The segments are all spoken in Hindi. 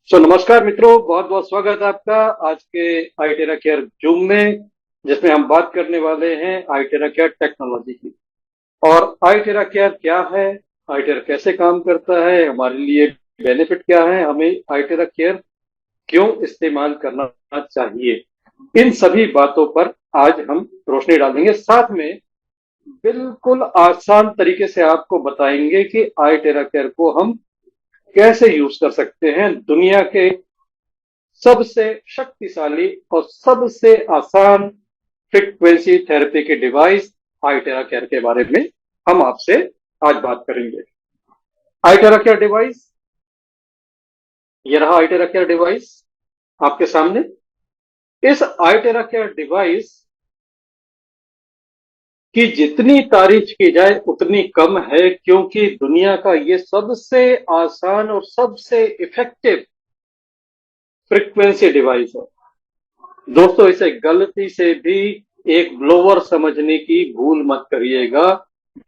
नमस्कार मित्रों, बहुत बहुत स्वागत है आपका आज के आईटेरा केयर जूम में, जिसमें हम बात करने वाले हैं आईटेरा केयर टेक्नोलॉजी की। और आईटेरा केयर क्या है, आईटेरा कैसे काम करता है, हमारे लिए बेनिफिट क्या है, हमें आईटेरा केयर क्यों इस्तेमाल करना चाहिए, इन सभी बातों पर आज हम रोशनी डालेंगे। साथ में बिल्कुल आसान तरीके से आपको बताएंगे कि आईटेरा केयर को हम कैसे यूज कर सकते हैं। दुनिया के सबसे शक्तिशाली और सबसे आसान फ्रीक्वेंसी थेरेपी के डिवाइस आईटेरा केयर के बारे में हम आपसे आज बात करेंगे। आईटेरा केयर डिवाइस, ये रहा आईटेरा केयर डिवाइस आपके सामने। इस आईटेरा केयर डिवाइस की जितनी तारीफ की जाए उतनी कम है, क्योंकि दुनिया का ये सबसे आसान और सबसे इफेक्टिव फ्रीक्वेंसी डिवाइस है। दोस्तों, इसे गलती से भी एक ब्लोवर समझने की भूल मत करिएगा।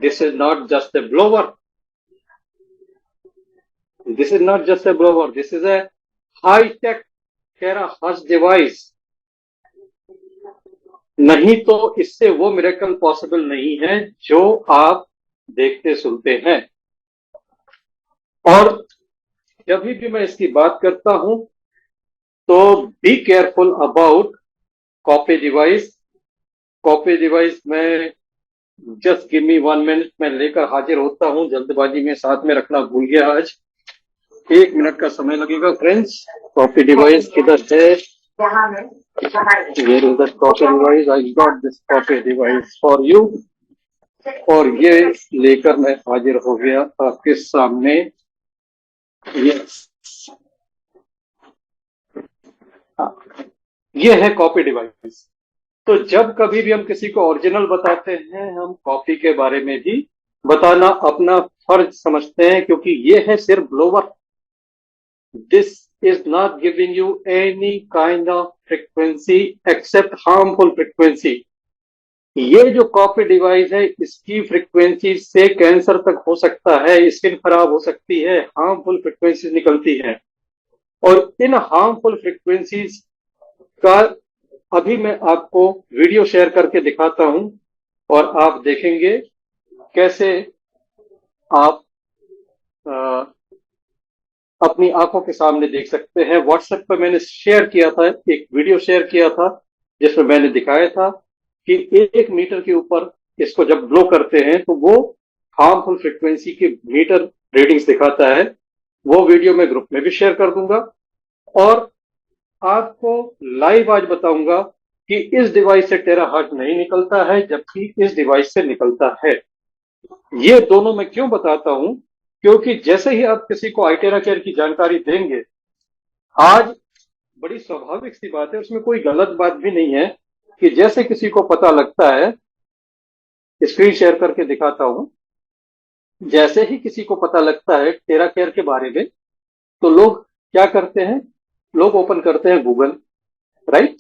This is not just a blower, this is not just a blower, this is A high tech terahertz device. नहीं तो इससे वो मिरेकल पॉसिबल नहीं है जो आप देखते सुनते हैं। और जब भी मैं इसकी बात करता हूं तो be careful about copy device. Copy device में जस्ट गिव मी 1 मिनट, मैं लेकर हाजिर होता हूं। जल्दबाजी में साथ में रखना भूल गया आज, 1 मिनट का समय लगेगा फ्रेंड्स। कॉपी डिवाइस किधर है? Here is the copy device. I got this copy device for you। और ये लेकर मैं हाजिर हो गया आपके सामने। यस, ये है कॉपी डिवाइस। तो जब कभी भी हम किसी को ओरिजिनल बताते हैं, हम कॉपी के बारे में भी बताना अपना फर्ज समझते हैं, क्योंकि ये है सिर्फ blower. This is not giving you any kind of frequency except harmful frequency। ये जो कॉपी डिवाइस है, इसकी फ्रीक्वेंसी से कैंसर तक हो सकता है, स्किन खराब हो सकती है, हार्मफुल फ्रीक्वेंसी निकलती है। और इन हार्मफुल फ्रीक्वेंसीज का अभी मैं आपको वीडियो शेयर करके दिखाता हूं, और आप देखेंगे कैसे आप अपनी आंखों के सामने देख सकते हैं। व्हाट्सएप पर मैंने शेयर किया था, एक वीडियो शेयर किया था, जिसमें मैंने दिखाया था कि 1 मीटर के ऊपर इसको जब ब्लो करते हैं तो वो हार्मफुल फ्रीक्वेंसी के मीटर रीडिंग्स दिखाता है। वो वीडियो मैं ग्रुप में भी शेयर कर दूंगा, और आपको लाइव आज बताऊंगा कि इस डिवाइस से टेराहर्ट्ज नहीं निकलता है, जबकि इस डिवाइस से निकलता है। ये दोनों मैं क्यों बताता हूं? क्योंकि जैसे ही आप किसी को आईटेरा केयर की जानकारी देंगे, आज बड़ी स्वाभाविक सी बात है, उसमें कोई गलत बात भी नहीं है, कि जैसे किसी को पता लगता है, स्क्रीन शेयर करके दिखाता हूं, जैसे ही किसी को पता लगता है टेरा केयर के बारे में, तो लोग क्या करते हैं? लोग ओपन करते हैं गूगल, राइट?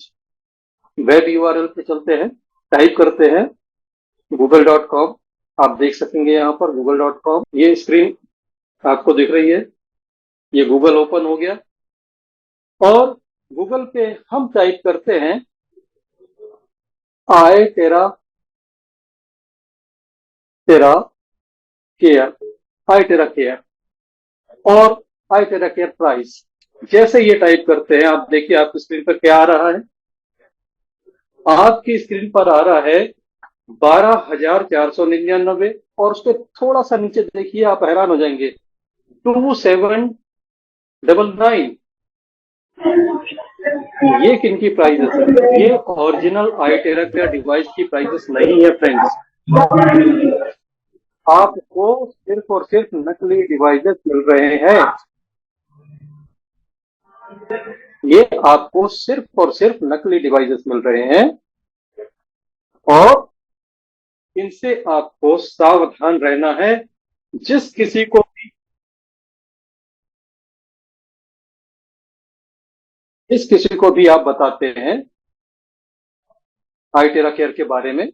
वेब यूआरएल पे चलते हैं, टाइप करते हैं google.com। आप देख सकेंगे यहाँ पर google.com, ये स्क्रीन आपको दिख रही है, ये गूगल ओपन हो गया। और गूगल पे हम टाइप करते हैं आई टेरा टेरा केयर, आई टेरा केयर, और आई टेरा केयर प्राइस। जैसे ये टाइप करते हैं, आप देखिए आपकी स्क्रीन पर क्या आ रहा है। आपकी स्क्रीन पर आ रहा है 12,499, और उसके थोड़ा सा नीचे देखिए, आप हैरान हो जाएंगे, 2799। ये किनकी प्राइजेस है? ये ओरिजिनल आईटेरा केयर डिवाइस की प्राइजेस नहीं है फ्रेंड्स। आपको सिर्फ और सिर्फ नकली डिवाइसेस मिल रहे हैं। ये आपको सिर्फ और सिर्फ नकली डिवाइसेस मिल रहे हैं, और इनसे आपको सावधान रहना है। जिस किसी को भी, जिस किसी को भी आप बताते हैं आईटेरा केयर के बारे में,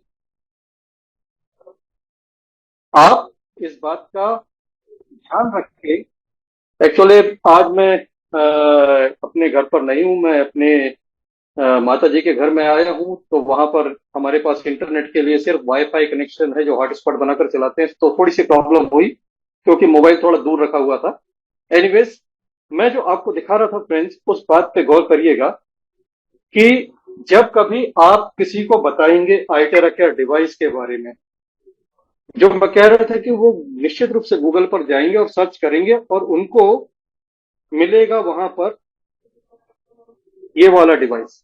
आप इस बात का ध्यान रखें। एक्चुअली आज मैं अपने घर पर नहीं हूँ, मैं अपने माता जी के घर में आया हूँ। तो वहां पर हमारे पास इंटरनेट के लिए सिर्फ वाईफाई कनेक्शन है जो हॉटस्पॉट बनाकर चलाते हैं, तो थोड़ी सी प्रॉब्लम हुई क्योंकि मोबाइल थोड़ा दूर रखा हुआ था। एनीवेज, मैं जो आपको दिखा रहा था फ्रेंड्स, उस बात पे गौर करिएगा कि जब कभी आप किसी को बताएंगे आइटेरा केयर डिवाइस के बारे में, जो मैं कह रहा था कि वो निश्चित रूप से गूगल पर जाएंगे और सर्च करेंगे और उनको मिलेगा वहां पर ये वाला डिवाइस।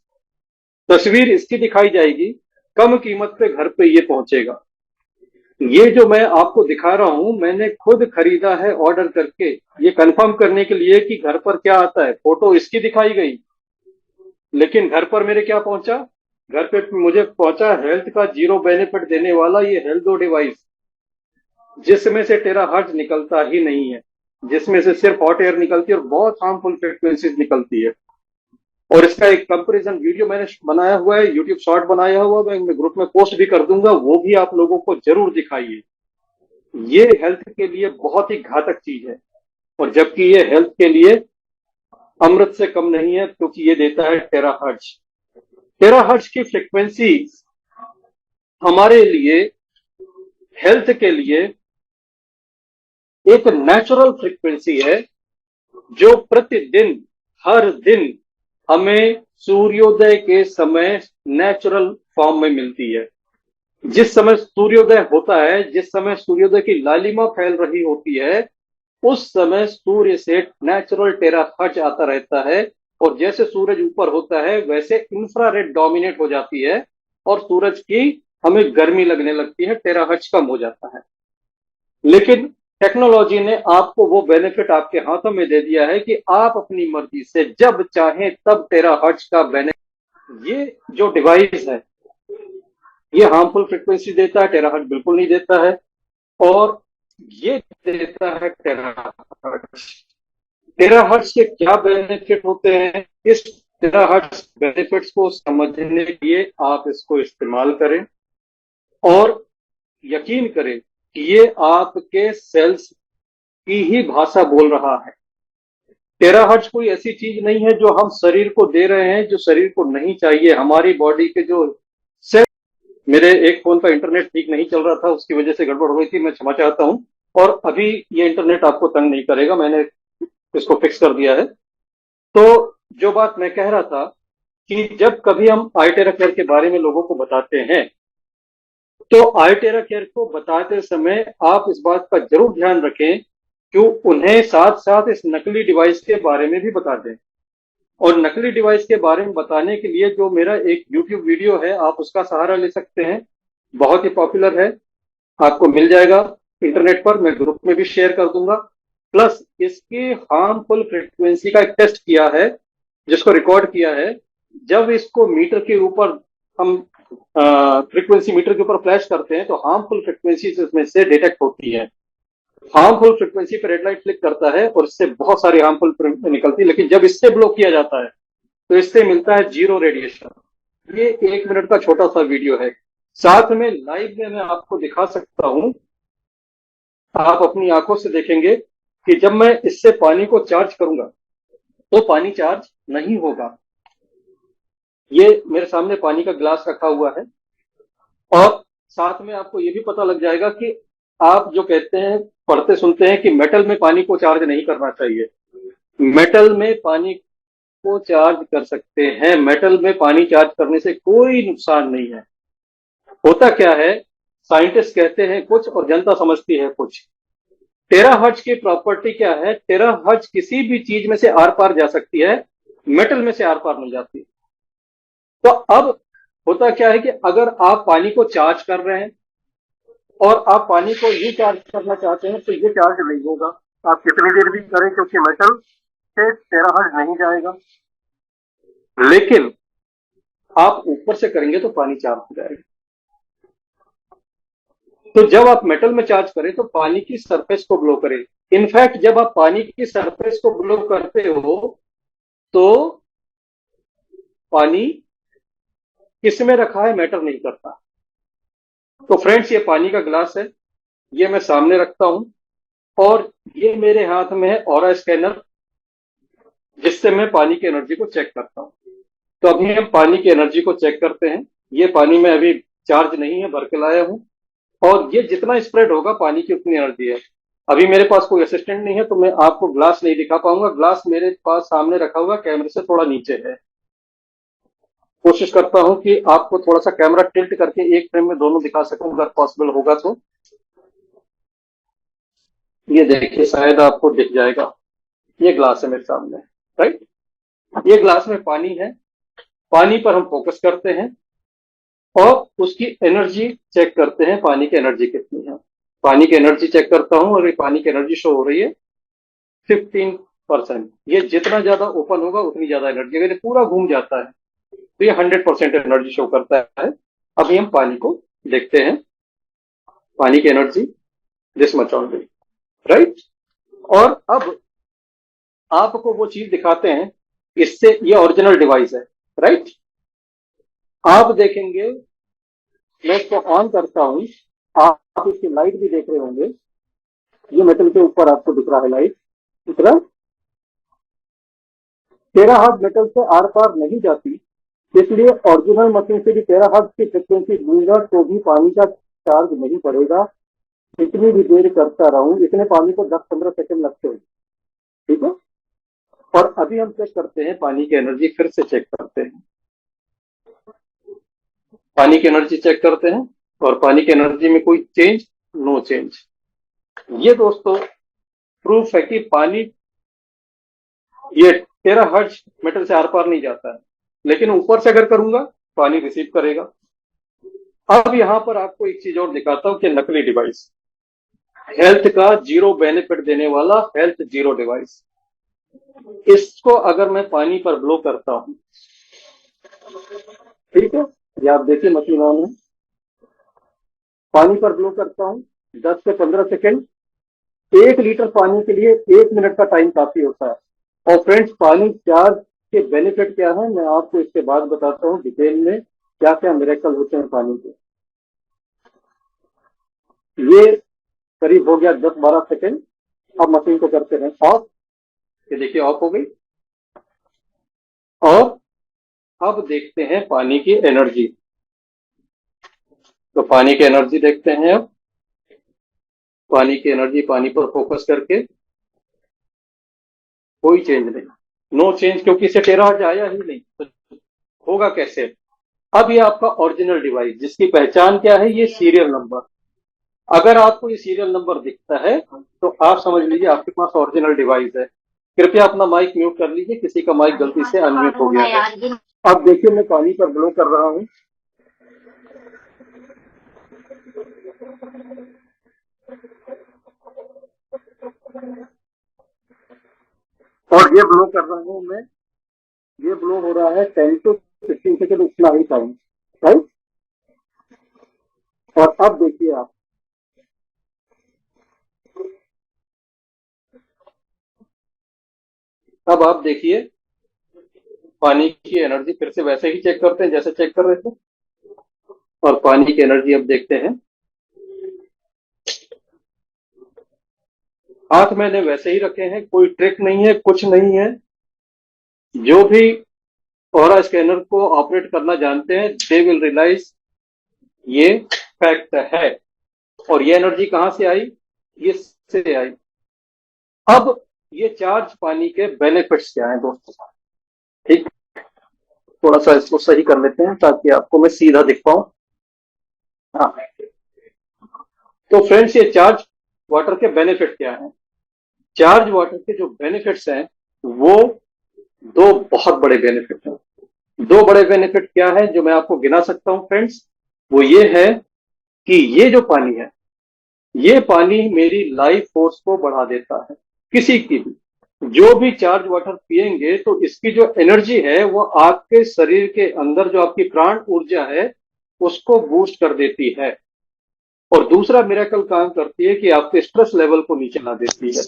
तस्वीर इसकी दिखाई जाएगी, कम कीमत पे घर पे ये पहुंचेगा। ये जो मैं आपको दिखा रहा हूं, मैंने खुद खरीदा है ऑर्डर करके, ये कंफर्म करने के लिए कि घर पर क्या आता है। फोटो इसकी दिखाई गई, लेकिन घर पर मेरे क्या पहुंचा? घर पे मुझे पहुंचा हेल्थ का जीरो बेनिफिट देने वाला ये हेल्थो डिवाइस, जिसमें से टेराहर्ट्ज निकलता ही नहीं है, जिसमें से सिर्फ हॉट एयर निकलती है और बहुत हार्मफुल फ्रिक्वेंसीज निकलती है। और इसका एक कंपैरिजन वीडियो मैंने बनाया हुआ है, यूट्यूब शॉर्ट बनाया हुआ है, मैं ग्रुप में पोस्ट भी कर दूंगा, वो भी आप लोगों को जरूर दिखाइए। ये हेल्थ के लिए बहुत ही घातक चीज है, और जबकि ये हेल्थ के लिए अमृत से कम नहीं है, क्योंकि ये देता है टेराहर्ट्ज। टेराहर्ट्ज की फ्रिक्वेंसी हमारे लिए, हेल्थ के लिए एक नेचुरल फ्रिक्वेंसी है, जो प्रतिदिन, हर दिन हमें सूर्योदय के समय नेचुरल फॉर्म में मिलती है। जिस समय सूर्योदय होता है, जिस समय सूर्योदय की लालिमा फैल रही होती है, उस समय सूर्य से नेचुरल टेराहर्ट्ज आता रहता है। और जैसे सूरज ऊपर होता है, वैसे इंफ्रारेड डोमिनेट हो जाती है और सूरज की हमें गर्मी लगने लगती है, टेराहर्ट्ज कम हो जाता है। लेकिन टेक्नोलॉजी ने आपको वो बेनिफिट आपके हाथों में दे दिया है कि आप अपनी मर्जी से जब चाहें तब टेराहर्ट्ज का बेनिफिट। ये जो डिवाइस है, ये हार्मफुल फ्रिक्वेंसी देता है, टेराहर्ट्ज बिल्कुल नहीं देता है। और ये देता है टेराहर्ट्ज। टेराहर्ट्ज के क्या बेनिफिट होते हैं, इस टेराहर्ट्ज बेनिफिट्स को समझने के लिए आप इसको इस्तेमाल करें और यकीन करें कि ये आपके सेल्स की ही भाषा बोल रहा है। टेराहर्ट्ज कोई ऐसी चीज नहीं है जो हम शरीर को दे रहे हैं, जो शरीर को नहीं चाहिए। हमारी बॉडी के जो सेल, मेरे एक फोन का इंटरनेट ठीक नहीं चल रहा था, उसकी वजह से गड़बड़ हो गई थी, मैं क्षमा चाहता हूं। और अभी ये इंटरनेट आपको तंग नहीं करेगा, मैंने इसको फिक्स कर दिया है। तो जो बात मैं कह रहा था कि जब कभी हम आईटेरा केयर के बारे में लोगों को बताते हैं, तो आईटेरा केयर को बताते समय आप इस बात का जरूर ध्यान रखें कि उन्हें साथ साथ इस नकली डिवाइस के बारे में भी बता दें। और नकली डिवाइस के बारे में बताने के लिए जो मेरा एक यूट्यूब वीडियो है, आप उसका सहारा ले सकते हैं। बहुत ही पॉपुलर है, आपको मिल जाएगा इंटरनेट पर, मैं ग्रुप में भी शेयर कर दूंगा। प्लस इसकी हार्मफुल फ्रिक्वेंसी का एक टेस्ट किया है, जिसको रिकॉर्ड किया है। जब इसको मीटर के ऊपर हम फ्रिक्वेंसी मीटर के ऊपर फ्लैश करते हैं, तो हार्मफुल फ्रिक्वेंसी इसमें से डिटेक्ट होती है। हार्मफुल फ्रिक्वेंसी पर रेड लाइट क्लिक करता है और इससे बहुत सारी हार्मफुल निकलती है, लेकिन जब इससे ब्लॉक किया जाता है तो इससे मिलता है जीरो रेडिएशन। ये 1 मिनट का छोटा सा वीडियो है, साथ में लाइव में मैं आपको दिखा सकता हूं। आप अपनी आंखों से देखेंगे कि जब मैं इससे पानी को चार्ज करूंगा तो पानी चार्ज नहीं होगा। ये मेरे सामने पानी का ग्लास रखा हुआ है, और साथ में आपको ये भी पता लग जाएगा कि आप जो कहते हैं, पढ़ते सुनते हैं कि मेटल में पानी को चार्ज नहीं करना चाहिए। मेटल में पानी को चार्ज कर सकते हैं, मेटल में पानी चार्ज करने से कोई नुकसान नहीं है। होता क्या है, साइंटिस्ट कहते हैं कुछ और जनता समझती है कुछ। टेराहर्ट्ज की प्रॉपर्टी क्या है, टेराहर्ट्ज किसी भी चीज में से आर पार जा सकती है, मेटल में से आर पार नहीं जाती। तो अब होता क्या है कि अगर आप पानी को चार्ज कर रहे हैं और आप पानी को ये चार्ज करना चाहते हैं, तो ये चार्ज नहीं होगा, आप कितनी देर भी करें, क्योंकि मेटल से टेराहर्ट्ज नहीं जाएगा। लेकिन आप ऊपर से करेंगे तो पानी चार्ज हो जाएगा। तो जब आप मेटल में चार्ज करें तो पानी की सरफेस को ब्लो करें। इनफैक्ट जब आप पानी की सरफेस को ब्लो करते हो तो पानी किस में रखा है मैटर नहीं करता। तो फ्रेंड्स, ये पानी का ग्लास है, ये मैं सामने रखता हूं, और ये मेरे हाथ में है ऑरा स्कैनर, जिससे मैं पानी की एनर्जी को चेक करता हूँ। तो अभी हम पानी की एनर्जी को चेक करते हैं। ये पानी में अभी चार्ज नहीं है, भर के लाया हूँ, और ये जितना स्प्रेड होगा पानी की उतनी एनर्जी है। अभी मेरे पास कोई असिस्टेंट नहीं है तो मैं आपको ग्लास नहीं दिखा पाऊंगा। ग्लास मेरे पास सामने रखा हुआ, कैमरे से थोड़ा नीचे है। कोशिश करता हूं कि आपको थोड़ा सा कैमरा टिल्ट करके एक फ्रेम में दोनों दिखा सकूं, अगर पॉसिबल होगा तो। ये देखिए, शायद आपको दिख जाएगा। ये ग्लास है मेरे सामने, राइट। ये ग्लास में पानी है। पानी पर हम फोकस करते हैं और उसकी एनर्जी चेक करते हैं, पानी की एनर्जी कितनी है। पानी की एनर्जी चेक करता हूं और ये पानी की एनर्जी शो हो रही है 15%। ये जितना ज्यादा ओपन होगा उतनी ज्यादा एनर्जी, अगर ये पूरा घूम जाता है तो ये 100% एनर्जी शो करता है। अभी हम पानी को देखते हैं। पानी की energy this much only, right. और अब आपको वो चीज दिखाते हैं, इससे ये ओरिजिनल डिवाइस है, राइट। आप देखेंगे, मैं इसको ऑन करता हूं। आप इसकी लाइट भी देख रहे होंगे। ये मेटल के ऊपर आपको दिख रहा है लाइट, दिख रहा है। टेराहर्ट्ज मेटल से आर पार नहीं जाती, इसलिए ओरिजिनल मशीन से भी टेराहर्ट्ज की फ्रिक्वेंसी दूंगा तो भी पानी का चार्ज नहीं पड़ेगा। इतनी भी देर करता रहूं, इतने पानी को 10-15 सेकंड लगते हैं, ठीक है। और अभी हम चेक करते हैं पानी की एनर्जी, फिर से चेक करते हैं। पानी की एनर्जी चेक करते हैं और पानी की एनर्जी में कोई चेंज, नो चेंज। ये दोस्तों प्रूफ है कि पानी, ये 13 हर्ट्ज मेटल से आर पार नहीं जाता है, लेकिन ऊपर से अगर करूंगा पानी रिसीव करेगा। अब यहां पर आपको एक चीज और दिखाता हूं कि नकली डिवाइस, हेल्थ का जीरो बेनिफिट देने वाला हेल्थ जीरो डिवाइस। इसको अगर मैं पानी पर ब्लो करता हूं, ठीक है, ये आप देखिए मशीन ऑन है। पानी पर ब्लो करता हूं 10 से 15 सेकेंड। 1 लीटर पानी के लिए 1 मिनट का टाइम काफी होता है। और फ्रेंड्स, पानी चार्ज के बेनिफिट क्या है मैं आपको इसके बाद बताता हूँ डिटेल में, क्या क्या मिरेकल होते हैं पानी के। ये करीब हो गया 10-12 सेकेंड। अब मशीन को करते हैं ऑफ। ये देखिए ऑफ हो गई। और अब देखते हैं पानी की एनर्जी। तो पानी की एनर्जी देखते हैं अब। पानी की एनर्जी, पानी पर फोकस करके कोई चेंज नहीं, नो चेंज, क्योंकि इसे 13 आया ही नहीं तो होगा कैसे। अब ये आपका ओरिजिनल डिवाइस, जिसकी पहचान क्या है, ये सीरियल नंबर। अगर आपको ये सीरियल नंबर दिखता है तो आप समझ लीजिए आपके पास ओरिजिनल डिवाइस है। कृपया अपना माइक म्यूट कर लीजिए, किसी का माइक गलती से अनम्यूट हो गया है। अब देखिए, मैं पानी पर ब्लो कर रहा हूं। और ये ब्लो कर रहा हूं मैं, ये ब्लो हो रहा है 10 to 15 सेकेंड, उतना ही टाइम, राइट। और अब देखिए आप, अब आप देखिए पानी की एनर्जी, फिर से वैसे ही चेक करते हैं जैसे चेक कर रहे थे। और पानी की एनर्जी अब देखते हैं। हाथ मैंने वैसे ही रखे हैं, कोई ट्रिक नहीं है, कुछ नहीं है। जो भी ऑरा स्कैनर को ऑपरेट करना जानते हैं, दे विल रियलाइज ये फैक्ट है। और ये एनर्जी कहां से आई, ये से आई। अब ये चार्ज पानी के बेनिफिट्स क्या हैं दोस्तों, ठीक। थोड़ा सा इसको सही कर लेते हैं ताकि आपको मैं सीधा दिख पाऊं। हाँ, तो फ्रेंड्स, ये चार्ज वाटर के बेनिफिट क्या हैं। चार्ज वाटर के जो बेनिफिट्स हैं वो दो बहुत बड़े बेनिफिट हैं। दो बड़े बेनिफिट क्या है जो मैं आपको गिना सकता हूं फ्रेंड्स, वो ये है कि ये जो पानी है, ये पानी मेरी लाइफ फोर्स को बढ़ा देता है, किसी की भी। जो भी चार्ज वाटर पिएंगे तो इसकी जो एनर्जी है वो आपके शरीर के अंदर जो आपकी प्राण ऊर्जा है उसको बूस्ट कर देती है। और दूसरा मिरेकल काम करती है कि आपके स्ट्रेस लेवल को नीचे ला देती है।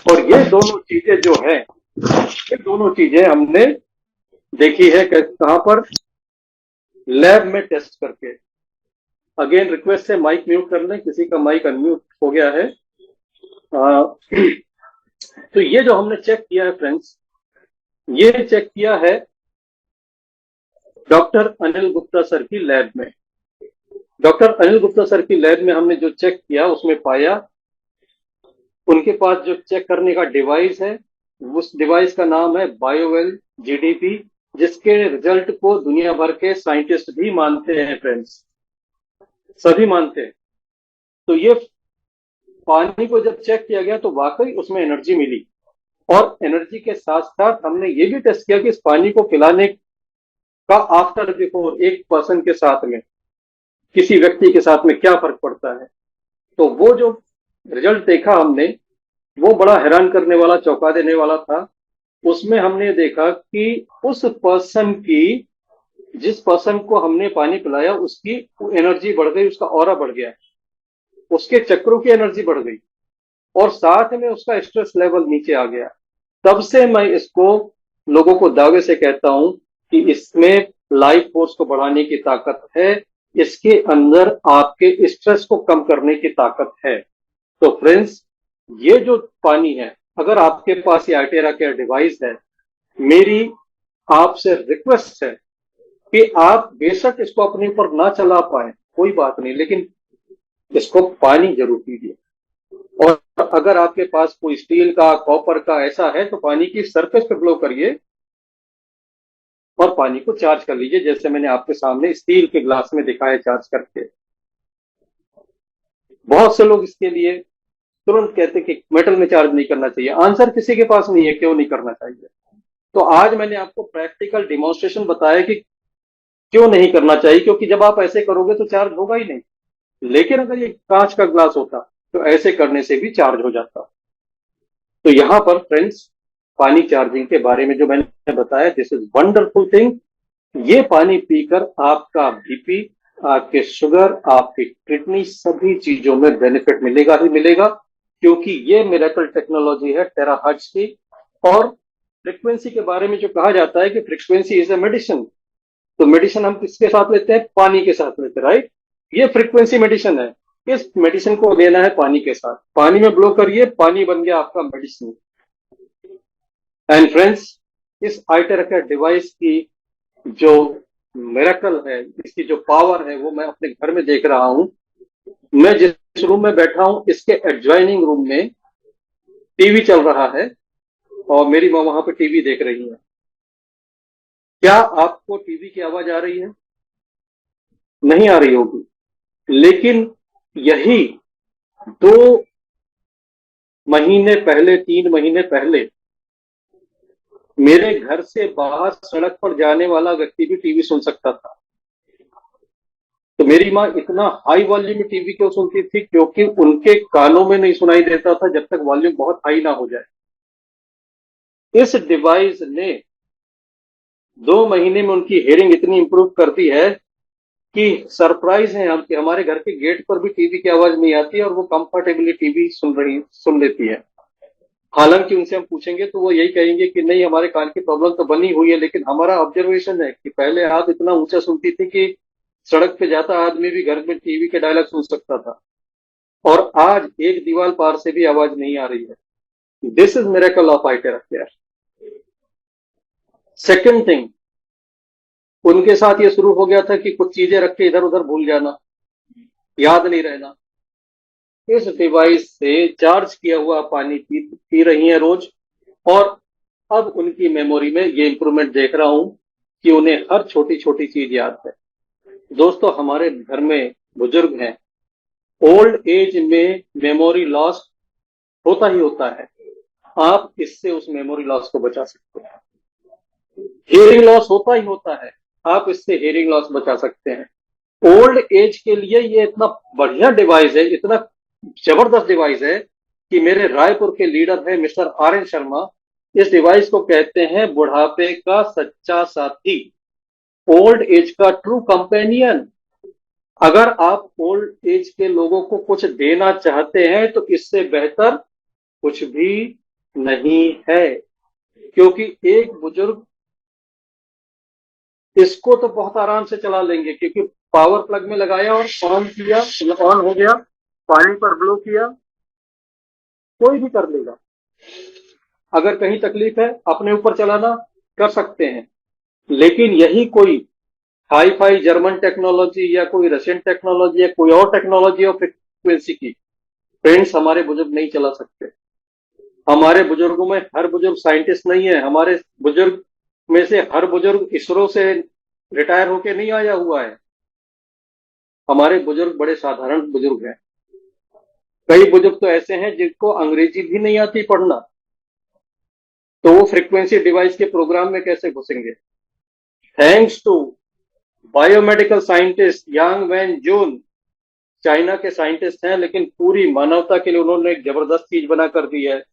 और ये दोनों चीजें जो है, ये दोनों चीजें हमने देखी है कहां पर, लैब में टेस्ट करके। अगेन रिक्वेस्ट है माइक म्यूट कर लें, किसी का माइक अनम्यूट हो गया है। तो ये जो हमने चेक किया है फ्रेंड्स, ये चेक किया है डॉक्टर अनिल गुप्ता सर की लैब में। डॉक्टर अनिल गुप्ता सर की लैब में हमने जो चेक किया उसमें पाया, उनके पास जो चेक करने का डिवाइस है, उस डिवाइस का नाम है बायोवेल जीडीपी, जिसके रिजल्ट को दुनिया भर के साइंटिस्ट भी मानते हैं फ्रेंड्स, सभी मानते हैं। तो ये पानी को जब चेक किया गया तो वाकई उसमें एनर्जी मिली, और एनर्जी के साथ साथ हमने ये भी टेस्ट किया कि इस पानी को पिलाने का आफ्टर बिफोर एक पर्सन के साथ में, किसी व्यक्ति के साथ में क्या फर्क पड़ता है। तो वो जो रिजल्ट देखा हमने, वो बड़ा हैरान करने वाला, चौंका देने वाला था। उसमें हमने देखा कि उस पर्सन की, जिस पर्सन को हमने पानी पिलाया, उसकी एनर्जी बढ़ गई, उसका ऑरा बढ़ गया, उसके चक्रों की एनर्जी बढ़ गई, और साथ में उसका स्ट्रेस लेवल नीचे आ गया। तब से मैं इसको लोगों को दावे से कहता हूं कि इसमें लाइफ फोर्स को बढ़ाने की ताकत है, इसके अंदर आपके स्ट्रेस को कम करने की ताकत है। तो फ्रेंड्स, ये जो पानी है, अगर आपके पास ये आर्टेरा केयर डिवाइस है, मेरी आपसे रिक्वेस्ट है कि आप बेशक इसको अपने ऊपर ना चला पाए, कोई बात नहीं, लेकिन इसको पानी जरूर पीजिए। और अगर आपके पास कोई स्टील का, कॉपर का ऐसा है, तो पानी की सरफेस पे ब्लो करिए और पानी को चार्ज कर लीजिए, जैसे मैंने आपके सामने स्टील के ग्लास में दिखाया चार्ज करके। बहुत से लोग इसके लिए तुरंत कहते हैं कि मेटल में चार्ज नहीं करना चाहिए। आंसर किसी के पास नहीं है क्यों नहीं करना चाहिए। तो आज मैंने आपको प्रैक्टिकल डिमॉन्स्ट्रेशन बताया कि क्यों नहीं करना चाहिए, क्योंकि जब आप ऐसे करोगे तो चार्ज होगा ही नहीं। लेकिन अगर ये कांच का ग्लास होता तो ऐसे करने से भी चार्ज हो जाता। तो यहां पर फ्रेंड्स, पानी चार्जिंग के बारे में जो मैंने बताया, दिस इज वंडरफुल थिंग। ये पानी पीकर आपका बीपी, आपके शुगर, आपकी किडनी, सभी चीजों में बेनिफिट मिलेगा ही मिलेगा, क्योंकि ये मिरेकल टेक्नोलॉजी है टेराहर्ट्ज की। और फ्रीक्वेंसी के बारे में जो कहा जाता है कि फ्रीक्वेंसी इज ए मेडिसिन, तो मेडिसिन हम किसके साथ लेते हैं? पानी के साथ लेते हैं, राइट। ये फ्रीक्वेंसी मेडिसिन है। इस मेडिसिन को लेना है पानी के साथ, पानी में ब्लो करिए, पानी बन गया आपका मेडिसिन। एंड फ्रेंड्स, इस आइटेरा डिवाइस की जो मिरेकल है, इसकी जो पावर है, वो मैं अपने घर में देख रहा हूं। मैं जिस रूम में बैठा हूं, इसके एडजॉइनिंग रूम में टीवी चल रहा है, और मेरी माँ वहां पे टीवी देख रही है। क्या आपको टीवी की आवाज आ रही है? नहीं आ रही होगी, लेकिन यही 2 महीने पहले, 3 महीने पहले, मेरे घर से बाहर सड़क पर जाने वाला व्यक्ति भी टीवी सुन सकता था। तो मेरी माँ इतना हाई वॉल्यूम में टीवी क्यों सुनती थी? क्योंकि उनके कानों में नहीं सुनाई देता था जब तक वॉल्यूम बहुत हाई ना हो जाए। इस डिवाइस ने 2 महीने में उनकी हेयरिंग इतनी इंप्रूव कर दी है कि सरप्राइज है हम कि हमारे घर के गेट पर भी टीवी की आवाज नहीं आती, और वो कंफर्टेबली टीवी सुन लेती है। हालांकि उनसे हम पूछेंगे तो वो यही कहेंगे कि नहीं, हमारे कान की प्रॉब्लम तो बनी हुई है, लेकिन हमारा ऑब्जर्वेशन है कि पहले आप इतना ऊंचा सुनती थी कि सड़क पे जाता आदमी भी घर में टीवी के डायलॉग सुन सकता था, और आज एक दीवार पार से भी आवाज नहीं आ रही है। This is miracle of Itera care. Second thing, उनके साथ ये शुरू हो गया था कि कुछ चीजें रख के इधर उधर भूल जाना, याद नहीं रहना। इस डिवाइस से चार्ज किया हुआ पानी पी रही हैं रोज, और अब उनकी मेमोरी में ये इंप्रूवमेंट देख रहा हूं कि उन्हें हर छोटी छोटी चीज याद है। दोस्तों, हमारे घर में बुजुर्ग हैं, ओल्ड एज में मेमोरी लॉस होता ही होता है। आप इससे उस मेमोरी लॉस को बचा सकते हैं। हियरिंग लॉस होता ही होता है, आप इससे हियरिंग लॉस बचा सकते हैं। ओल्ड एज के लिए ये इतना बढ़िया डिवाइस है, इतना जबरदस्त डिवाइस है कि मेरे रायपुर के लीडर हैं मिस्टर आर एन शर्मा, इस डिवाइस को कहते हैं बुढ़ापे का सच्चा साथी, ओल्ड एज का ट्रू कंपेनियन। अगर आप ओल्ड एज के लोगों को कुछ देना चाहते हैं तो इससे बेहतर कुछ भी नहीं है, क्योंकि एक बुजुर्ग इसको तो बहुत आराम से चला लेंगे, क्योंकि पावर प्लग में लगाया और ऑन किया, ऑन हो गया, पानी पर ब्लो किया, कोई भी कर लेगा। अगर कहीं तकलीफ है, अपने ऊपर चलाना, कर सकते हैं, लेकिन यही कोई हाई फाई जर्मन टेक्नोलॉजी या कोई रशियन टेक्नोलॉजी या कोई और टेक्नोलॉजी और फ्रीक्वेंसी की फ्रेंड्स हमारे बुजुर्ग नहीं चला सकते। हमारे बुजुर्गों में हर बुजुर्ग साइंटिस्ट नहीं है, हमारे बुजुर्ग में से हर बुजुर्ग इसरो से रिटायर होके नहीं आया हुआ है। हमारे बुजुर्ग बड़े साधारण बुजुर्ग हैं। कई बुजुर्ग तो ऐसे हैं जिनको अंग्रेजी भी नहीं आती पढ़ना, तो वो फ्रीक्वेंसी डिवाइस के प्रोग्राम में कैसे घुसेंगे? Thanks to biomedical scientist Yang Wan Jun, China के साइंटिस्ट हैं, लेकिन पूरी मानवता के लिए उन्होंने एक जबरदस्त चीज बना कर दी है,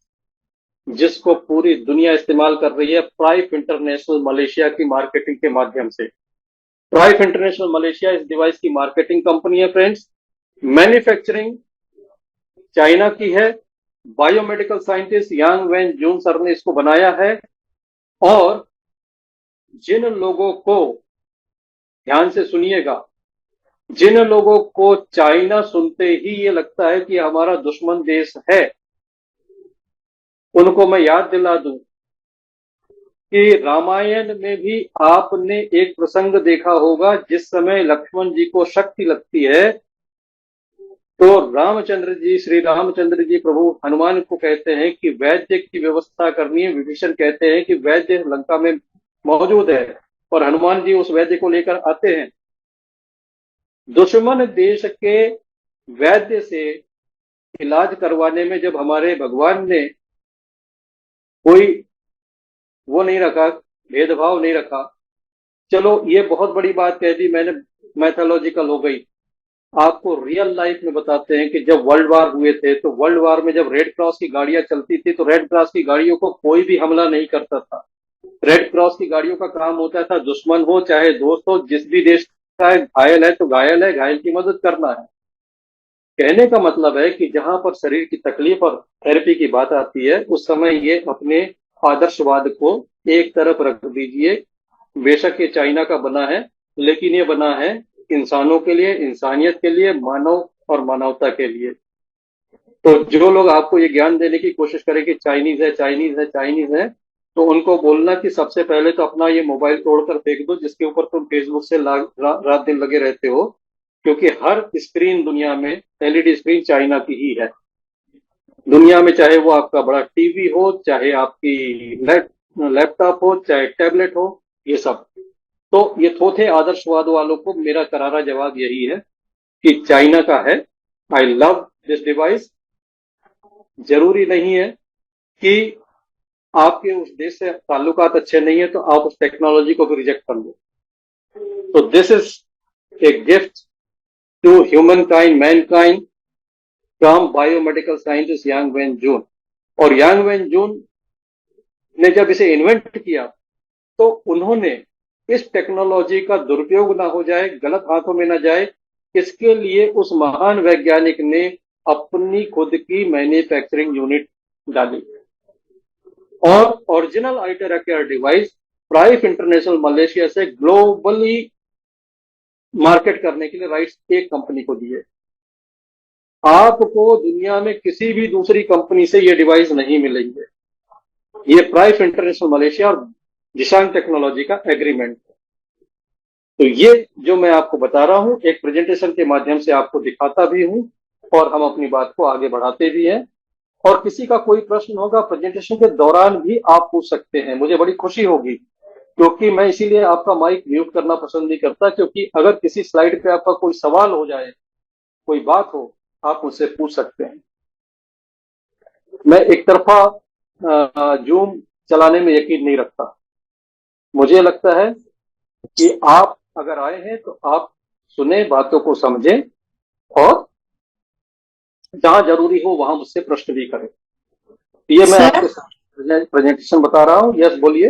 जिसको पूरी दुनिया इस्तेमाल कर रही है, प्राइफ इंटरनेशनल मलेशिया की मार्केटिंग के माध्यम से। प्राइफ इंटरनेशनल मलेशिया इस डिवाइस की मार्केटिंग कंपनी है फ्रेंड्स। मैन्युफैक्चरिंग चाइना की है। बायोमेडिकल साइंटिस्ट यांग वैन जून सर ने इसको बनाया है। और जिन लोगों को, ध्यान से सुनिएगा, जिन लोगों को चाइना सुनते ही ये लगता है कि हमारा दुश्मन देश है, उनको मैं याद दिला दूं कि रामायण में भी आपने एक प्रसंग देखा होगा, जिस समय लक्ष्मण जी को शक्ति लगती है तो रामचंद्र जी, श्री रामचंद्र जी प्रभु हनुमान को कहते हैं कि वैद्य की व्यवस्था करनी है। विभीषण कहते हैं कि वैद्य लंका में मौजूद है, और हनुमान जी उस वैद्य को लेकर आते हैं। दुश्मन देश के वैद्य से इलाज करवाने में जब हमारे भगवान ने कोई वो नहीं रखा, भेदभाव नहीं रखा, चलो ये बहुत बड़ी बात कह दी मैंने, मैथोलॉजिकल हो गई। आपको रियल लाइफ में बताते हैं कि जब वर्ल्ड वार हुए थे, तो वर्ल्ड वार में जब रेड क्रॉस की गाड़ियां चलती थी, तो रेड क्रॉस की गाड़ियों को कोई भी हमला नहीं करता था। रेड क्रॉस की गाड़ियों का काम होता था, दुश्मन हो चाहे दोस्त हो, जिस भी देश का घायल है तो घायल है, घायल की मदद करना है। कहने का मतलब है कि जहां पर शरीर की तकलीफ और थेरेपी की बात आती है, उस समय ये अपने आदर्शवाद को एक तरफ रख दीजिए। बेशक ये चाइना का बना है, लेकिन ये बना है इंसानों के लिए, इंसानियत के लिए, मानव और मानवता के लिए। तो जो लोग आपको ये ज्ञान देने की कोशिश करें कि चाइनीज है, चाइनीज है, चाइनीज है, तो उनको बोलना कि सबसे पहले तो अपना ये मोबाइल तोड़कर फेंक दो, जिसके ऊपर तुम फेसबुक से रात दिन लगे रहते हो, क्योंकि हर स्क्रीन दुनिया में एलईडी स्क्रीन चाइना की ही है। दुनिया में चाहे वो आपका बड़ा टीवी हो, चाहे आपकी लैपटॉप हो, चाहे टैबलेट हो, ये सब। तो ये थोथे आदर्शवाद वालों को मेरा करारा जवाब यही है कि चाइना का है। I love this device. जरूरी नहीं है कि आपके उस देश से ताल्लुकात अच्छे नहीं है तो आप उस टेक्नोलॉजी को भी रिजेक्ट कर लो। तो this is a gift to human kind, man kind, from biomedical scientist Yang Wan Jun. और यांग वैन जून ने जब इसे इन्वेंट किया, तो उन्होंने इस टेक्नोलॉजी का दुरुपयोग ना हो जाए, गलत हाथों में ना जाए, इसके लिए उस महान वैज्ञानिक ने अपनी खुद की मैन्युफैक्चरिंग यूनिट डाली और original Altera care device Prife International Malaysia से ग्लोबली मार्केट करने के लिए राइट्स एक कंपनी को दिए। आपको दुनिया में किसी भी दूसरी कंपनी से ये डिवाइस नहीं मिलेंगे। ये प्राइफ इंटरनेशनल मलेशिया और जिशांग टेक्नोलॉजी का एग्रीमेंट है। तो ये जो मैं आपको बता रहा हूं, एक प्रेजेंटेशन के माध्यम से आपको दिखाता भी हूं और हम अपनी बात को आगे बढ़ाते भी हैं। और किसी का कोई प्रश्न होगा प्रेजेंटेशन के दौरान भी आप पूछ सकते हैं, मुझे बड़ी खुशी होगी, क्योंकि मैं इसीलिए आपका माइक म्यूट करना पसंद नहीं करता, क्योंकि अगर किसी स्लाइड पे आपका कोई सवाल हो जाए, कोई बात हो, आप मुझसे पूछ सकते हैं। मैं एक तरफा जूम चलाने में यकीन नहीं रखता। मुझे लगता है कि आप अगर आए हैं तो आप सुने, बातों को समझें और जहां जरूरी हो वहां मुझसे प्रश्न भी करें। ये मैं आपके साथ प्रेजेंटेशन बता रहा हूँ। यस, बोलिए।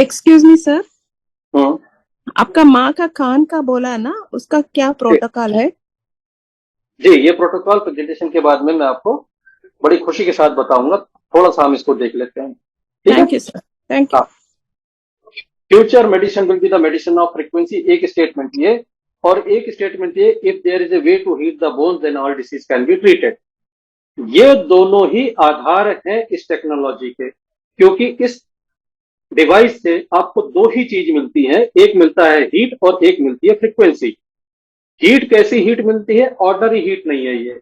एक्सक्यूज मी सर, हम्म, आपका माँ का कान का बोला ना, उसका क्या प्रोटोकॉल है? जी, ये प्रोटोकॉल प्रेजेंटेशन के बाद में मैं आपको बड़ी खुशी के साथ बताऊंगा। थोड़ा सा हम इसको देख लेते हैं, ठीक है? Thank you sir, thank you. Future medicine will be the medicine of frequency, एक स्टेटमेंट ये, और एक स्टेटमेंट ये, if there is a way to heal the bones then all disease can be treated. ये दोनों ही आधार हैं इस टेक्नोलॉजी के, क्योंकि इस डिवाइस से आपको दो ही चीज मिलती है, एक मिलता है हीट और एक मिलती है फ्रीक्वेंसी। हीट कैसी हीट मिलती है? ऑर्डनरी हीट नहीं है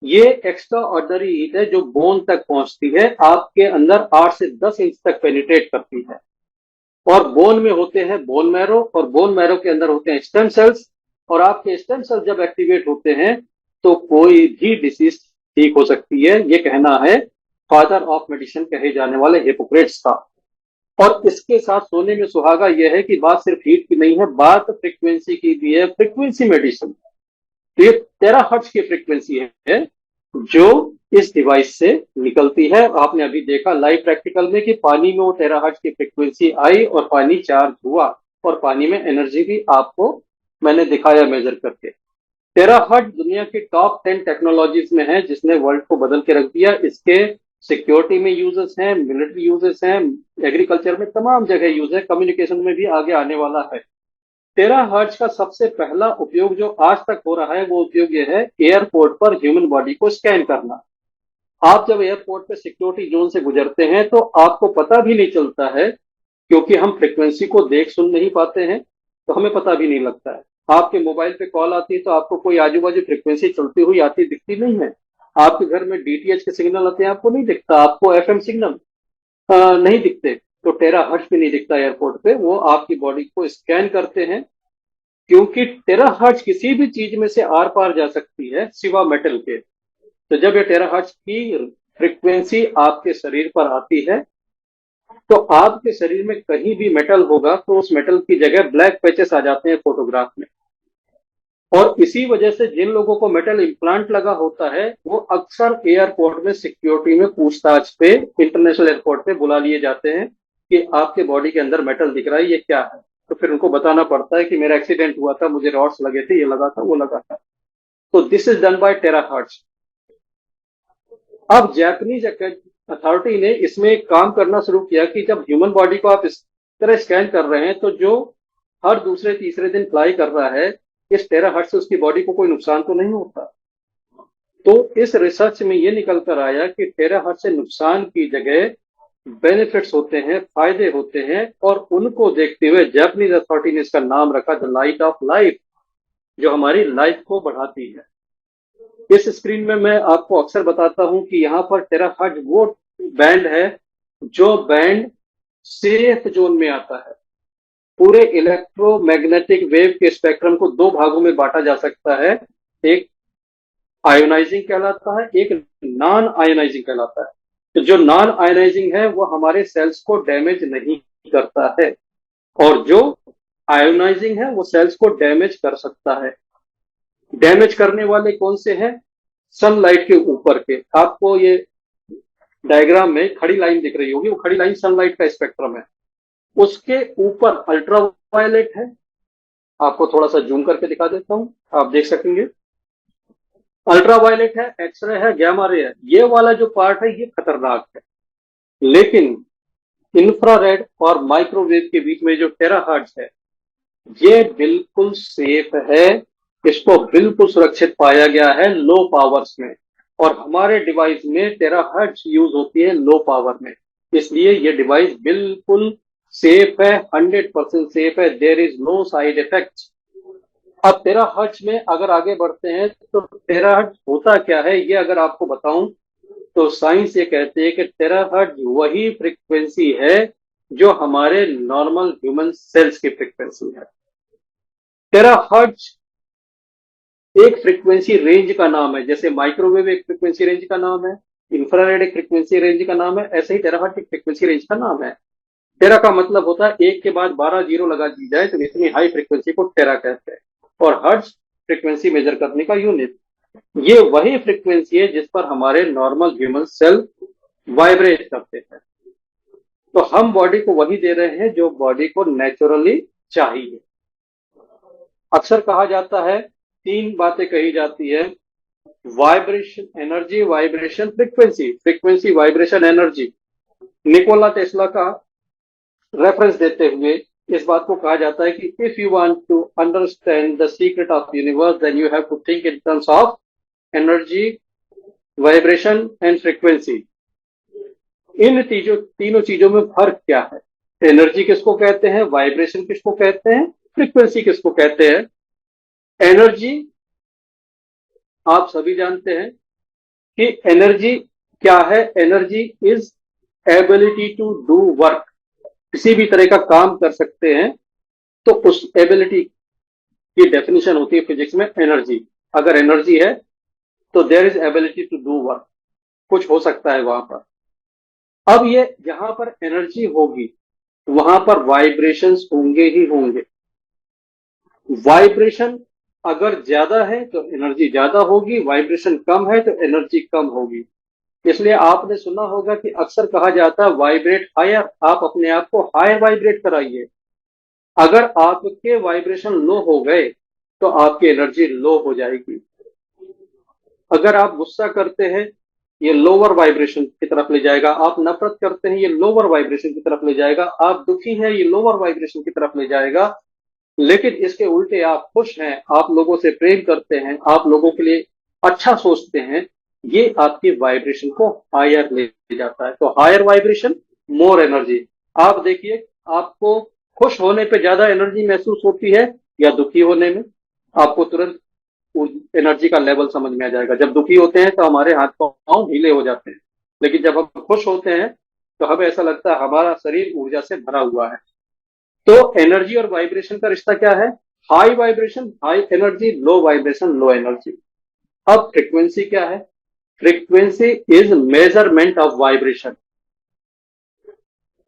ये एक्स्ट्रा ऑर्डनरी हीट है जो बोन तक पहुंचती है, आपके अंदर 8 से 10 इंच तक पेनिट्रेट करती है। और बोन में होते हैं बोन मैरो, और बोन मैरो के अंदर होते हैं स्टेम सेल्स। और आपके स्टेम सेल्स जब एक्टिवेट होते हैं तो कोई भी डिसीज ठीक हो सकती है, ये कहना है फादर ऑफ मेडिसिन कहे जाने वाले हिपोक्रेट्स का। और इसके साथ सोने में सुहागा यह है कि बात सिर्फ हीट की नहीं है, बात फ्रीक्वेंसी की भी है, फ्रीक्वेंसी मेडिसिन। तो ये 13 हर्ट्ज की फ्रीक्वेंसी है जो इस डिवाइस से निकलती है। आपने अभी देखा लाइव प्रैक्टिकल में कि पानी में वो 13 हर्ट्ज की फ्रीक्वेंसी आई और पानी चार्ज हुआ, और पानी में एनर्जी भी आपको मैंने दिखाया मेजर करके। 13 हर्ट्ज दुनिया की टॉप 10 टेक्नोलॉजीज में है, जिसने वर्ल्ड को बदल के रख दिया। इसके सिक्योरिटी में यूजेस हैं, मिलिट्री यूजेस हैं, एग्रीकल्चर में तमाम जगह यूज है, कम्युनिकेशन में भी आगे आने वाला है। 13 हर्ट्ज का सबसे पहला उपयोग जो आज तक हो रहा है वो उपयोग ये है, एयरपोर्ट पर ह्यूमन बॉडी को स्कैन करना। आप जब एयरपोर्ट पे सिक्योरिटी जोन से गुजरते हैं तो आपको पता भी नहीं चलता है, क्योंकि हम फ्रिक्वेंसी को देख सुन नहीं पाते हैं, तो हमें पता भी नहीं लगता है। आपके मोबाइल पे कॉल आती है तो आपको कोई आजू बाजू फ्रिक्वेंसी चलती हुई आती दिखती नहीं है। आपके घर में डीटीएच के सिग्नल आते हैं, आपको नहीं दिखता, आपको एफएम सिग्नल नहीं दिखते। तो 13 हर्ट्ज भी नहीं दिखता एयरपोर्ट पे, वो आपकी बॉडी को स्कैन करते हैं। क्योंकि 13 हर्ट्ज किसी भी चीज में से आर पार जा सकती है सिवा मेटल के। तो जब ये 13 हर्ट्ज की फ्रीक्वेंसी आपके शरीर पर आती है तो आपके शरीर में कहीं भी मेटल होगा तो उस मेटल की जगह ब्लैक पैचेस आ जाते हैं फोटोग्राफ में। और इसी वजह से जिन लोगों को मेटल इम्प्लांट लगा होता है वो अक्सर एयरपोर्ट में सिक्योरिटी में पूछताछ पे, इंटरनेशनल एयरपोर्ट पे बुला लिए जाते हैं कि आपके बॉडी के अंदर मेटल दिख रहा है, ये क्या है। तो फिर उनको बताना पड़ता है कि मेरा एक्सीडेंट हुआ था, मुझे रॉड्स लगे थे, ये लगा था, वो लगा था। तो this is done by 13 hertz. अब जापानीज अथॉरिटी ने इसमें एक काम करना शुरू किया कि जब ह्यूमन बॉडी को आप इस तरह स्कैन कर रहे हैं तो जो हर दूसरे तीसरे दिन फ्लाई कर रहा है, इस 13 हर्ट्ज से उसकी बॉडी को कोई नुकसान तो नहीं होता। तो इस रिसर्च में ये निकल कर आया कि 13 हर्ट्ज से नुकसान की जगह बेनिफिट्स होते हैं, फायदे होते हैं। और उनको देखते हुए जापानीज अथॉरिटी ने इसका नाम रखा द लाइट ऑफ लाइफ, जो हमारी लाइफ को बढ़ाती है। इस स्क्रीन में मैं आपको अक्सर बताता हूं कि यहाँ पर 13 हर्ट्ज वो बैंड है जो बैंड सेफ जोन में आता है। पूरे इलेक्ट्रोमैग्नेटिक वेव के स्पेक्ट्रम को दो भागों में बांटा जा सकता है, एक आयोनाइजिंग कहलाता है, एक नॉन आयोनाइजिंग कहलाता है। तो जो नॉन आयोनाइजिंग है वो हमारे सेल्स को डैमेज नहीं करता है, और जो आयोनाइजिंग है वो सेल्स को डैमेज कर सकता है। डैमेज करने वाले कौन से हैं? सनलाइट के ऊपर के। आपको ये डायग्राम में खड़ी लाइन दिख रही होगी, वो खड़ी लाइन सनलाइट का स्पेक्ट्रम है। उसके ऊपर अल्ट्रावायलेट है, आपको थोड़ा सा जूम करके दिखा देता हूं, आप देख सकेंगे। अल्ट्रावायलेट है, एक्सरे है, गैमा रे है। ये वाला जो पार्ट है ये खतरनाक है, लेकिन इंफ्रारेड और माइक्रोवेव के बीच में जो 13 हर्ट्ज है ये बिल्कुल सेफ है। इसको बिल्कुल सुरक्षित पाया गया है लो पावर्स में, और हमारे डिवाइस में 13 हर्ट्ज यूज होती है लो पावर में। इसलिए ये डिवाइस बिल्कुल सेफ है, 100% सेफ है। There is no side effect. अब 13 हर्ट्ज में अगर आगे बढ़ते हैं तो 13 हर्ट्ज होता क्या है ये अगर आपको बताऊं तो साइंस ये कहती है कि 13 हर्ट्ज वही फ्रीक्वेंसी है जो हमारे नॉर्मल ह्यूमन सेल्स की फ्रीक्वेंसी है। 13 हर्ट्ज एक फ्रीक्वेंसी रेंज का नाम है, जैसे माइक्रोवेव एक फ्रीक्वेंसी रेंज का नाम है, इंफ्रारेड एक फ्रीक्वेंसी रेंज का नाम है, ऐसे ही 13 हर्ट्ज एक फ्रीक्वेंसी रेंज का नाम है। 13 का मतलब होता है एक के बाद 12 जीरो लगा दी जाए तो इतनी हाई फ्रीक्वेंसी को 13 कहते हैं। और हर्ट्ज फ्रीक्वेंसी मेजर करने का यूनिट। ये वही फ्रीक्वेंसी है जिस पर हमारे नॉर्मल ह्यूमन सेल वाइब्रेट करते हैं। तो हम बॉडी को वही दे रहे हैं जो बॉडी को नेचुरली चाहिए। अक्सर कहा जाता है, तीन बातें कही जाती है, vibration energy, vibration frequency, frequency vibration energy. Nikola Tesla का रेफरेंस देते हुए इस बात को कहा जाता है कि if you want to understand the secret of universe then you have to think in terms of energy, vibration and frequency. इन तीनों चीजों में फर्क क्या है? एनर्जी किसको कहते हैं, वाइब्रेशन किसको कहते हैं, फ्रीक्वेंसी किसको कहते हैं। एनर्जी आप सभी जानते हैं कि एनर्जी क्या है। Energy is ability to do work, किसी भी तरह का काम कर सकते हैं तो उस एबिलिटी की डेफिनेशन होती है फिजिक्स में एनर्जी। अगर एनर्जी है तो there is ability to do work, कुछ हो सकता है वहां पर। अब ये जहां पर एनर्जी होगी वहां पर वाइब्रेशंस होंगे ही होंगे। वाइब्रेशन अगर ज्यादा है तो एनर्जी ज्यादा होगी, वाइब्रेशन कम है तो एनर्जी कम होगी। इसलिए आपने सुना होगा कि अक्सर कहा जाता है वाइब्रेट हायर, आप अपने आप को हायर वाइब्रेट कराइए। अगर आपके वाइब्रेशन लो हो गए तो आपकी एनर्जी लो हो जाएगी। अगर आप गुस्सा करते हैं ये लोअर वाइब्रेशन की तरफ ले जाएगा, आप नफरत करते हैं ये लोअर वाइब्रेशन की तरफ ले जाएगा, आप दुखी हैं ये लोअर वाइब्रेशन की तरफ ले जाएगा। लेकिन इसके उल्टे आप खुश हैं, आप लोगों से प्रेम करते हैं, आप लोगों के लिए अच्छा सोचते हैं, ये आपकी वाइब्रेशन को हायर ले जाता है। तो हायर वाइब्रेशन मोर एनर्जी। आप देखिए आपको खुश होने पे ज्यादा एनर्जी महसूस होती है या दुखी होने में, आपको तुरंत एनर्जी का लेवल समझ में आ जाएगा। जब दुखी होते हैं तो हमारे हाथ पांव ढीले हो जाते हैं, लेकिन जब हम खुश होते हैं तो हमें ऐसा लगता है हमारा शरीर ऊर्जा से भरा हुआ है। तो एनर्जी और वाइब्रेशन का रिश्ता क्या है, high vibration high energy, low vibration low energy. अब फ्रीक्वेंसी क्या है, frequency is measurement of vibration.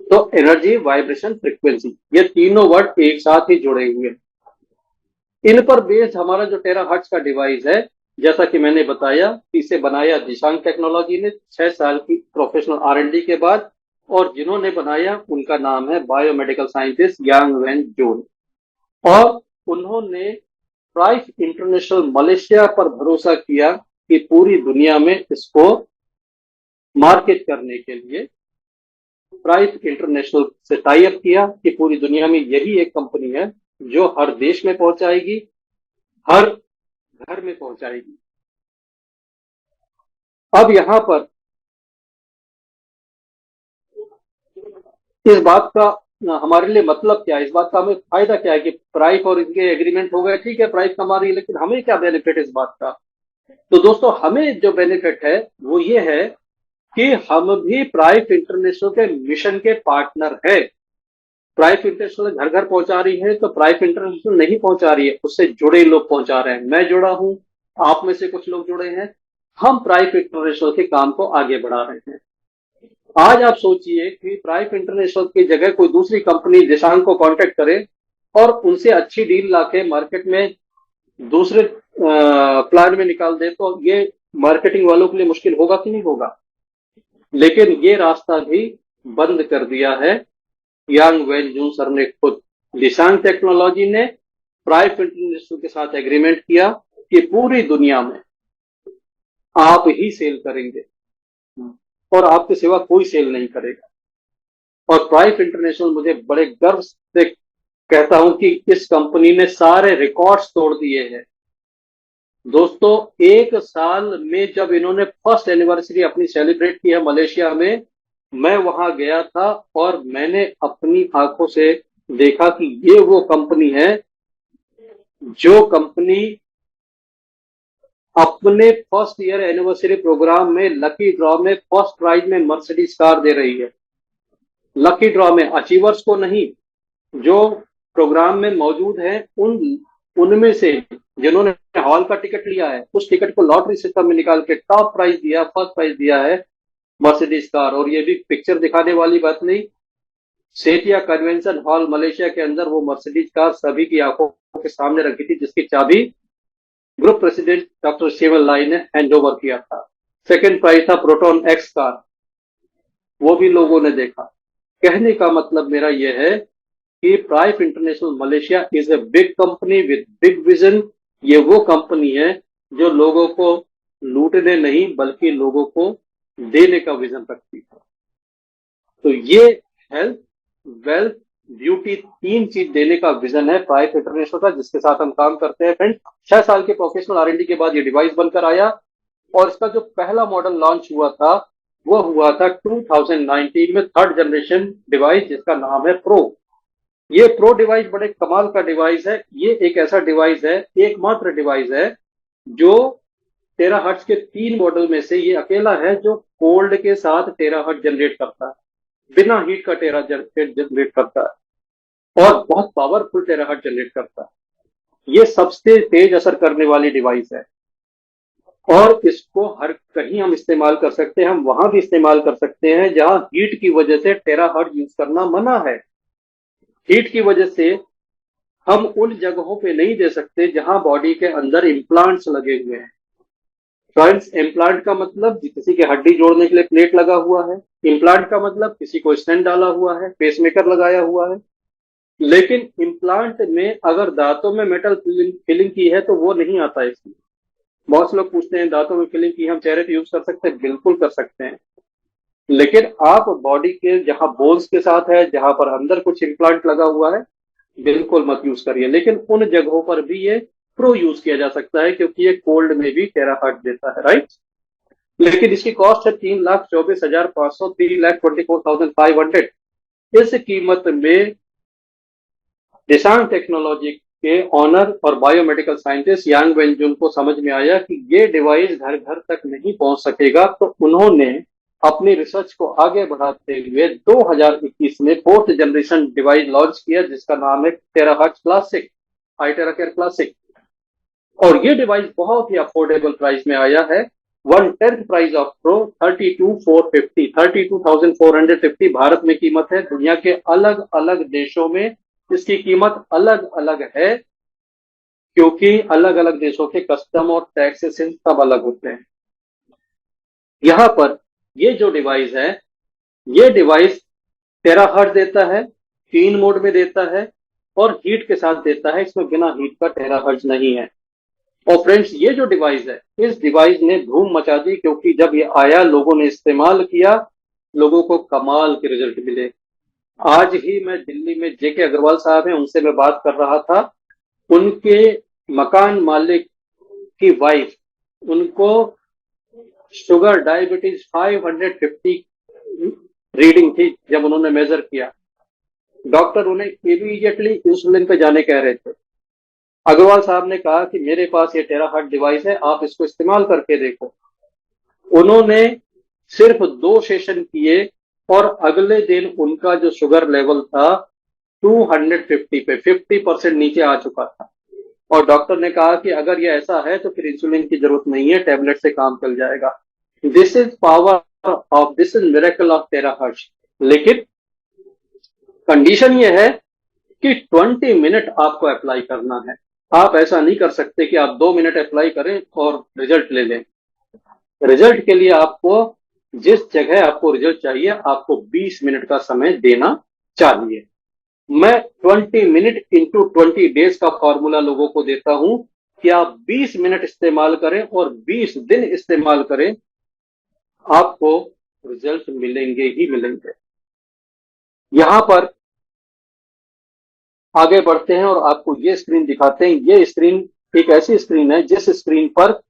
तो एनर्जी वाइब्रेशन फ्रीक्वेंसी ये तीनों वर्ड एक साथ ही जुड़े हुए हैं। इन पर बेस्ड हमारा जो टेराहर्ट्ज का डिवाइस है, जैसा कि मैंने बताया, इसे बनाया दिशांग टेक्नोलॉजी ने 6 साल की प्रोफेशनल R&D के बाद, और जिन्होंने बनाया उनका नाम है बायोमेडिकल साइंटिस्ट यांग वेन जून। और उन्होंने प्राइस इंटरनेशनल मलेशिया पर भरोसा किया कि पूरी दुनिया में इसको मार्केट करने के लिए प्राइस इंटरनेशनल से टाई अप किया कि पूरी दुनिया में यही एक कंपनी है जो हर देश में पहुंचाएगी, हर घर में पहुंचाएगी। अब यहां पर इस बात का हमारे लिए मतलब क्या है, इस बात का हमें फायदा क्या है कि प्राइस और इनके एग्रीमेंट हो गए, ठीक है, प्राइस कमा रही है, लेकिन हमें क्या बेनिफिट है इस बात का। तो दोस्तों हमें जो बेनिफिट है वो ये है कि हम भी प्राइस इंटरनेशनल के मिशन के पार्टनर है। प्राइस इंटरनेशनल घर घर पहुंचा रही है तो प्राइस इंटरनेशनल नहीं पहुंचा रही है, उससे जुड़े लोग पहुंचा रहे हैं। मैं जुड़ा हूं, आप में से कुछ लोग जुड़े हैं, हम प्राइस इंटरनेशनल के काम को आगे बढ़ा रहे हैं। आज आप सोचिए कि प्राइस इंटरनेशनल की जगह कोई दूसरी कंपनी दिशांग को कांटेक्ट करे और उनसे अच्छी डील लाके मार्केट में दूसरे प्लान में निकाल दे, तो ये मार्केटिंग वालों के लिए मुश्किल होगा कि नहीं होगा। लेकिन ये रास्ता भी बंद कर दिया है यांग वेन जून सर ने खुद। दिशांग टेक्नोलॉजी ने प्राइस इंटरनेशनल के साथ एग्रीमेंट किया कि पूरी दुनिया में आप ही सेल करेंगे और आपके सिवा कोई सेल नहीं करेगा। और प्राइस इंटरनेशनल मुझे बड़े गर्व से कहता हूं कि इस कंपनी ने सारे रिकॉर्ड्स तोड़ दिए हैं। दोस्तों 1 साल में जब इन्होंने फर्स्ट एनिवर्सरी अपनी सेलिब्रेट की है मलेशिया में, मैं वहां गया था और मैंने अपनी आंखों से देखा कि ये वो कंपनी है जो कंपनी अपने फर्स्ट ईयर एनिवर्सरी प्रोग्राम में लकी ड्रॉ में फर्स्ट प्राइज में मर्सिडीज कार दे रही है। लकी ड्रॉ में अचीवर्स को नहीं, जो प्रोग्राम में मौजूद हैं उनमें से जिन्होंने हॉल का टिकट लिया है, उस टिकट को लॉटरी सिस्टम में निकाल के टॉप प्राइज दिया, फर्स्ट प्राइज दिया है मर्सिडीज कार। और ये भी पिक्चर दिखाने वाली बात नहीं, सेठिया कन्वेंशन हॉल मलेशिया के अंदर वो मर्सिडीज कार सभी की आंखों के सामने रखी थी, जिसकी चाबी ग्रुप प्रेसिडेंट डॉक्टर शिवन लाई ने हैंड ओवर किया था। सेकंड प्राइज था प्रोटॉन एक्स कार, वो भी लोगों ने देखा। कहने का मतलब मेरा यह है कि price international Malaysia is a big company with big vision. ये वो कंपनी है जो लोगों को लूटने नहीं बल्कि लोगों को देने का विजन रखती है। तो ये हेल्थ, वेल्थ, ब्यूटी, 3 चीज देने का विजन है प्राइस इंटरनेशनल का, जिसके साथ हम काम करते हैं। फ्रेंड 6 साल के प्रोफेशनल R&D के बाद ये डिवाइस बनकर आया और इसका जो पहला मॉडल लॉन्च हुआ था वो हुआ था 2019 में, थर्ड जनरेशन डिवाइस जिसका नाम है प्रो। ये प्रो डिवाइस बड़े कमाल का डिवाइस है। ये एक ऐसा डिवाइस है, एकमात्र डिवाइस है जो टेराहर्ट्ज के 3 मॉडल में से ये अकेला है जो कोल्ड के साथ टेराहर्ट्ज जनरेट करता है, बिना हीट का टेराहर्ट्ज जनरेट करता है और बहुत पावरफुल टेराहर्ट्ज जनरेट करता है। ये सबसे तेज असर करने वाली डिवाइस है और इसको हर कहीं हम इस्तेमाल कर सकते हैं। हम वहां भी इस्तेमाल कर सकते हैं जहां हीट की वजह से टेराहर्ट्ज यूज करना मना है। हीट की वजह से हम उन जगहों पे नहीं दे सकते जहां बॉडी के अंदर इम्प्लांट्स लगे हुए हैं। फ्रेंड्स, इम्प्लांट का मतलब किसी के हड्डी जोड़ने के लिए प्लेट लगा हुआ है। इम्प्लांट का मतलब किसी को स्टेंट डाला हुआ है, पेसमेकर लगाया हुआ है। लेकिन इम्प्लांट में अगर दांतों में मेटल फिलिंग की है तो वो नहीं आता है इसमें। बहुत से लोग पूछते हैं दांतों में फिलिंग की हम चेहरे पे यूज कर सकते हैं? बिल्कुल कर सकते हैं। लेकिन आप बॉडी के जहां बोन्स के साथ है, जहां पर अंदर कुछ इम्प्लांट लगा हुआ है, बिल्कुल मत यूज करिए। लेकिन उन जगहों पर भी ये प्रो यूज किया जा सकता है क्योंकि ये कोल्ड में भी टेराहर्ट्ज देता है, राइट। लेकिन इसकी कॉस्ट है 3,24,500, 3,24,500। इस कीमत में दिशांग टेक्नोलॉजी के ऑनर और बायोमेडिकल साइंटिस्ट यांग वेंजुन को समझ में आया कि ये डिवाइस घर घर तक नहीं पहुंच सकेगा, तो उन्होंने अपनी रिसर्च को आगे बढ़ाते हुए 2021 में फोर्थ जनरेशन डिवाइस लॉन्च किया जिसका नाम है terahertz classic, iTera Care classic. और ये डिवाइस बहुत ही अफोर्डेबल प्राइस में आया है। 1/10 प्राइस ऑफ प्रो 32,450 भारत में कीमत है। दुनिया के अलग अलग देशों में इसकी कीमत अलग अलग है क्योंकि अलग अलग देशों के कस्टम और टैक्सेशन सब अलग होते हैं। यहां पर ये जो डिवाइस है, ये डिवाइस टेराहर्ट्ज देता है, 3 मोड में देता है और हीट के साथ देता है। इसमें बिना हीट का टेराहर्ट्ज नहीं है। और फ्रेंड्स, ये जो डिवाइस है, इस डिवाइस ने धूम मचा दी क्योंकि जब ये आया लोगों ने इस्तेमाल किया, लोगों को कमाल के रिजल्ट मिले। आज ही मैं दिल्ली में जेके अग्रवाल साहब हैं, उनसे मैं बात कर रहा था। उनके मकान मालिक की वाइफ, उनको शुगर डायबिटीज 550 रीडिंग थी। जब उन्होंने मेजर किया, डॉक्टर उन्हें इमीडिएटली इंसुलिन पे जाने कह रहे थे। अग्रवाल साहब ने कहा कि मेरे पास ये टेराहर्ट्ज डिवाइस है, आप इसको इस्तेमाल करके देखो। उन्होंने सिर्फ 2 सेशन किए और अगले दिन उनका जो शुगर लेवल था 250 पे 50% नीचे आ चुका था। और डॉक्टर ने कहा कि अगर ये ऐसा है तो फिर इंसुलिन की जरूरत नहीं है, टेबलेट से काम चल जाएगा। This is miracle of terahertz. लेकिन कंडीशन ये है कि 20 मिनट आपको अप्लाई करना है। आप ऐसा नहीं कर सकते कि आप 2 मिनट अप्लाई करें और रिजल्ट ले लें। रिजल्ट के लिए आपको जिस जगह आपको रिजल्ट चाहिए, आपको 20 मिनट का समय देना चाहिए। मैं 20 मिनट इंटू 20 डेज का फॉर्मूला लोगों को देता हूं कि आप 20 मिनट इस्तेमाल करें और 20 दिन इस्तेमाल करें, आपको रिजल्ट मिलेंगे ही मिलेंगे। यहां पर आगे बढ़ते हैं और आपको ये स्क्रीन दिखाते हैं। ये स्क्रीन एक ऐसी स्क्रीन है जिस स्क्रीन पर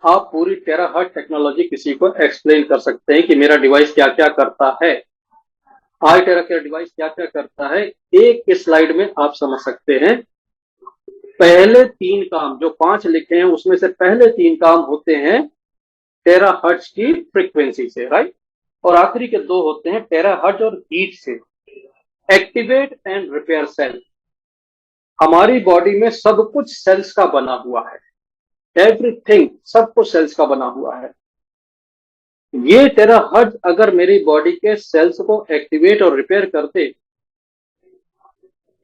आप पूरी टेराहर्ट्ज टेक्नोलॉजी किसी को एक्सप्लेन कर सकते हैं कि मेरा डिवाइस क्या क्या करता है, iTera Care डिवाइस क्या क्या करता है। एक स्लाइड में आप समझ सकते हैं। पहले 3 काम, जो 5 लिखे हैं उसमें से पहले 3 काम होते हैं टेराहर्ट्ज की फ्रीक्वेंसी से, राइट। और आखिरी के 2 होते हैं टेराहर्ट्ज और हीट से। Activate and repair cell. हमारी बॉडी में सब कुछ सेल्स का बना हुआ है, एवरीथिंग, सब कुछ सेल्स का बना हुआ है। ये टेराहर्ट्ज अगर मेरी बॉडी के सेल्स को एक्टिवेट और रिपेयर करते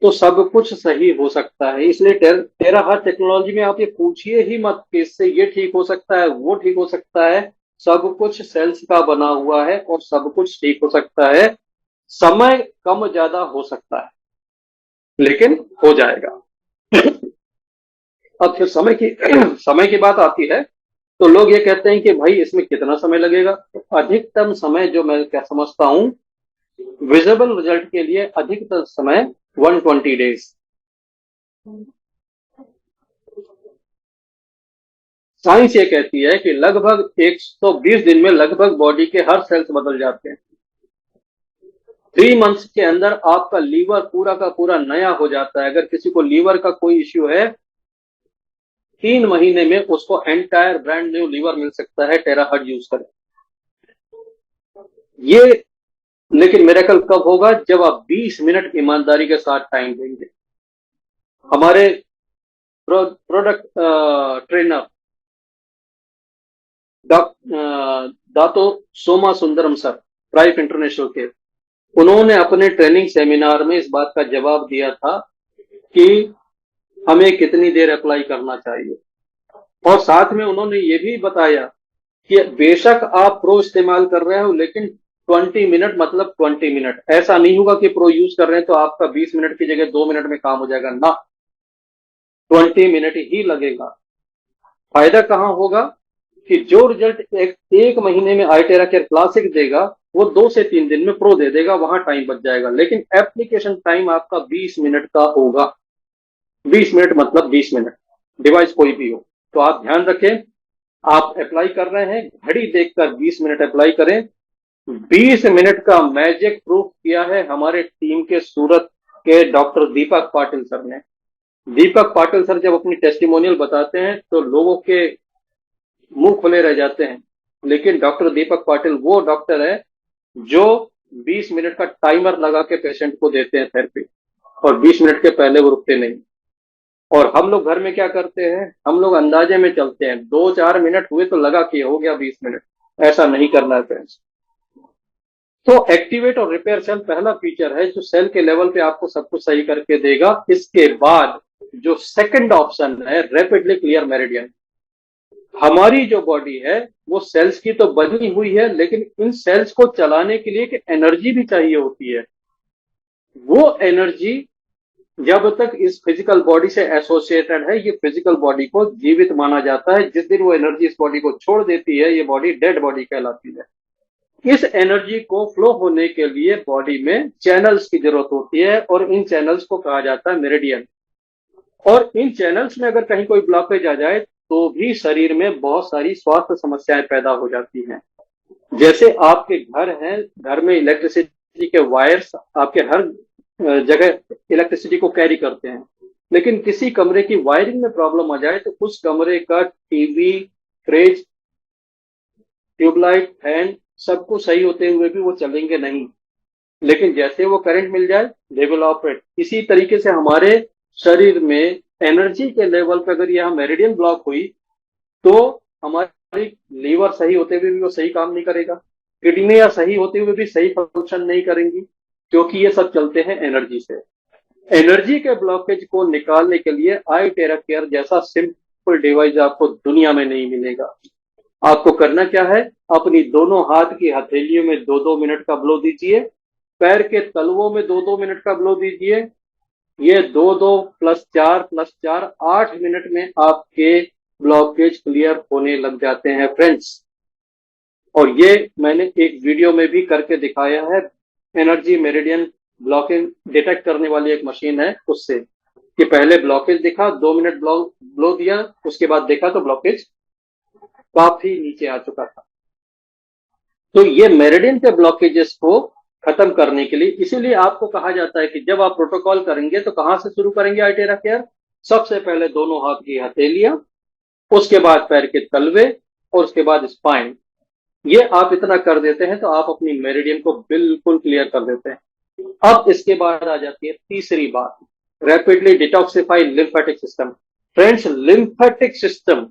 तो सब कुछ सही हो सकता है। इसलिए टेराहर्ट्ज टेक्नोलॉजी में आप ये पूछिए ही मत कि इससे ये ठीक हो सकता है, वो ठीक हो सकता है। सब कुछ सेल्स का बना हुआ है और सब कुछ ठीक हो सकता है। समय कम ज्यादा हो सकता है लेकिन हो जाएगा। अब फिर समय की बात आती है तो लोग ये कहते हैं कि भाई इसमें कितना समय लगेगा। तो अधिकतम समय जो मैं क्या समझता हूं, विजिबल रिजल्ट के लिए अधिकतम समय 120 डेज। साइंस ये कहती है कि लगभग 120 दिन में लगभग बॉडी के हर सेल्स बदल जाते हैं। 3 मंथ्स के अंदर आपका लीवर पूरा का पूरा नया हो जाता है। अगर किसी को लीवर का कोई इश्यू है, 3 महीने में उसको एंटायर ब्रांड न्यू लीवर मिल सकता है टेराहर्ट्ज यूज करें। ये लेकिन मिरेकल कब होगा? जब आप 20 मिनट ईमानदारी के साथ टाइम देंगे। हमारे product trainer Dato Soma Sundaram sir, Prife International के, उन्होंने अपने ट्रेनिंग सेमिनार में इस बात का जवाब दिया था कि हमें कितनी देर अप्लाई करना चाहिए। और साथ में उन्होंने ये भी बताया कि बेशक आप प्रो इस्तेमाल कर रहे हो, लेकिन 20 मिनट मतलब 20 मिनट। ऐसा नहीं होगा कि प्रो यूज कर रहे हैं तो आपका 20 मिनट की जगह 2 मिनट में काम हो जाएगा ना, 20 मिनट ही लगेगा। फायदा कहां होगा कि जो रिजल्ट एक महीने में आईटेरा केयर क्लासिक देगा, वो 2 से 3 दिन में प्रो दे देगा, वहां टाइम बच जाएगा। लेकिन एप्लीकेशन टाइम आपका 20 मिनट का होगा। 20 मिनट मतलब 20 मिनट, डिवाइस कोई भी हो। तो आप ध्यान रखें, आप अप्लाई कर रहे हैं, घड़ी देखकर 20 मिनट अप्लाई करें। 20 मिनट का मैजिक प्रूफ किया है हमारे टीम के सूरत के डॉक्टर दीपक पाटिल सर ने। दीपक पाटिल सर जब अपनी टेस्टिमोनियल बताते हैं तो लोगों के मुंह खुले रह जाते हैं। लेकिन डॉक्टर दीपक पाटिल वो डॉक्टर है जो 20 मिनट का टाइमर लगा के पेशेंट को देते हैं थेरेपी, और 20 मिनट के पहले वो रुकते नहीं। और हम लोग घर में क्या करते हैं? हम लोग अंदाजे में चलते हैं, 2-4 मिनट हुए तो लगा कि हो गया 20 मिनट। ऐसा नहीं करना है फ्रेंड्स। तो एक्टिवेट और रिपेयर सेल पहला फीचर है जो सेल के लेवल पे आपको सब कुछ सही करके देगा। इसके बाद जो सेकंड ऑप्शन है, रैपिडली क्लियर मेरिडियन। हमारी जो बॉडी है वो सेल्स की तो बनी हुई है, लेकिन इन सेल्स को चलाने के लिए एनर्जी भी चाहिए होती है। वो एनर्जी जब तक इस फिजिकल बॉडी से एसोसिएटेड है, ये फिजिकल बॉडी को जीवित माना जाता है। जिस दिन वो एनर्जी इस बॉडी को छोड़ देती है, ये बॉडी डेड बॉडी कहलाती है। इस एनर्जी को फ्लो होने के लिए बॉडी में चैनल्स की जरूरत होती है, और इन चैनल्स को कहा जाता है मेरिडियन। और इन चैनल्स में अगर कहीं कोई ब्लॉकेज आ जाए तो भी शरीर में बहुत सारी स्वास्थ्य समस्याएं पैदा हो जाती हैं। जैसे आपके घर हैं, घर में इलेक्ट्रिसिटी के वायर्स आपके हर जगह इलेक्ट्रिसिटी को कैरी करते हैं, लेकिन किसी कमरे की वायरिंग में प्रॉब्लम आ जाए तो उस कमरे का टीवी, फ्रिज, ट्यूबलाइट, फैन सब कुछ सही होते हुए भी वो चलेंगे नहीं। लेकिन जैसे वो करंट मिल जाए, दे विल ऑपरेट। इसी तरीके से हमारे शरीर में एनर्जी के लेवल पर अगर यह मेरिडियन ब्लॉक हुई तो हमारी लीवर सही होते हुए भी वो सही काम नहीं करेगा, किडनियां सही होते हुए भी सही फंक्शन नहीं करेंगी, क्योंकि ये सब चलते हैं एनर्जी से। एनर्जी के ब्लॉकेज को निकालने के लिए आई टेरा केयर जैसा सिंपल डिवाइस आपको दुनिया में नहीं मिलेगा। आपको करना क्या है? अपनी दोनों हाथ की हथेलियों में 2-2 मिनट का ब्लो दीजिए, पैर के तलवों में 2-2 मिनट का ब्लो दीजिए। ये 2-2 +4 +4 8 मिनट में आपके ब्लॉकेज क्लियर होने लग जाते हैं फ्रेंड्स। और ये मैंने एक वीडियो में भी करके दिखाया है। एनर्जी मेरिडियन ब्लॉकिंग डिटेक्ट करने वाली एक मशीन है, उससे कि पहले ब्लॉकेज दिखा, 2 मिनट ब्लो दिया, उसके बाद देखा तो ब्लॉकेज काफी नीचे आ चुका था। तो ये मेरिडियन के ब्लॉकेजेस को खत्म करने के लिए, इसीलिए आपको कहा जाता है कि जब आप प्रोटोकॉल करेंगे तो कहां से शुरू करेंगे आईटेरा केयर? सबसे पहले दोनों हाथ की हथेलियां, उसके बाद पैर के तलवे, और उसके बाद स्पाइन। ये आप इतना कर देते हैं तो आप अपनी मेरिडियन को बिल्कुल क्लियर कर देते हैं। अब इसके बाद आ जाती है तीसरी बात, rapidly detoxify lymphatic system. Friends, lymphatic system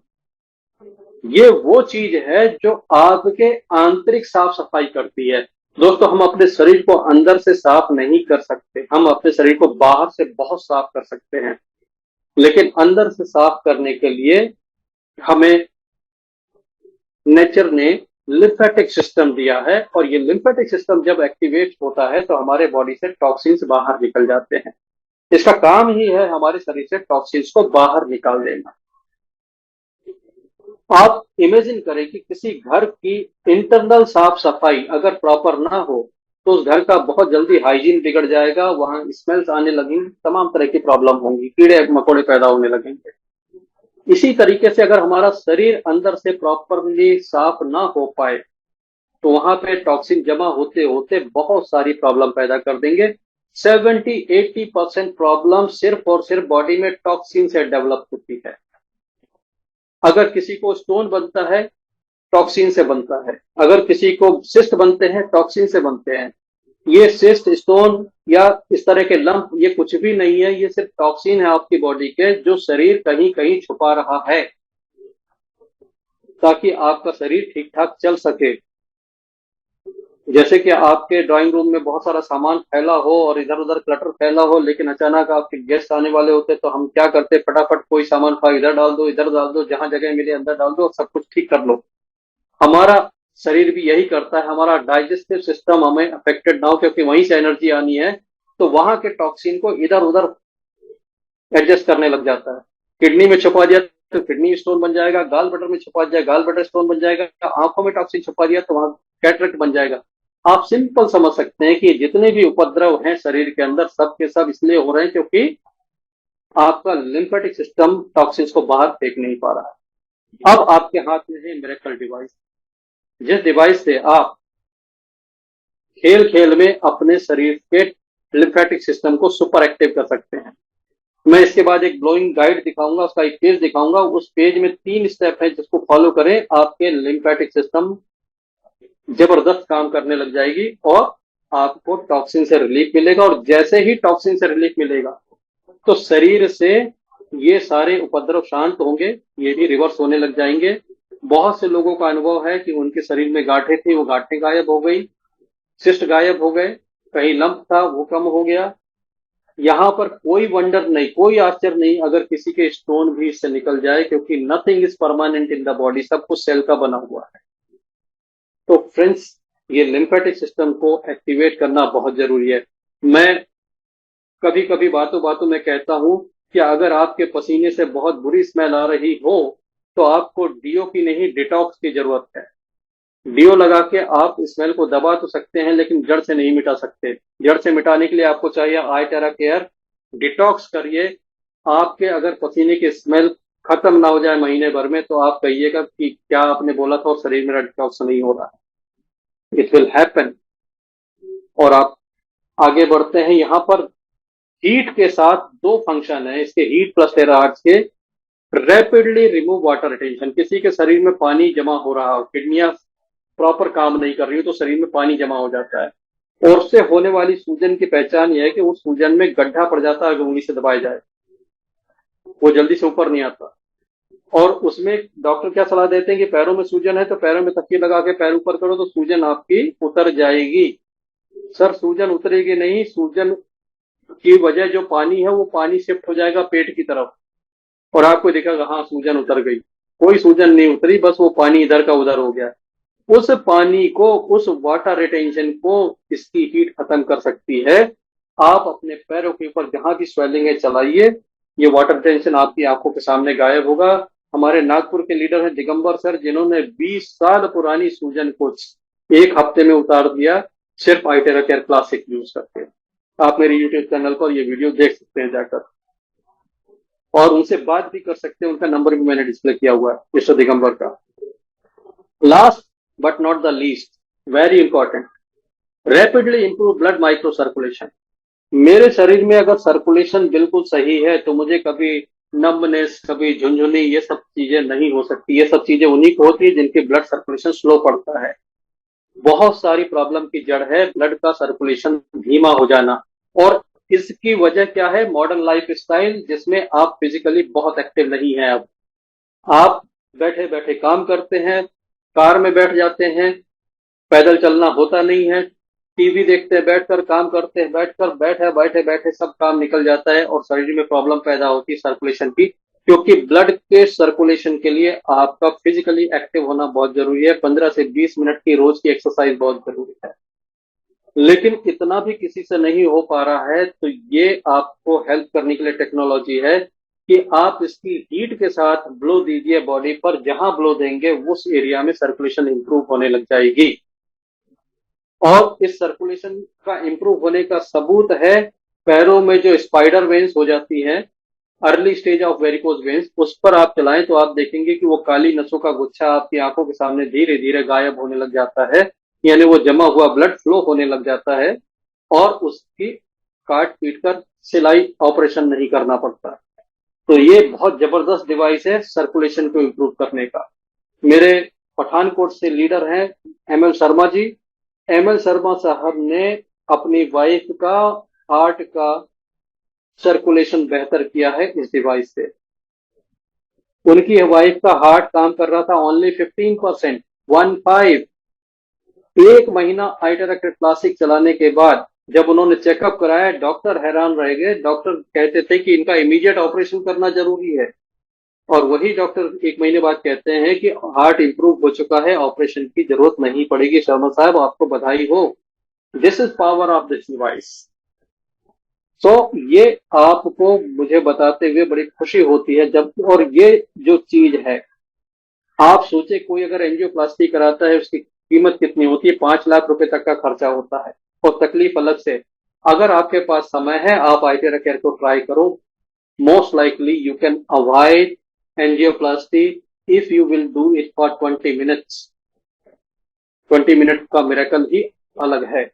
ये वो चीज है जो आपके आंतरिक साफ सफाई करती है। दोस्तों, हम अपने शरीर को अंदर से साफ नहीं कर सकते, हम अपने शरीर को बाहर से बहुत साफ कर सकते हैं, लेकिन अंदर से साफ करने के लिए हमें नेचर ने लिम्फेटिक सिस्टम दिया है। और ये लिम्फेटिक सिस्टम जब एक्टिवेट होता है तो हमारे बॉडी से टॉक्सिन्स बाहर निकल जाते हैं। इसका काम ही है हमारे शरीर से टॉक्सिन्स को बाहर निकाल देना। आप इमेजिन करें कि किसी घर की इंटरनल साफ सफाई अगर प्रॉपर ना हो तो उस घर का बहुत जल्दी हाइजीन बिगड़ जाएगा, वहां स्मेल्स आने लगेंगी, तमाम तरह की प्रॉब्लम होंगी, कीड़े मकोड़े पैदा होने लगेंगे। इसी तरीके से अगर हमारा शरीर अंदर से प्रॉपरली साफ ना हो पाए तो वहां पे टॉक्सिन जमा होते होते बहुत सारी प्रॉब्लम पैदा कर देंगे। 70-80% प्रॉब्लम सिर्फ और सिर्फ बॉडी में टॉक्सिन से डेवलप होती है। अगर किसी को स्टोन बनता है, टॉक्सिन से बनता है। अगर किसी को सिस्ट बनते हैं, टॉक्सिन से बनते हैं। ये सिस्ट, स्टोन या इस तरह के लंप, ये कुछ भी नहीं है, ये सिर्फ टॉक्सिन है आपकी बॉडी के, जो शरीर कहीं कहीं छुपा रहा है ताकि आपका शरीर ठीक ठाक चल सके। जैसे कि आपके ड्राइंग रूम में बहुत सारा सामान फैला हो और इधर उधर क्लटर फैला हो, लेकिन अचानक आपके गेस्ट आने वाले होते तो हम क्या करते, फटाफट कोई सामान उठा इधर डाल दो, इधर डाल दो, जहां जगह मिले अंदर डाल दो, सब कुछ ठीक कर लो। हमारा शरीर भी यही करता है। हमारा डाइजेस्टिव सिस्टम हमें अफेक्टेड ना हो, क्योंकि वहीं से एनर्जी आनी है, तो वहां के टॉक्सिन को इधर उधर एडजस्ट करने लग जाता है। किडनी में छुपा दिया तो किडनी स्टोन बन जाएगा, गाल बटर में छुपा दिया गाल बटर स्टोन बन जाएगा, आंखों में टॉक्सिन छुपा दिया तो वहां कैटरेक्ट बन जाएगा। आप सिंपल समझ सकते हैं कि जितने भी उपद्रव हैं शरीर के अंदर, सब के सब इसलिए हो रहे हैं क्योंकि आपका लिम्फेटिक सिस्टम टॉक्सिन्स को बाहर फेंक नहीं पा रहा है। अब आपके हाथ में है मिरेकल डिवाइस, जिस डिवाइस से आप खेल खेल में अपने शरीर के लिम्फेटिक सिस्टम को सुपर एक्टिव कर सकते हैं। मैं इसके बाद एक ब्लोइंग गाइड दिखाऊंगा, उसका एक पेज दिखाऊंगा। उस पेज में 3 स्टेप है, जिसको फॉलो करें आपके लिम्फेटिक सिस्टम जबरदस्त काम करने लग जाएगी और आपको टॉक्सिन से रिलीफ मिलेगा। और जैसे ही टॉक्सिन से रिलीफ मिलेगा तो शरीर से ये सारे उपद्रव शांत होंगे, ये भी रिवर्स होने लग जाएंगे। बहुत से लोगों का अनुभव है कि उनके शरीर में गांठें थी, वो गांठें गायब हो गई, सिस्ट गायब हो गए, कहीं लंप था वो कम हो गया। यहाँ पर कोई वंडर नहीं, कोई आश्चर्य नहीं अगर किसी के स्टोन भी इससे निकल जाए, क्योंकि nothing is permanent in the body, सब कुछ सेल का बना हुआ है। तो फ्रेंड्स, ये लिम्फेटिक सिस्टम को एक्टिवेट करना बहुत जरूरी है। मैं कभी कभी बातों बातों में कहता हूं कि अगर आपके पसीने से बहुत बुरी स्मेल आ रही हो तो आपको डीओ की नहीं, डिटॉक्स की जरूरत है। डीओ लगा के आप स्मेल को दबा तो सकते हैं, लेकिन जड़ से नहीं मिटा सकते। जड़ से मिटाने के लिए आपको चाहिए आई टेरा केयर। डिटॉक्स करिए। आपके अगर पसीने की स्मेल खत्म ना हो जाए महीने भर में तो आप कहिएगा कि क्या आपने बोला था और शरीर मेरा डिटॉक्स नहीं हो रहा है। It will happen. और आप आगे बढ़ते हैं। यहाँ पर हीट के साथ 2 फंक्शन है इसके, हीट प्लस टेराहर्ट्ज के। रैपिडली रिमूव वाटर रिटेंशन, किसी के शरीर में पानी जमा हो रहा हो, किडनियां प्रॉपर काम नहीं कर रही हो तो शरीर में पानी जमा हो जाता है, और उससे होने वाली सूजन की पहचान यह है कि उस सूजन में गड्ढा पड़ जाता है, अगर उंगली से दबाया जाए वो जल्दी से ऊपर नहीं आता। और उसमें डॉक्टर क्या सलाह देते हैं कि पैरों में सूजन है तो पैरों में तकिए लगा के पैर ऊपर करो तो सूजन आपकी उतर जाएगी। सर सूजन उतरेगी नहीं, सूजन की वजह जो पानी है वो पानी शिफ्ट हो जाएगा पेट की तरफ और आपको दिखेगा हाँ सूजन उतर गई। कोई सूजन नहीं उतरी, बस वो पानी इधर का उधर हो गया। उस पानी को, उस वाटर रिटेंशन को इसकी हीट खत्म कर सकती है। आप अपने पैरों के ऊपर जहां भी स्वेलिंग है चलाइए, ये वाटर रिटेंशन आपकी आंखों के सामने गायब होगा। हमारे नागपुर के लीडर हैं दिगंबर सर, जिन्होंने 20 साल पुरानी सूजन को 1 हफ्ते में उतार दिया, सिर्फ आइटेरा केयर क्लासिक यूज करके। आप मेरे यूट्यूब चैनल पर ये वीडियो देख सकते हैं जाकर, और उनसे बात भी कर सकते हैं। उनका नंबर भी मैंने डिस्प्ले किया हुआ है, मिस्टर दिगंबर का। Last but not the least, very important, rapidly improve blood micro circulation. मेरे शरीर में अगर सर्कुलेशन बिल्कुल सही है तो मुझे कभी नम्बनेस, कभी झुंझुनी, ये सब चीजें नहीं हो सकती। ये सब चीजें उन्हीं को होती है जिनके ब्लड सर्कुलेशन स्लो पड़ता है। बहुत सारी प्रॉब्लम की जड़ है ब्लड का सर्कुलेशन धीमा हो जाना। और इसकी वजह क्या है? मॉडर्न लाइफ स्टाइल, जिसमें आप फिजिकली बहुत एक्टिव नहीं है। अब आप बैठे बैठे काम करते हैं, कार में बैठ जाते हैं, पैदल चलना होता नहीं है, टीवी देखते हैं बैठकर, काम करते हैं बैठकर, बैठे बैठे सब काम निकल जाता है और शरीर में प्रॉब्लम पैदा होती है सर्कुलेशन की। क्योंकि ब्लड के सर्कुलेशन के लिए आपका फिजिकली एक्टिव होना बहुत जरूरी है। 15 से 20 मिनट की रोज की एक्सरसाइज बहुत जरूरी है। लेकिन इतना भी किसी से नहीं हो पा रहा है, तो ये आपको हेल्प करने के लिए टेक्नोलॉजी है कि आप इसकी हीट के साथ ब्लो दीजिए बॉडी पर। जहां ब्लो देंगे उस एरिया में सर्कुलेशन इंप्रूव होने लग जाएगी। और इस सर्कुलेशन का इंप्रूव होने का सबूत है पैरों में जो स्पाइडर वेन्स हो जाती है, early stage of varicose veins, उस पर आप चलाएं तो आप देखेंगे कि वो काली नसों का गुच्छा आपकी आंखों के सामने धीरे धीरे गायब होने लग जाता है, यानी वो जमा हुआ ब्लड फ्लो होने लग जाता है और उसकी काट पीट कर सिलाई ऑपरेशन नहीं करना पड़ता। तो ये बहुत जबरदस्त डिवाइस है सर्कुलेशन को इम्प्रूव करने का। मेरे पठानकोट से लीडर हैं एमएल शर्मा जी। एमएल शर्मा साहब ने अपनी वाइफ का हार्ट का सर्कुलेशन बेहतर किया है इस डिवाइस से। उनकी वाइफ का हार्ट काम कर रहा था ओनली 15%, 15। एक महीना आइटेराक्ट क्लासिक चलाने के बाद जब उन्होंने चेकअप कराया, डॉक्टर हैरान रह गए। डॉक्टर कहते थे कि इनका इमीडिएट ऑपरेशन करना जरूरी है, और वही डॉक्टर एक महीने बाद कहते हैं कि हार्ट इंप्रूव हो चुका है, ऑपरेशन की जरूरत नहीं पड़ेगी। शर्मा साहब, आपको बधाई हो। This is power of this device. तो ये आपको मुझे बताते हुए बड़ी खुशी होती है जब, और ये जो चीज है, आप सोचे कोई अगर एंजियोप्लास्टी कराता है उसकी कीमत कितनी होती है, 5 लाख रुपए तक का खर्चा होता है, और तकलीफ अलग से। अगर आपके पास समय है, आप आइटेरा केयर को ट्राई करो। Most likely you can avoid angioplasty if you will do it for 20 minutes. 20 minute का मिरेकल ही अलग है।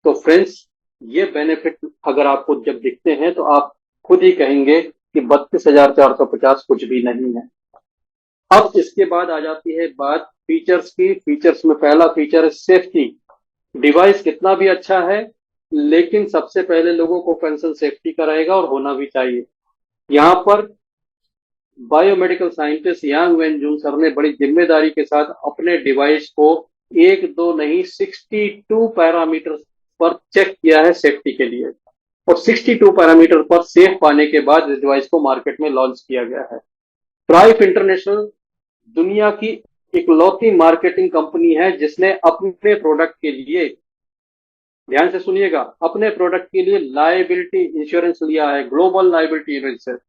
तो फ्रेंड्स, ये बेनिफिट अगर आपको जब दिखते हैं तो आप खुद ही कहेंगे कि 32,450 कुछ भी नहीं है। अब इसके बाद आ जाती है बात फीचर्स की। फीचर्स में पहला फीचर है सेफ्टी। डिवाइस कितना भी अच्छा है, लेकिन सबसे पहले लोगों को कंसर्न सेफ्टी का रहेगा, और होना भी चाहिए। यहाँ पर बायोमेडिकल साइंटिस्ट यांग वेनजून सर ने बड़ी जिम्मेदारी के साथ अपने डिवाइस को एक दो नहीं 62 पैरामीटर पर चेक किया है सेफ्टी के लिए, और 62 पैरामीटर पर सेफ पाने के बाद इस डिवाइस को मार्केट में लॉन्च किया गया है। ट्राइफ इंटरनेशनल दुनिया की इकलौती मार्केटिंग कंपनी है जिसने अपने प्रोडक्ट के लिए, ध्यान से सुनिएगा, अपने प्रोडक्ट के लिए लायबिलिटी इंश्योरेंस लिया है, ग्लोबल लायबिलिटी इंश्योरेंस।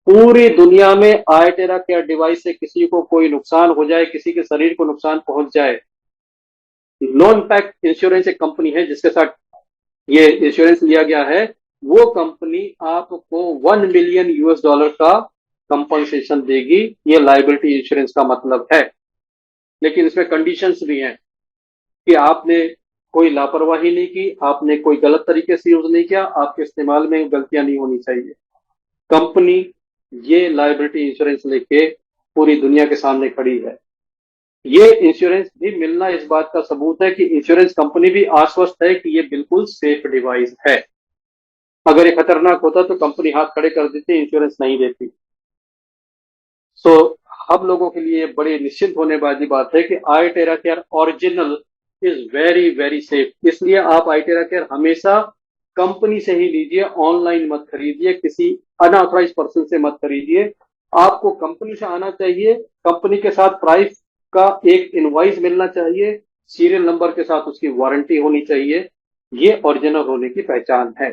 पूरी दुनिया में आयटेरा केयर डिवाइस से किसी को कोई नुकसान हो जाए, किसी के शरीर को नुकसान पहुंच जाए, नो इम्पैक्ट इंश्योरेंस एक कंपनी है जिसके साथ ये इंश्योरेंस लिया गया है। वो कंपनी आपको $1 मिलियन का कंपनसेशन देगी। ये लायबिलिटी इंश्योरेंस का मतलब है। लेकिन इसमें कंडीशंस भी हैं कि आपने कोई लापरवाही नहीं की, आपने कोई गलत तरीके से यूज नहीं किया, आपके इस्तेमाल में गलतियां नहीं होनी चाहिए। कंपनी ये लायबिलिटी इंश्योरेंस लेके पूरी दुनिया के सामने खड़ी है। ये इंश्योरेंस भी मिलना इस बात का सबूत है कि इंश्योरेंस कंपनी भी आश्वस्त है कि ये बिल्कुल सेफ डिवाइस है। अगर ये खतरनाक होता तो कंपनी हाथ खड़े कर देती, इंश्योरेंस नहीं देती। सो हम लोगों के लिए बड़ी निश्चिंत होने वाली बात है कि Itera care original is very very safe. इसलिए आप आईटेरा केयर हमेशा कंपनी से ही लीजिए, ऑनलाइन मत खरीदिए, किसी अनऑथराइज पर्सन से मत खरीदिए। आपको कंपनी से आना चाहिए, कंपनी के साथ प्राइस का एक इनवॉइस मिलना चाहिए, सीरियल नंबर के साथ उसकी वारंटी होनी चाहिए। ये ओरिजिनल होने की पहचान है।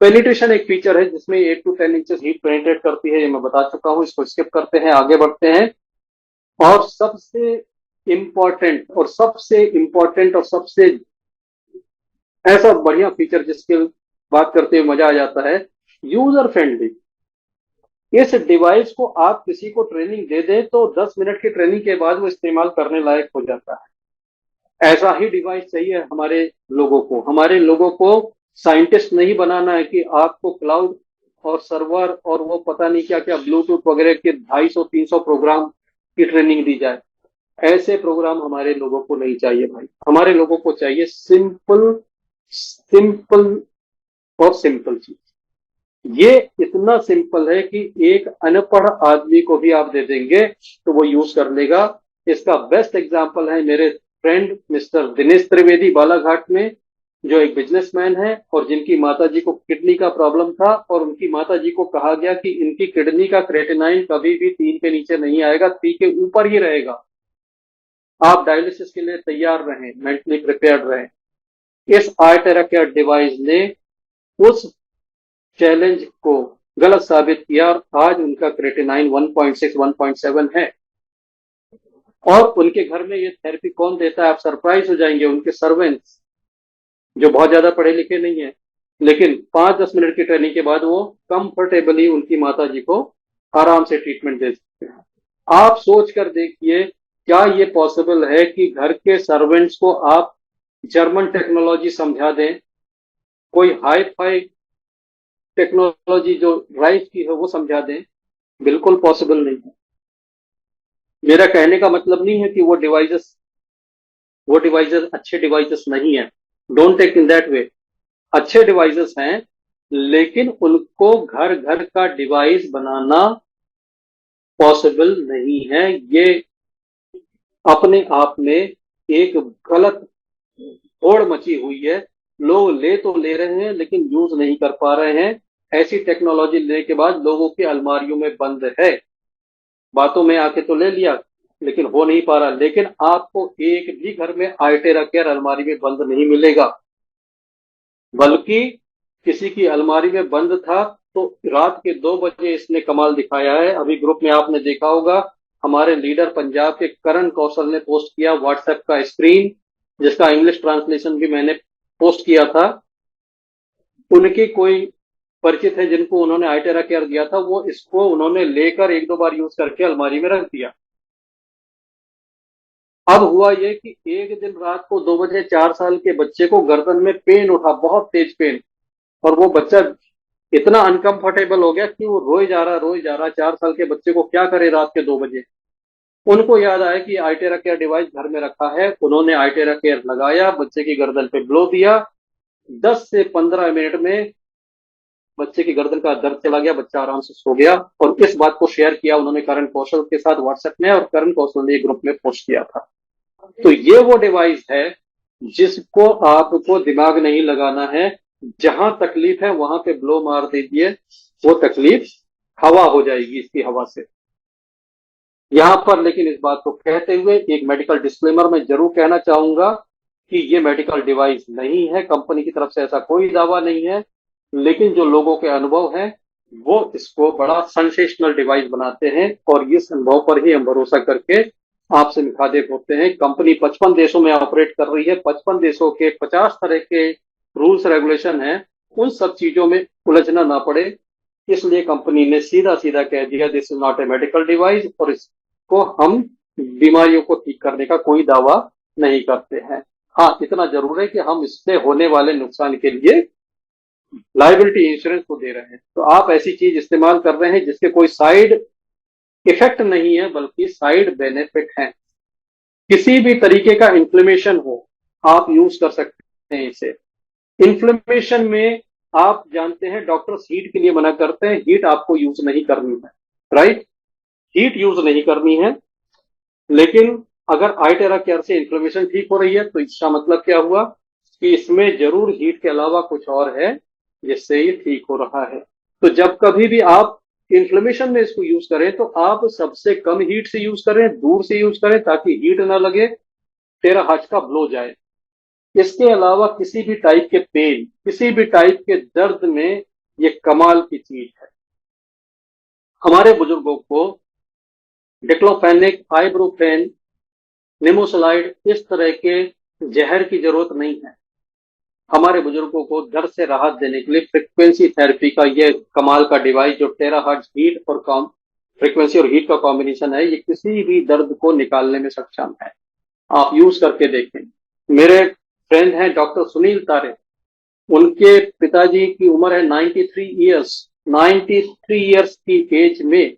पेनिट्रेशन एक फीचर है जिसमें 8 to 10 इंचेस हीट पेनिट्रेट करती है, ये मैं बता चुका हूं। इसको स्किप करते हैं, आगे बढ़ते हैं। और सबसे इंपॉर्टेंट और सबसे ऐसा बढ़िया फीचर जिसकी बात करते हुए मजा आ जाता है, यूजर फ्रेंडली। इस डिवाइस को आप किसी को ट्रेनिंग दे दें तो 10 मिनट की ट्रेनिंग के बाद वो इस्तेमाल करने लायक हो जाता है। ऐसा ही डिवाइस चाहिए हमारे लोगों को। हमारे लोगों को साइंटिस्ट नहीं बनाना है कि आपको क्लाउड और सर्वर और वो पता नहीं क्या क्या ब्लूटूथ वगैरह के 250-300 प्रोग्राम की ट्रेनिंग दी जाए। ऐसे प्रोग्राम हमारे लोगों को नहीं चाहिए भाई। हमारे लोगों को चाहिए सिंपल सिंपल और सिंपल चीज। ये इतना सिंपल है कि एक अनपढ़ आदमी को भी आप दे देंगे तो वो यूज कर लेगा। इसका बेस्ट एग्जांपल है मेरे फ्रेंड मिस्टर दिनेश त्रिवेदी बालाघाट में, जो एक बिजनेसमैन है और जिनकी माताजी को किडनी का प्रॉब्लम था, और उनकी माताजी को कहा गया कि इनकी किडनी का क्रेटिनाइन कभी भी 3 के नीचे नहीं आएगा, 3 के ऊपर ही रहेगा। आप डायलिसिस के लिए तैयार रहें, मेंटली प्रिपेयर्ड रहें। इस आर्टेरा केयर डिवाइस ने उस चैलेंज को गलत साबित किया, और आज उनका क्रेटिनाइन 1.6 1.7 है। और उनके घर में ये थेरेपी कौन देता है, आप सरप्राइज हो जाएंगे। उनके सर्वेंट्स, जो बहुत ज्यादा पढ़े लिखे नहीं है, लेकिन 5-10 मिनट की ट्रेनिंग के बाद वो कंफर्टेबली उनकी माता जी को आराम से ट्रीटमेंट दे सकते हैं। आप सोच कर देखिए, क्या ये पॉसिबल है कि घर के सर्वेंट्स को आप जर्मन टेक्नोलॉजी समझा दें, कोई हाई फाई टेक्नोलॉजी जो राइस की है वो समझा दें? बिल्कुल पॉसिबल नहीं है। मेरा कहने का मतलब नहीं है कि वो डिवाइसेस अच्छे डिवाइसेस नहीं है, don't take in that way. अच्छे डिवाइसेस हैं, लेकिन उनको घर घर का डिवाइस बनाना पॉसिबल नहीं है। ये अपने आप में एक गलत होड़ मची हुई है। लोग ले तो ले रहे हैं लेकिन यूज नहीं कर पा रहे हैं। ऐसी टेक्नोलॉजी लेने के बाद लोगों की अलमारियों में बंद है। बातों में आके तो ले लिया, लेकिन हो नहीं पा रहा। लेकिन आपको एक भी घर में आइटेरा केयर अलमारी में बंद नहीं मिलेगा, बल्कि किसी की अलमारी में बंद था तो रात के 2 बजे इसने कमाल दिखाया है। अभी ग्रुप में आपने देखा होगा, हमारे लीडर पंजाब के करण कौशल ने पोस्ट किया व्हाट्सएप का स्क्रीन, जिसका इंग्लिश ट्रांसलेशन भी मैंने पोस्ट किया था। उनकी कोई परिचित है जिनको उन्होंने आइटेरा केयर दिया था, वो इसको उन्होंने लेकर 1-2 बार यूज करके अलमारी में रख दिया। अब हुआ ये कि एक दिन रात को 2 बजे 4 साल के बच्चे को गर्दन में पेन उठा, बहुत तेज पेन, और वो बच्चा इतना अनकंफर्टेबल हो गया कि वो रोए जा रहा। 4 साल के बच्चे को क्या करे रात के 2 बजे। उनको याद आया कि आइटेरा केयर डिवाइस घर में रखा है। उन्होंने आइटेरा केयर लगाया, बच्चे की गर्दन पे ब्लो दिया। 10 से 15 मिनट में बच्चे की गर्दन का दर्द चला गया, बच्चा आराम से सो गया। और इस बात को शेयर किया उन्होंने करण कौशल के साथ व्हाट्सएप में, और करण कौशल ने ग्रुप में पोस्ट किया था। तो ये वो डिवाइस है जिसको आपको दिमाग नहीं लगाना है। जहां तकलीफ है वहां पे ब्लो मार दीजिए, वो तकलीफ हवा हो जाएगी इसकी हवा से। यहां पर लेकिन इस बात को कहते हुए एक मेडिकल डिस्क्लेमर मैं जरूर कहना चाहूंगा कि ये मेडिकल डिवाइस नहीं है, कंपनी की तरफ से ऐसा कोई दावा नहीं है। लेकिन जो लोगों के अनुभव है वो इसको बड़ा सेंसेशनल डिवाइस बनाते हैं, और इस अनुभव पर ही हम भरोसा करके आपसे मुखातिब होते हैं। कंपनी 55 देशों में ऑपरेट कर रही है, 55 देशों के 50 तरह के रूल्स रेगुलेशन हैं। उन सब चीजों में उलझना ना पड़े, इसलिए कंपनी ने सीधा सीधा कह दिया this is not a medical device, और इसको हम बीमारियों को ठीक करने का कोई दावा नहीं करते हैं। हाँ, इतना जरूर है कि हम इससे होने वाले नुकसान के लिए लाइबिलिटी इंश्योरेंस को दे रहे हैं। तो आप ऐसी चीज इस्तेमाल कर रहे हैं जिसके कोई साइड इफेक्ट नहीं है, बल्कि साइड बेनिफिट है। किसी भी तरीके का इन्फ्लेमेशन हो, आप यूज कर सकते हैं इसे। इन्फ्लेमेशन में आप जानते हैं डॉक्टर्स हीट के लिए मना करते हैं, हीट आपको यूज नहीं करनी है, राइट? हीट यूज नहीं करनी है। लेकिन अगर आइटेरा केयर से इन्फ्लेमेशन ठीक हो रही है तो इसका मतलब क्या हुआ कि इसमें जरूर हीट के अलावा कुछ और है जिससे ये ठीक हो रहा है। तो जब कभी भी आप इन्फ्लेमेशन में इसको यूज करें तो आप सबसे कम हीट से यूज करें, दूर से यूज करें, ताकि हीट ना लगे, टेराहर्ट्ज का ब्लो जाए। इसके अलावा किसी भी टाइप के पेन, किसी भी टाइप के दर्द में ये कमाल की चीज है। हमारे बुजुर्गों को डिक्लोफेनेक, आइब्रोफेन, निमोसलाइड इस तरह के जहर की जरूरत नहीं है। हमारे बुजुर्गों को दर्द से राहत देने के लिए फ्रीक्वेंसी थेरेपी का ये कमाल का डिवाइस, जो टेराहर्ट्ज हीट और कॉम फ्रीक्वेंसी और हीट का कॉम्बिनेशन है, ये किसी भी दर्द को निकालने में सक्षम है। आप यूज करके देखें। मेरे फ्रेंड हैं डॉक्टर सुनील तारे, उनके पिताजी की उम्र है 93 ईयर्स। 93 ईयर्स की एज में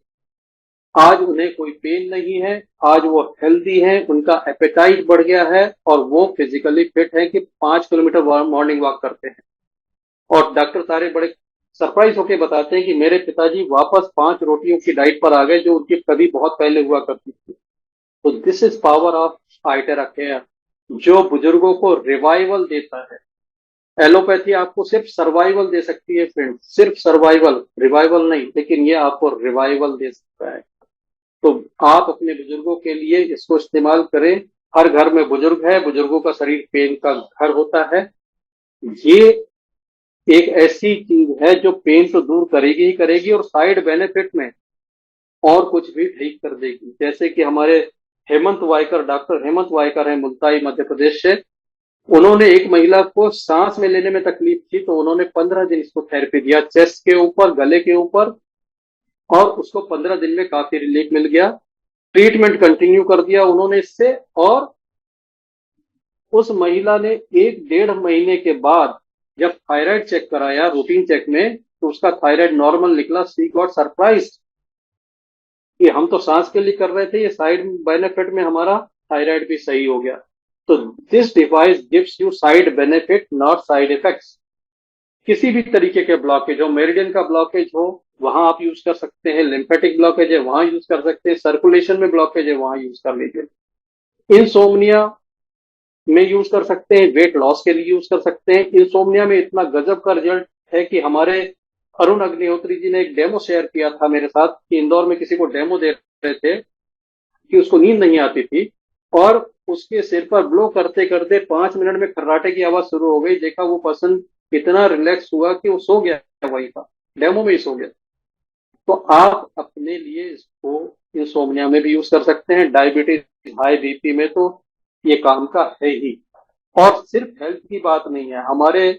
आज उन्हें कोई पेन नहीं है, आज वो हेल्दी हैं, उनका एपेटाइट बढ़ गया है, और वो फिजिकली फिट है कि 5 किलोमीटर मॉर्निंग वॉक करते हैं। और डॉक्टर तारे बड़े सरप्राइज होकर बताते हैं कि मेरे पिताजी वापस 5 रोटियों की डाइट पर आ गए जो उनकी कभी बहुत पहले हुआ करती थी। तो this is power of Itera care, जो बुजुर्गों को रिवाइवल देता है। एलोपैथी आपको सिर्फ सर्वाइवल दे सकती है फ्रेंड, सिर्फ सर्वाइवल, रिवाइवल नहीं, लेकिन ये आपको रिवाइवल दे सकता है। तो आप अपने बुजुर्गों के लिए इसको इस्तेमाल करें। हर घर में बुजुर्ग है, बुजुर्गों का शरीर पेन का घर होता है। ये एक ऐसी चीज है जो पेन तो दूर करेगी ही करेगी, और साइड बेनिफिट में और कुछ भी ठीक कर देगी। जैसे कि हमारे हेमंत वायकर, डॉक्टर हेमंत वायकर है मुल्ताई मध्य प्रदेश से, उन्होंने एक महिला को सांस में लेने में तकलीफ थी, तो उन्होंने 15 दिन इसको थेरेपी दिया, चेस्ट के ऊपर, गले के ऊपर, और उसको 15 दिन में काफी रिलीफ मिल गया। ट्रीटमेंट कंटिन्यू कर दिया उन्होंने इससे, और उस महिला ने 1 डेढ़ महीने के बाद जब थायराइड चेक कराया रूटीन चेक में, तो उसका थायराइड नॉर्मल निकला। शी गॉट सरप्राइज कि हम तो सांस के लिए कर रहे थे, ये साइड बेनिफिट में हमारा थायराइड भी सही हो गया। तो this device gives you side benefit, not side effects. किसी भी तरीके के ब्लॉकेज हो, मेरिडियन का ब्लॉकेज हो वहां आप यूज कर सकते हैं, लिम्फेटिक ब्लॉकेज है वहां यूज कर सकते हैं, सर्कुलेशन में ब्लॉकेज है वहां यूज कर लीजिए। इंसोम्निया में यूज कर सकते हैं, वेट लॉस के लिए यूज कर सकते हैं। इंसोम्निया में इतना गजब का रिजल्ट है कि हमारे अरुण अग्निहोत्री जी ने एक डेमो शेयर किया था मेरे साथ कि इंदौर में किसी को डेमो दे रहे थे कि उसको नींद नहीं आती थी, और उसके सिर पर ब्लो करते करते 5 मिनट में खर्राटे की आवाज शुरू हो गई। देखा वो पर्सन इतना रिलैक्स हुआ कि वो सो गया, वहीं था डेमो में ही सो गया। तो आप अपने लिए इसको इंसोम्निया में भी यूज कर सकते हैं, डायबिटीज, हाई बीपी में तो ये काम का है ही। और सिर्फ हेल्थ की बात नहीं है, हमारे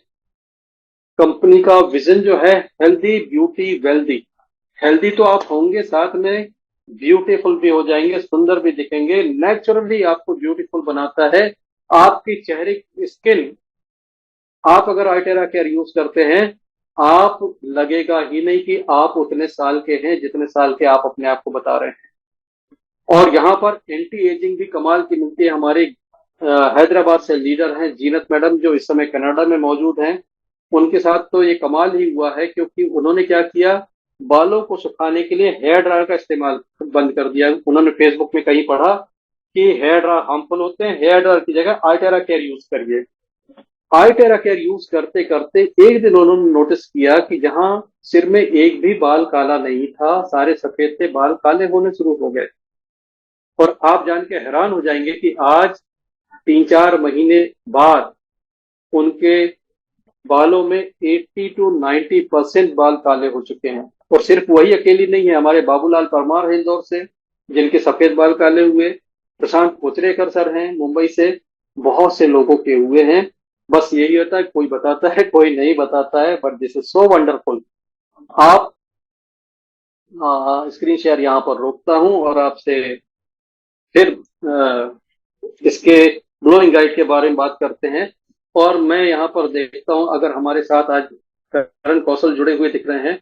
कंपनी का विजन जो है हेल्दी ब्यूटी वेल्दी। हेल्दी तो आप होंगे, साथ में ब्यूटीफुल भी हो जाएंगे, सुंदर भी दिखेंगे। नेचुरली आपको ब्यूटीफुल बनाता है आपकी चेहरे की स्किन। आप अगर आइटेरा केयर यूज करते हैं, आप लगेगा ही नहीं कि आप उतने साल के हैं जितने साल के आप अपने आप को बता रहे हैं। और यहाँ पर एंटी एजिंग भी कमाल की मिलती है। हमारे हैदराबाद से लीडर हैं जीनत मैडम, जो इस समय कनाडा में मौजूद हैं। उनके साथ तो ये कमाल ही हुआ है, क्योंकि उन्होंने क्या किया, बालों को सुखाने के लिए हेयर ड्रायर का इस्तेमाल बंद कर दिया। उन्होंने फेसबुक में कहीं पढ़ा कि हेयर ड्रायर हार्मफुल होते हैं, हेयर ड्रायर की जगह आइटेरा केयर यूज करिए। आइटेरा केयर यूज करते करते एक दिन उन्होंने नोटिस किया कि जहां सिर में एक भी बाल काला नहीं था, सारे सफेद थे, बाल काले होने शुरू हो गए। और आप जान के हैरान हो जाएंगे कि आज 3 4 महीने बाद उनके बालों में 80 to 90% बाल काले हो चुके हैं। और सिर्फ वही अकेली नहीं है, हमारे बाबूलाल परमार है इंदौर से, जिनके सफेद बाल काले हुए। प्रशांत कोचरेकर सर हैं मुंबई से, बहुत से लोगों के हुए हैं। बस यही होता है, कोई बताता है कोई नहीं बताता है, but this is so wonderful. आप स्क्रीन शेयर यहाँ पर रोकता हूं और आपसे फिर इसके ग्लोइंग गाइड के बारे में बात करते हैं। और मैं यहाँ पर देखता हूँ, अगर हमारे साथ आज करण कौशल जुड़े हुए दिख रहे हैं।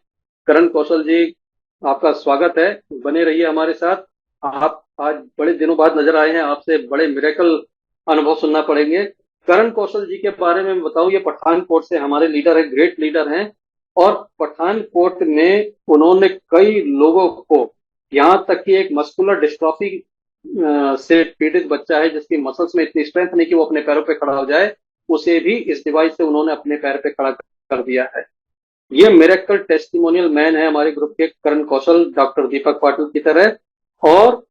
करण कौशल जी, आपका स्वागत है, बने रहिए हमारे साथ। आप आज बड़े दिनों बाद नजर आए हैं, आपसे बड़े मिरेकल अनुभव सुनना पड़ेंगे। करण कौशल जी के बारे में बताऊं, ये पठानकोट से हमारे लीडर है, ग्रेट लीडर हैं। और पठानकोट में उन्होंने कई लोगों को, यहाँ तक कि एक मस्कुलर डिस्ट्रॉफी से पीड़ित बच्चा है जिसकी मसल्स में इतनी स्ट्रेंथ नहीं कि वो अपने पैरों पे खड़ा हो जाए, उसे भी इस डिवाइस से उन्होंने अपने पैर पे खड़ा कर दिया है। ये मिरेकल टेस्टिमोनियल मैन है हमारे ग्रुप के करण कौशल, डॉक्टर दीपक पाटिल की तरह। और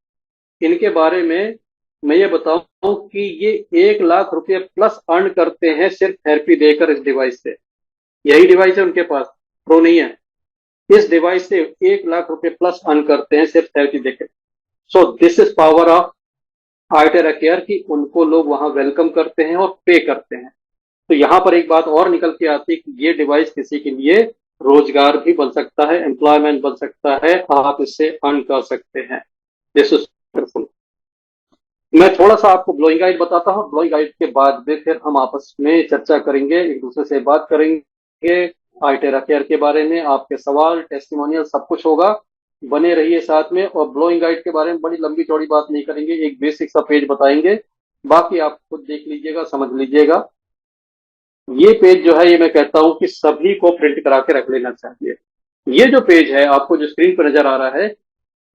इनके बारे में मैं ये बताऊं कि ये 1 लाख रुपए प्लस अर्न करते हैं सिर्फ थेरेपी देकर इस डिवाइस से। यही डिवाइस है उनके पास, प्रो नहीं है। इस डिवाइस से 1 लाख रुपए प्लस अर्न करते हैं सिर्फ थेरेपी देकर। So this is power of Itera care कि उनको लोग वहां वेलकम करते हैं और पे करते हैं। तो यहाँ पर एक बात और निकल के आती है कि ये डिवाइस किसी के लिए रोजगार भी बन सकता है, एम्प्लॉयमेंट बन सकता है, आप इससे अर्न कर सकते हैं। This is wonderful. मैं थोड़ा सा आपको ब्लोइंग गाइड बताता हूँ, ब्लोइंग गाइड के बाद में फिर हम आपस में चर्चा करेंगे, एक दूसरे से बात करेंगे आइटेरा केयर के बारे में। आपके सवाल, टेस्टिमोनियल सब कुछ होगा, बने रहिए साथ में। और ब्लोइंग गाइड के बारे में बड़ी लंबी चौड़ी बात नहीं करेंगे, एक बेसिक सा पेज बताएंगे, बाकी आप खुद देख लीजिएगा, समझ लीजिएगा। ये पेज जो है, ये मैं कहता हूं कि सभी को प्रिंट करा के रख लेना चाहिए। ये जो पेज है आपको जो स्क्रीन पर नजर आ रहा है,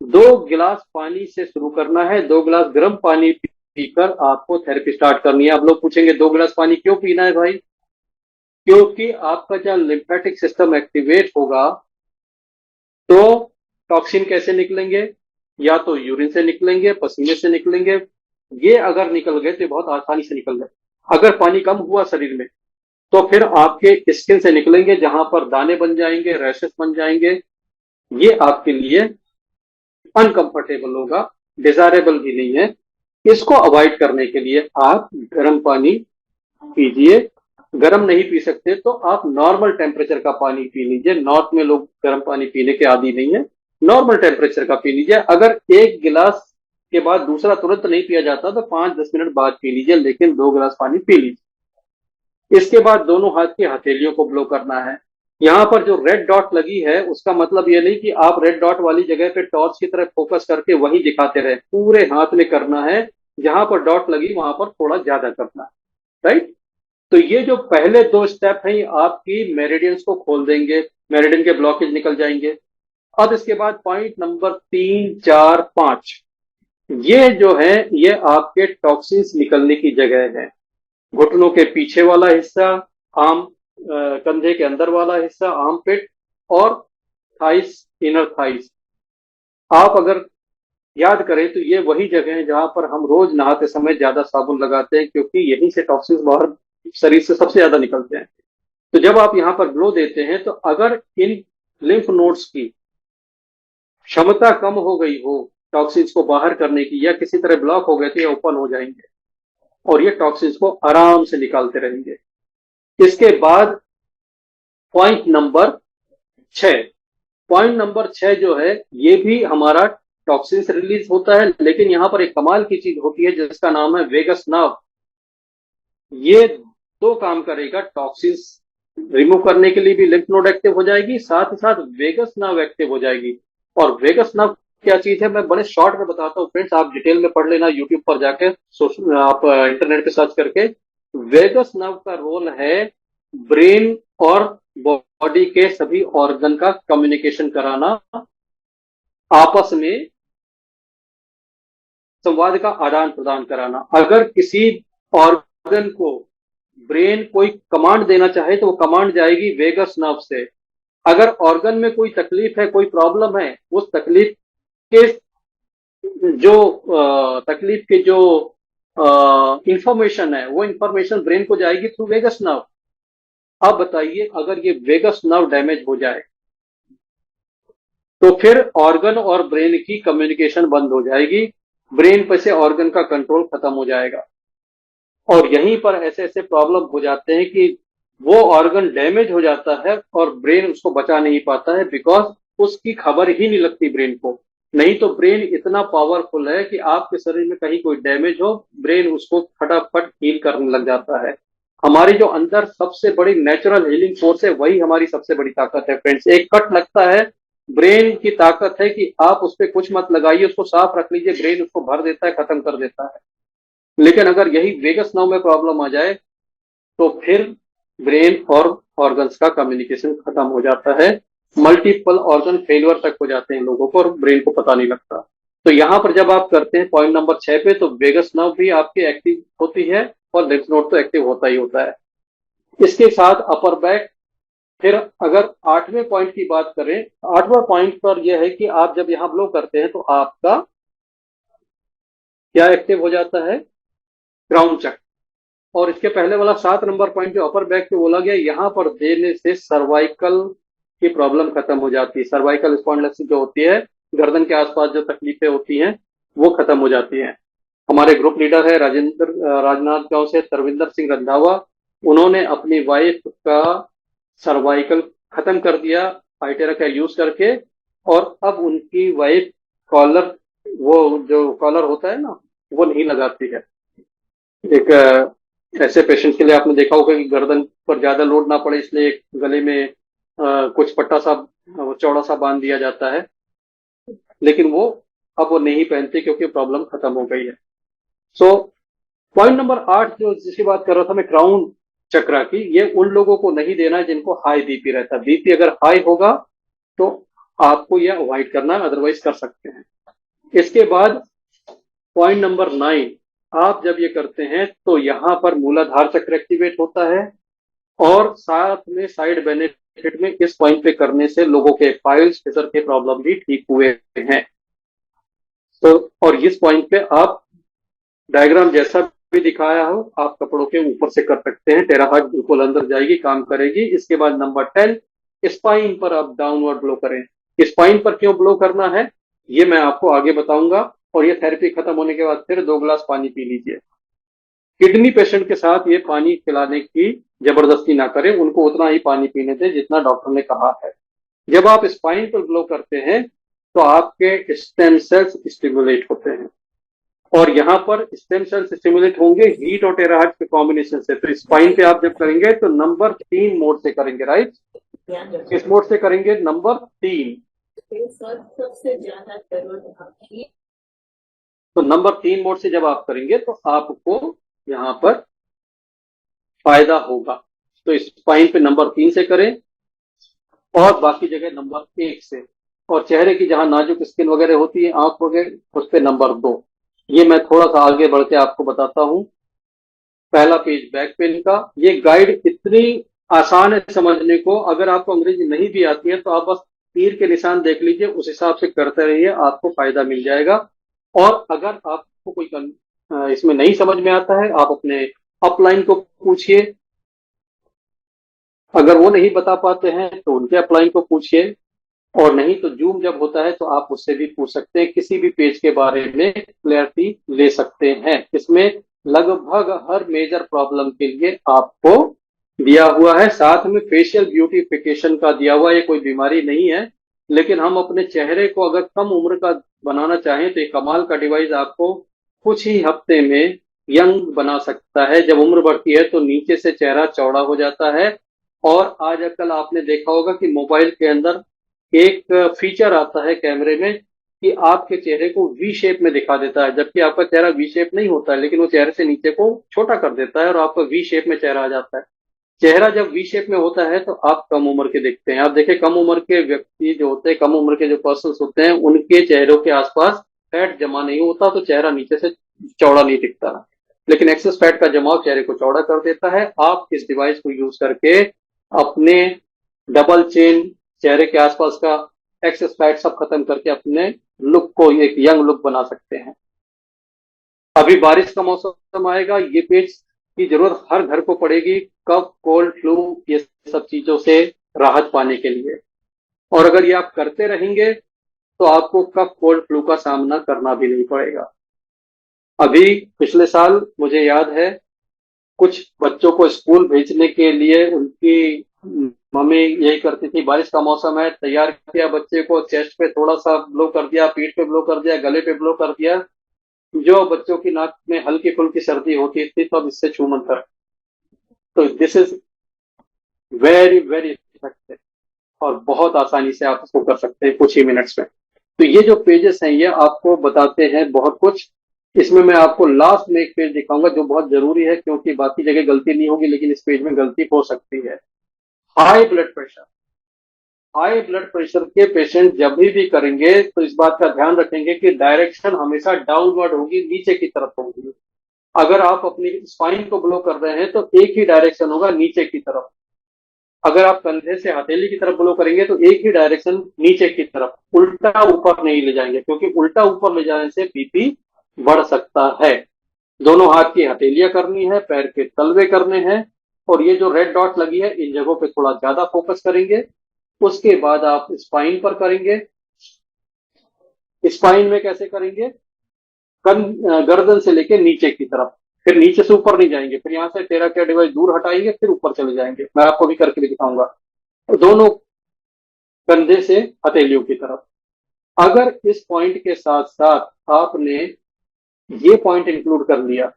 2 गिलास पानी से शुरू करना है। 2 गिलास गर्म पानी पीकर आपको थेरेपी स्टार्ट करनी है। आप लोग पूछेंगे 2 गिलास पानी क्यों पीना है भाई? क्योंकि आपका जब लिम्फेटिक सिस्टम एक्टिवेट होगा तो टॉक्सिन कैसे निकलेंगे? या तो यूरिन से निकलेंगे, पसीने से निकलेंगे। ये अगर निकल गए तो बहुत आसानी से निकल गए। अगर पानी कम हुआ शरीर में तो फिर आपके स्किन से निकलेंगे, जहां पर दाने बन जाएंगे, रैशेस बन जाएंगे। ये आपके लिए अनकंफर्टेबल होगा, डिजायरेबल भी नहीं है। इसको अवॉइड करने के लिए आप गर्म पानी पीजिए। गर्म नहीं पी सकते तो आप नॉर्मल टेम्परेचर का पानी पी लीजिए। नॉर्थ में लोग गर्म पानी पीने के आदी नहीं है, नॉर्मल टेम्परेचर का पी लीजिए। अगर एक गिलास के बाद दूसरा तुरंत नहीं पिया जाता तो 5-10 मिनट बाद पी लीजिए, लेकिन 2 गिलास पानी पी लीजिए। इसके बाद दोनों हाथ की हथेलियों को ब्लो करना है। यहाँ पर जो रेड डॉट लगी है उसका मतलब ये नहीं कि आप रेड डॉट वाली जगह पे टॉर्च की तरह फोकस करके वही दिखाते रहे, पूरे हाथ में करना है। जहां पर डॉट लगी वहां पर थोड़ा ज्यादा करना है, राइट। तो ये जो पहले 2 स्टेप हैं ये आपकी मेरिडियंस को खोल देंगे, मेरिडियन के ब्लॉकेज निकल जाएंगे। अब इसके बाद पॉइंट नंबर 3, 4, 5, ये जो है ये आपके टॉक्सिन्स निकलने की जगह है। घुटनों के पीछे वाला हिस्सा, आम कंधे के अंदर वाला हिस्सा, आर्म पिट, और थाइस, इनर थाइस। आप अगर याद करें तो ये वही जगह है जहां पर हम रोज नहाते समय ज्यादा साबुन लगाते हैं, क्योंकि यहीं से टॉक्सिन्स बाहर शरीर से सबसे ज्यादा निकलते हैं। तो जब आप यहाँ पर ग्लो देते हैं तो अगर इन लिम्फ नोड्स की क्षमता कम हो गई हो टॉक्सिन्स को बाहर करने की, या किसी तरह ब्लॉक हो गए तो ये ओपन हो जाएंगे और ये टॉक्सिन्स को आराम से निकालते रहेंगे। इसके बाद पॉइंट नंबर 6, पॉइंट नंबर 6 जो है ये भी हमारा टॉक्सिन्स रिलीज होता है, लेकिन यहां पर एक कमाल की चीज होती है जिसका नाम है वेगस नर्व। ये दो काम करेगा, टॉक्सिन्स रिमूव करने के लिए भी लिम्फ नोड एक्टिव हो जाएगी, साथ ही साथ वेगस नर्व एक्टिव हो जाएगी। और वेगस नर्व क्या चीज है मैं बड़े शॉर्ट में बताता हूँ फ्रेंड्स, आप डिटेल में पढ़ लेना यूट्यूब पर जाके, आप इंटरनेट पे सर्च करके। वेगस नर्व का रोल है ब्रेन और बॉडी के सभी ऑर्गन का कम्युनिकेशन कराना, आपस में संवाद का आदान प्रदान कराना। अगर किसी ऑर्गन को ब्रेन कोई कमांड देना चाहे तो वो कमांड जाएगी वेगस नर्व से। अगर ऑर्गन में कोई तकलीफ है, कोई प्रॉब्लम है, उस तकलीफ के जो तकलीफ के जो इंफॉर्मेशन है वो इंफॉर्मेशन ब्रेन को जाएगी थ्रू वेगस नर्व। अब बताइए अगर ये वेगस नर्व डैमेज हो जाए तो फिर ऑर्गन और ब्रेन की कम्युनिकेशन बंद हो जाएगी, ब्रेन पर से ऑर्गन का कंट्रोल खत्म हो जाएगा। और यहीं पर ऐसे ऐसे प्रॉब्लम हो जाते हैं कि वो ऑर्गन डैमेज हो जाता है और ब्रेन उसको बचा नहीं पाता है, बिकॉज उसकी खबर ही नहीं लगती ब्रेन को। नहीं तो ब्रेन इतना पावरफुल है कि आपके शरीर में कहीं कोई डैमेज हो, ब्रेन उसको फटाफट हील करने लग जाता है। हमारी जो अंदर सबसे बड़ी नेचुरल हीलिंग फोर्स है वही हमारी सबसे बड़ी ताकत है फ्रेंड्स। एक कट लगता है, ब्रेन की ताकत है कि आप उस पर कुछ मत लगाइए, उसको साफ रख लीजिए, ब्रेन उसको भर देता है, खत्म कर देता है। लेकिन अगर यही वेगस नर्व में प्रॉब्लम आ जाए तो फिर ब्रेन और ऑर्गन्स का कम्युनिकेशन खत्म हो जाता है, मल्टीपल ऑर्गन फेलियर तक हो जाते हैं लोगों को और ब्रेन को पता नहीं लगता। तो यहां पर जब आप करते हैं पॉइंट नंबर 6 पे तो वेगस नर्व भी आपकी एक्टिव होती है और लिम्फ नोड तो एक्टिव होता ही होता है। इसके साथ अपर बैक। फिर अगर 8वें पॉइंट की बात करें, 8वां पॉइंट पर यह है कि आप जब यहां ब्लो करते हैं तो आपका क्या एक्टिव हो जाता है, क्राउन चक्र। और इसके पहले वाला 7 नंबर पॉइंट जो अपर बैक पे बोला गया, यहां पर देने से सर्वाइकल की प्रॉब्लम खत्म हो जाती है। सर्वाइकल स्पॉन्डिलोसिस जो होती है, गर्दन के आसपास जो तकलीफें होती हैं वो खत्म हो जाती हैं। हमारे ग्रुप लीडर है राजनांदगांव से तरविंदर सिंह रंधावा, उन्होंने अपनी वाइफ का सर्वाइकल खत्म कर दिया फाइटेरा का यूज करके, और अब उनकी वाइफ कॉलर, वो जो कॉलर होता है ना, वो नहीं लगाती है। एक ऐसे पेशेंट के लिए आपने देखा होगा कि गर्दन पर ज्यादा लोड ना पड़े इसलिए एक गले में कुछ पट्टा सा चौड़ा सा बांध दिया जाता है, लेकिन वो अब वो नहीं पहनते क्योंकि प्रॉब्लम खत्म हो गई है। सो पॉइंट नंबर 8 जो जिसकी बात कर रहा था मैं, क्राउन चक्रा की, ये उन लोगों को नहीं देना है जिनको हाई बीपी रहता है। बीपी अगर हाई होगा तो आपको यह अवॉइड करना है, अदरवाइज कर सकते हैं। इसके बाद पॉइंट नंबर 9, आप जब ये करते हैं तो यहां पर मूलाधार चक्र एक्टिवेट होता है, और साथ में साइड बेनिफिट में इस पॉइंट पे करने से लोगों के पाइल्स फिशर के प्रॉब्लम भी ठीक हुए हैं। तो और इस पॉइंट पे आप डायग्राम जैसा भी दिखाया हो आप कपड़ों के ऊपर से कर सकते हैं, टेराहाट बिल्कुल अंदर जाएगी, काम करेगी। इसके बाद नंबर 10, स्पाइन पर आप डाउनवर्ड ब्लो करें। स्पाइन पर क्यों ब्लो करना है ये मैं आपको आगे बताऊंगा, और ये थेरेपी खत्म होने के बाद फिर 2 गिलास पानी पी लीजिए। किडनी पेशेंट के साथ ये पानी पिलाने की जबरदस्ती ना करें, उनको उतना ही पानी पीने दें जितना डॉक्टर ने कहा है। जब आप स्पाइन पर ग्लो करते हैं तो आपके स्टेम सेल्स स्टिमुलेट होते हैं, और यहाँ पर स्टेम सेल्स स्टिमुलेट होंगे हीट और टेराहर्ट्ज के कॉम्बिनेशन से। तो स्पाइन पे आप जब करेंगे तो नंबर 3 मोड से करेंगे, राइट? किस मोड से करेंगे? नंबर 3। सबसे ज्यादा जरूरत आपकी। तो नंबर 3 मोड से जब आप करेंगे तो आपको यहाँ पर फायदा होगा। तो स्पाइन पे नंबर 3 से करें और बाकी जगह नंबर 1 से, और चेहरे की जहां नाजुक स्किन वगैरह होती है, आंख वगैरह, उस पे नंबर 2। ये मैं थोड़ा सा आगे बढ़ के आपको बताता हूँ। पहला पेज बैक पेन का। ये गाइड इतनी आसान है समझने को, अगर आपको अंग्रेजी नहीं भी आती है तो आप बस तीर के निशान देख लीजिए, उस हिसाब से करते रहिए, आपको फायदा मिल जाएगा। और अगर आपको कोई इसमें नहीं समझ में आता है, आप अपने अपलाइन को पूछिए। अगर वो नहीं बता पाते हैं तो उनके अपलाइन को पूछिए, और नहीं तो जूम जब होता है तो आप उससे भी पूछ सकते हैं, किसी भी पेज के बारे में क्लैरिटी ले सकते हैं। इसमें लगभग हर मेजर प्रॉब्लम के लिए आपको दिया हुआ है, साथ में फेशियल ब्यूटिफिकेशन का दिया हुआ है। ये कोई बीमारी नहीं है, लेकिन हम अपने चेहरे को अगर कम उम्र का बनाना चाहें तो ये कमाल का डिवाइस आपको कुछ ही हफ्ते में यंग बना सकता है। जब उम्र बढ़ती है तो नीचे से चेहरा चौड़ा हो जाता है। और आजकल आपने देखा होगा कि मोबाइल के अंदर एक फीचर आता है कैमरे में कि आपके चेहरे को वी शेप में दिखा देता है, जबकि आपका चेहरा वी शेप नहीं होता है, लेकिन वो चेहरे से नीचे को छोटा कर देता है और आपका वी शेप में चेहरा आ जाता है। चेहरा जब वी शेप में होता है तो आप कम उम्र के दिखते हैं। आप देखें, कम उम्र के व्यक्ति जो होते हैं, कम उम्र के जो पर्सन होते हैं, उनके चेहरों के आसपास फैट जमा नहीं होता, तो चेहरा नीचे से चौड़ा नहीं दिखता। लेकिन एक्सेस फैट का जमाव चेहरे को चौड़ा कर देता है। आप इस डिवाइस को यूज करके अपने डबल चिन, चेहरे के आसपास का एक्सेस फैट सब खत्म करके अपने लुक को एक यंग लुक बना सकते हैं। अभी बारिश का मौसम आएगा, ये पेज की जरूरत हर घर को पड़ेगी, कफ, कोल्ड, फ्लू, ये सब चीजों से राहत पाने के लिए। और अगर ये आप करते रहेंगे तो आपको कफ, कोल्ड, फ्लू का सामना करना भी नहीं पड़ेगा। अभी पिछले साल मुझे याद है, कुछ बच्चों को स्कूल भेजने के लिए उनकी मम्मी यही करती थी, बारिश का मौसम है, तैयार किया बच्चे को, चेस्ट पे थोड़ा सा ब्लो कर दिया, पीठ पे ब्लो कर दिया, गले पे ब्लो कर दिया। जो बच्चों की नाक में हल्की फुल्की सर्दी होती थी तो अब इससे छू मंतर। तो this is very very effective, और बहुत आसानी से आप इसको कर सकते हैं कुछ ही मिनट्स में। तो ये जो पेजेस हैं ये आपको बताते हैं बहुत कुछ। इसमें मैं आपको लास्ट में एक पेज दिखाऊंगा जो बहुत जरूरी है, क्योंकि बाकी जगह गलती नहीं होगी लेकिन इस पेज में गलती हो सकती है। High blood pressure. High blood pressure के पेशेंट जब भी करेंगे तो इस बात का ध्यान रखेंगे कि डायरेक्शन हमेशा डाउनवर्ड होगी, नीचे की तरफ होगी। अगर आप अपनी स्पाइन को ब्लो कर रहे हैं तो एक ही डायरेक्शन होगा, नीचे की तरफ। अगर आप कंधे से हथेली की तरफ ब्लो करेंगे तो एक ही डायरेक्शन, नीचे की तरफ। उल्टा ऊपर नहीं ले जाएंगे, क्योंकि उल्टा ऊपर ले जाने से बीपी बढ़ सकता है। दोनों हाथ की हथेलियां करनी है, पैर के तलवे करने हैं, और ये जो रेड डॉट लगी है इन जगहों पे थोड़ा ज्यादा फोकस करेंगे। उसके बाद आप स्पाइन पर करेंगे। स्पाइन में कैसे करेंगे? गर्दन से लेके नीचे की तरफ, फिर नीचे से ऊपर नहीं जाएंगे, फिर यहां से टेरा केयर डिवाइस दूर हटाएंगे, फिर ऊपर चले जाएंगे। मैं आपको भी करके भी दिखाऊंगा। दोनों कंधे से हथेलियों की तरफ। अगर इस पॉइंट के साथ साथ आपने ये पॉइंट इंक्लूड कर लिया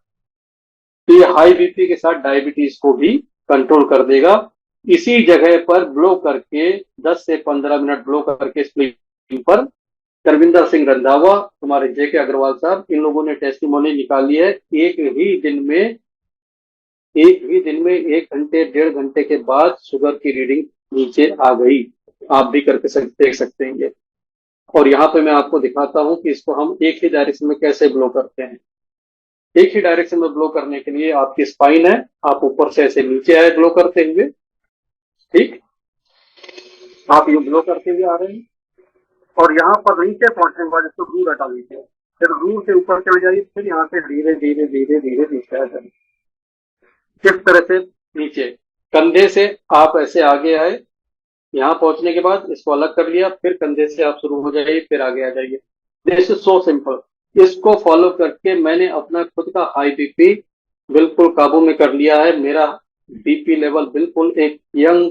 तो ये हाई बीपी के साथ डायबिटीज को भी कंट्रोल कर देगा। इसी जगह पर ब्लो करके 10 से 15 मिनट ब्लो करके स्प्लीन पर, तरविंदर सिंह रंधावा, हमारे जेके अग्रवाल साहब, इन लोगों ने टेस्टिमोनी निकाली है। एक ही दिन में 1 घंटे 1.5 घंटे के बाद शुगर की रीडिंग नीचे आ गई। आप भी करके देख सकते हैं ये। और यहाँ पे मैं आपको दिखाता हूँ कि इसको हम एक ही डायरेक्शन में कैसे ब्लो करते हैं। एक ही डायरेक्शन में ब्लो करने के लिए आपकी स्पाइन है, आप ऊपर से ऐसे नीचे आए ब्लो करते हुए, ठीक। आप ये ब्लो करते हुए आ रहे हैं, और यहाँ पर नीचे पहुंचने के बाद इसको दूर हटा दीजिए, फिर दूर से ऊपर चले जाइए, फिर यहाँ से धीरे धीरे धीरे धीरे नीचे आ जाइए। किस तरह से? नीचे कंधे से आप ऐसे आगे आए, यहाँ पहुंचने के बाद इसको अलग कर लिया, फिर कंधे से आप शुरू हो जाइए, फिर आगे आ जाइए। This is so simple. इसको फॉलो करके मैंने अपना खुद का हाई बीपी बिल्कुल काबू में कर लिया है। मेरा बीपी लेवल बिल्कुल एक यंग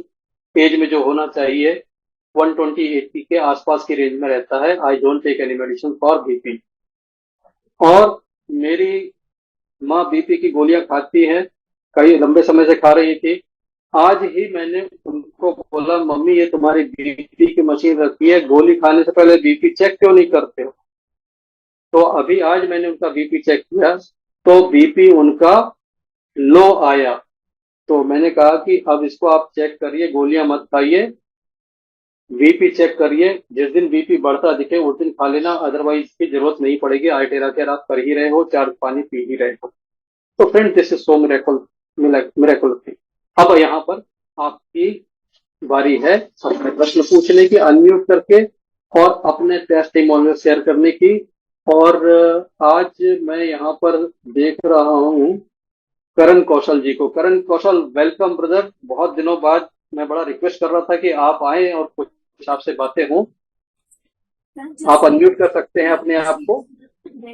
एज में जो होना चाहिए 120/80 के आसपास की रेंज में रहता है। I don't take any medicine for BP. और मेरी माँ बीपी की गोलियां खाती हैं, कई लंबे समय से खा रही थी। आज ही मैंने उनको बोला, मम्मी ये तुम्हारी बीपी की मशीन रखी है, गोली खाने से पहले बीपी चेक क्यों नहीं करते हो? तो अभी आज मैंने उनका बीपी चेक किया, तो बीपी उनका लो आया। तो मैंने कहा कि अब इसको आप चेक करिए, गोलियां मत खाइए, बीपी चेक करिए। जिस दिन बीपी बढ़ता दिखे उस दिन खा लेना, अदरवाइज की जरूरत नहीं पड़ेगी। आयटेरा केयर आप कर ही रहे हो, चार पानी पी ही रहे हो। तो friend, this is so miracle, miracle thing. अब यहाँ पर आपकी बारी है अपने प्रश्न पूछने की, अनम्यूट करके, और अपने टेस्टिमोनियल शेयर करने की। और आज मैं यहाँ पर देख रहा हूँ करण कौशल जी को। करण कौशल, वेलकम ब्रदर। बहुत दिनों बाद मैं बड़ा रिक्वेस्ट कर रहा था कि आप आए और कुछ आपसे बातें हों। आप अनम्यूट कर सकते हैं अपने आप को।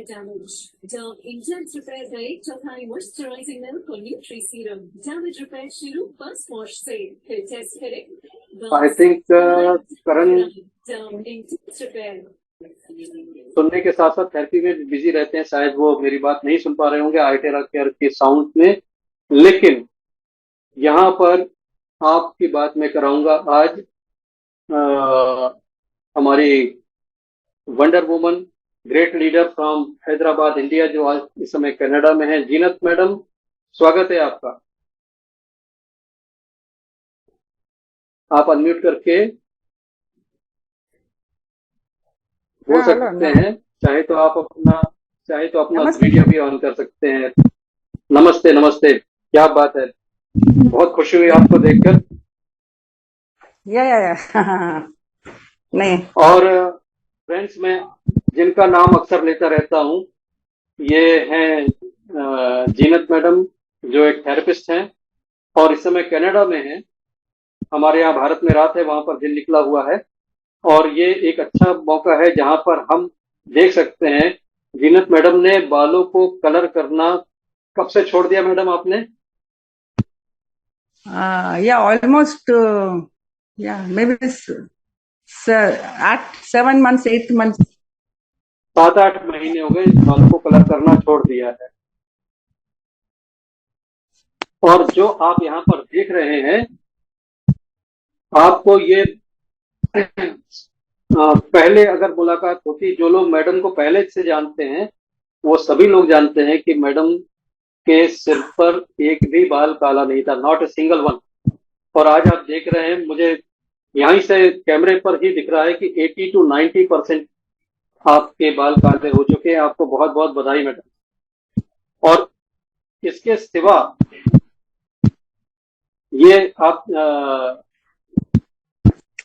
Damage. Dove Intense Repair Day चौथाई Moisturizing Milk और Nutri Serum. Damage Repair शुरू फर्स्ट वॉश से, फिर टेस्ट करें। I think Karan Dove Intense Repair. सुनने के साथ साथ थेरेपी में बिजी रहते हैं, शायद वो मेरी बात नहीं सुन पा रहे होंगे आयटेरा केयर के साउंड में। लेकिन यहाँ पर आपकी बात मैं कराऊंगा आज। हमारी wonder woman, great leader from Hyderabad India, जो आज इस समय कनाडा में है, जीनत मैडम, स्वागत है आपका। आप अनम्यूट करके बोल हाँ, हेलो सकते हैं। चाहे तो अपना नमस्ते। वीडियो भी ऑन कर सकते हैं। नमस्ते नमस्ते, क्या बात है, बहुत खुशी हुई आपको देखकर। या नहीं, और फ्रेंड्स, मैं जिनका नाम अक्सर लेता रहता हूँ, ये हैं जीनत मैडम, जो एक थेरेपिस्ट हैं और इस समय कनाडा में हैं। हमारे यहाँ भारत में रात है, वहां पर दिन निकला हुआ है। और ये एक अच्छा मौका है जहां पर हम देख सकते हैं जीनत मैडम ने बालों को कलर करना कब से छोड़ दिया मैडम आपने? या ऑलमोस्ट, या मे बी 7 months 8 months। 7-8 महीने हो गए बालों को कलर करना छोड़ दिया है। और जो आप यहाँ पर देख रहे हैं, आपको ये पहले अगर मुलाकात होती, जो लोग मैडम को पहले से जानते हैं वो सभी लोग जानते हैं कि मैडम के सिर पर एक भी बाल काला नहीं था, नॉट ए सिंगल वन। और आज आप देख रहे हैं, मुझे यहीं से कैमरे पर ही दिख रहा है कि 80 to 90% आपके बाल काले हो चुके हैं। आपको बहुत बहुत बधाई मैडम। और इसके सिवा ये आप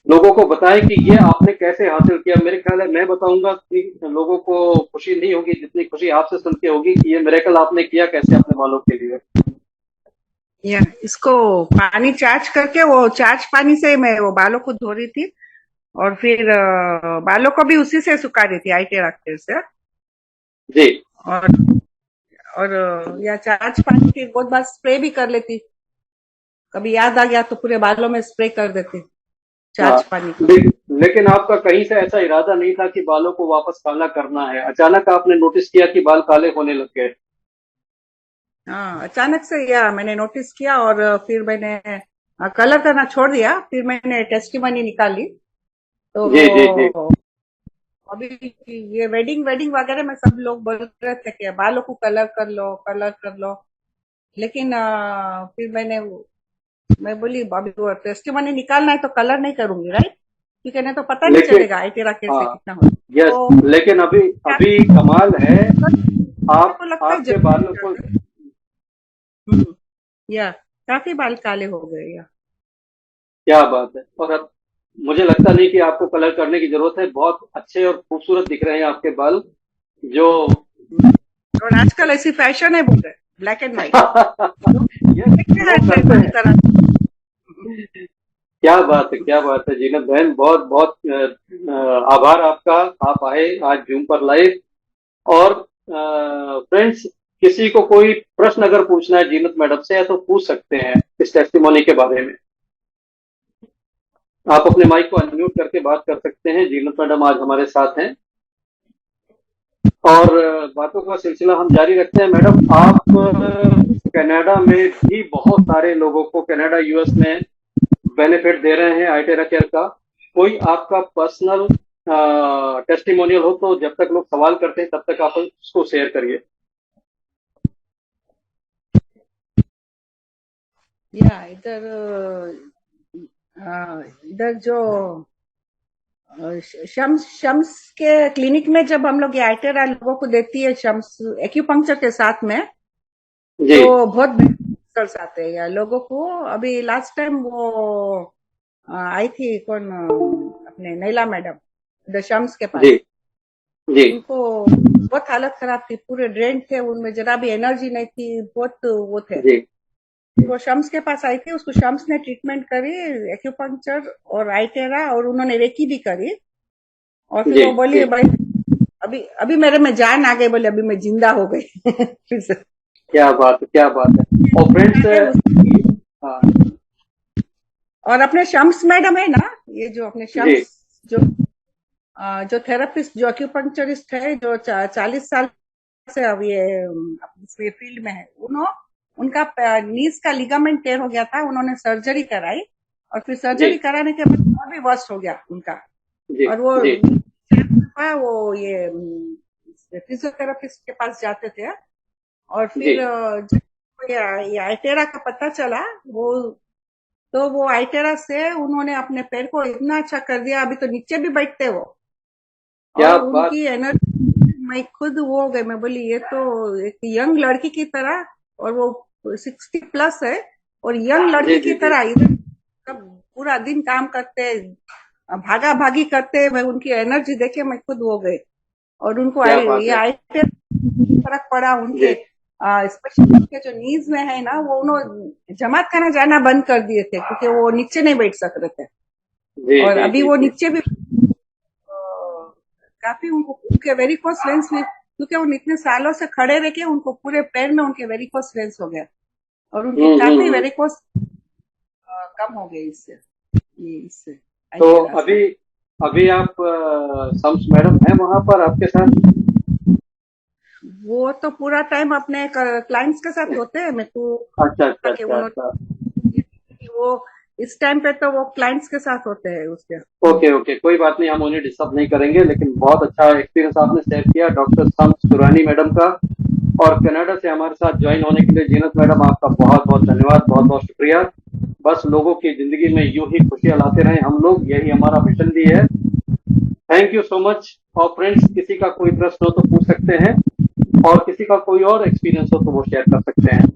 लोगों को बताएं कि ये आपने कैसे हासिल किया। मेरे ख्याल है मैं बताऊंगा कि लोगों को खुशी नहीं होगी जितनी खुशी आपसे सुन के होगी कि ये मिरेकल आपने किया कैसे अपने बालों के लिए। या इसको पानी चार्ज करके, वो चार्ज पानी से मैं वो बालों को धो रही थी, और फिर बालों को भी उसी से सुखा रही थी, आईटेरा केयर से। जी। और या चार्ज पानी के बहुत बार स्प्रे भी कर लेती, कभी याद आ गया तो पूरे बालों में स्प्रे कर देती चार्ज पानी को। लेकिन आपका कहीं से ऐसा इरादा नहीं था कि बालों को वापस काला करना है, अचानक आपने नोटिस किया कि बाल काले होने लग गए? हाँ, अचानक से या मैंने नोटिस किया, और फिर मैंने कलर करना छोड़ दिया। फिर मैंने टेस्टिमनी निकाली, तो जी जी जी। अभी ये वेडिंग वेडिंग वगैरह में सब लोग बोल रहे थे कि बालों को कलर कर लो, कलर कर लो। लेकिन फिर मैं बोली अभी वो टेस्टिमनी निकालना है तो कलर नहीं करूंगी, राइट? क्योंकि नहीं तो पता नहीं लेकिन चलेगा आईटेरा केयर से हाँ, कितना हो। यस, तो लेकिन अभी अभी कमाल है, मेरे को लगता है आपके बालों को या काफी बाल काले हो गए या। क्या बात है। और अब मुझे लगता नहीं कि आपको कलर करने की जरूरत है, बहुत अच्छे और खूबसूरत दिख रहे हैं आपके बाल। जो और आजकल ऐसी फैशन है, बोल रहे ब्लैक एंड व्हाइट। क्या बात है, क्या बात है जीनत बहन, बहुत बहुत आभार आपका, आप आए आज जूम पर लाइव। और फ्रेंड्स, किसी को कोई प्रश्न अगर पूछना है जीनत मैडम से तो पूछ सकते हैं इस टेस्टिमोनी के बारे में। आप अपने माइक को अनम्यूट करके बात कर सकते हैं। जीनत मैडम आज हमारे साथ हैं और बातों का सिलसिला हम जारी रखते हैं। मैडम, आप कनाडा में भी बहुत सारे लोगों को, कनाडा यूएस में बेनिफिट दे रहे हैं आइटेरा केयर का। कोई आपका पर्सनल टेस्टिमोनियल हो तो जब तक लोग सवाल करते हैं तब तक आप उसको शेयर करिए। या इधर जो शम्स शम्स के क्लिनिक में जब हम लोग ये आइटेरा लोगों को देती है, शम्स एक्यूपंक्चर के साथ में, जी तो बहुत रिजल्ट्स आते हैं यार लोगों को। अभी लास्ट टाइम वो आई थी कौन, अपने नैला मैडम द शम्स के पास। जी जी उनको बहुत हालत खराब थी, पूरे ड्रेन थे, उनमें जरा भी एनर्जी नहीं थी, बहुत वो थे। जी वो शम्स के पास आई थी, उसको शम्स ने ट्रीटमेंट करी, एक्यूपंक्चर और आइटेरा, और उन्होंने रेकी भी करी। और फिर जी वो बोली जी। भाई अभी अभी मेरे में जान आ गई, बोले अभी मैं जिंदा हो गई फिर से। क्या बात है, क्या बात है। और फ्रेंड्स, हाँ और अपने शम्स मैडम है ना, ये जो अपने जी शम्स जो जो थेरेपिस्ट, जो एक्यूपंक्चरिस्ट है, जो 40 साल से अब ये इसमें फील्ड में है, उनका नीज का लिगामेंट टेयर हो गया था, उन्होंने सर्जरी कराई, और फिर जी सर्जरी कराने के बाद और भी वर्स्ट हो गया उनका। जी और वो जी वो ये फिजियोथेरेपिस्ट के पास जाते थे। और जी फिर जब ये आइटेरा का पता चला, वो आइटेरा से उन्होंने अपने पैर को इतना अच्छा कर दिया, अभी तो नीचे भी बैठते वो। क्या और बात। उनकी एनर्जी, मैं खुद वो हो गई, मैं बोली ये तो एक यंग लड़की की तरह, और वो 60+ है, और यंग जी लड़की जी की जी। तरह इधर सब पूरा दिन काम करते, भागा भागी करते, मैं उनकी एनर्जी देखे मैं खुद हो गई। और उनको क्या बात ये है। आइटेरा फर्क पड़ा उनके, जी स्पेशली उनके जो नीज में है ना, वो उन्होंने जमात खाना जाना बंद कर दिए थे, क्योंकि वो नीचे नहीं बैठ सक रहे थे। जी और जी अभी जी वो जी। नीचे भी काफी उनके वेरिकोस वेन्स में, क्योंकि उन इतने सालों से खड़े रह के उनको पूरे पैर में उनके वेरिकोस वेन्स हो गया, और उनकी काफी हम्म। वेरिकोस कम हो गई इससे तो आइटेरा से। अभी अभी आप शम्स मैडम हैं वहां पर आपके साथ? वो तो पूरा टाइम अपने क्लाइंट्स के साथ होते हैं, मैं तो अच्छा अच्छा कि अच्छा अच्छा। उन्होंने वो इस टाइम पे तो वो क्लाइंट्स के साथ होते हैं उसके। ओके ओके, कोई बात नहीं, हम उन्हें डिस्टर्ब नहीं करेंगे। लेकिन बहुत अच्छा एक्सपीरियंस आपने शेयर किया डॉक्टर शम्स दुरानी मैडम का। और कनाडा से हमारे साथ ज्वाइन होने के लिए जीनत मैडम आपका बहुत बहुत धन्यवाद, बहुत बहुत शुक्रिया। बस लोगों की जिंदगी में यूं ही खुशियां लाते रहें हम लोग, यही हमारा मिशन भी है। Thank you so much. और फ्रेंड्स, किसी का कोई प्रश्न हो तो पूछ सकते हैं, और किसी का कोई और एक्सपीरियंस हो तो वो शेयर कर सकते हैं।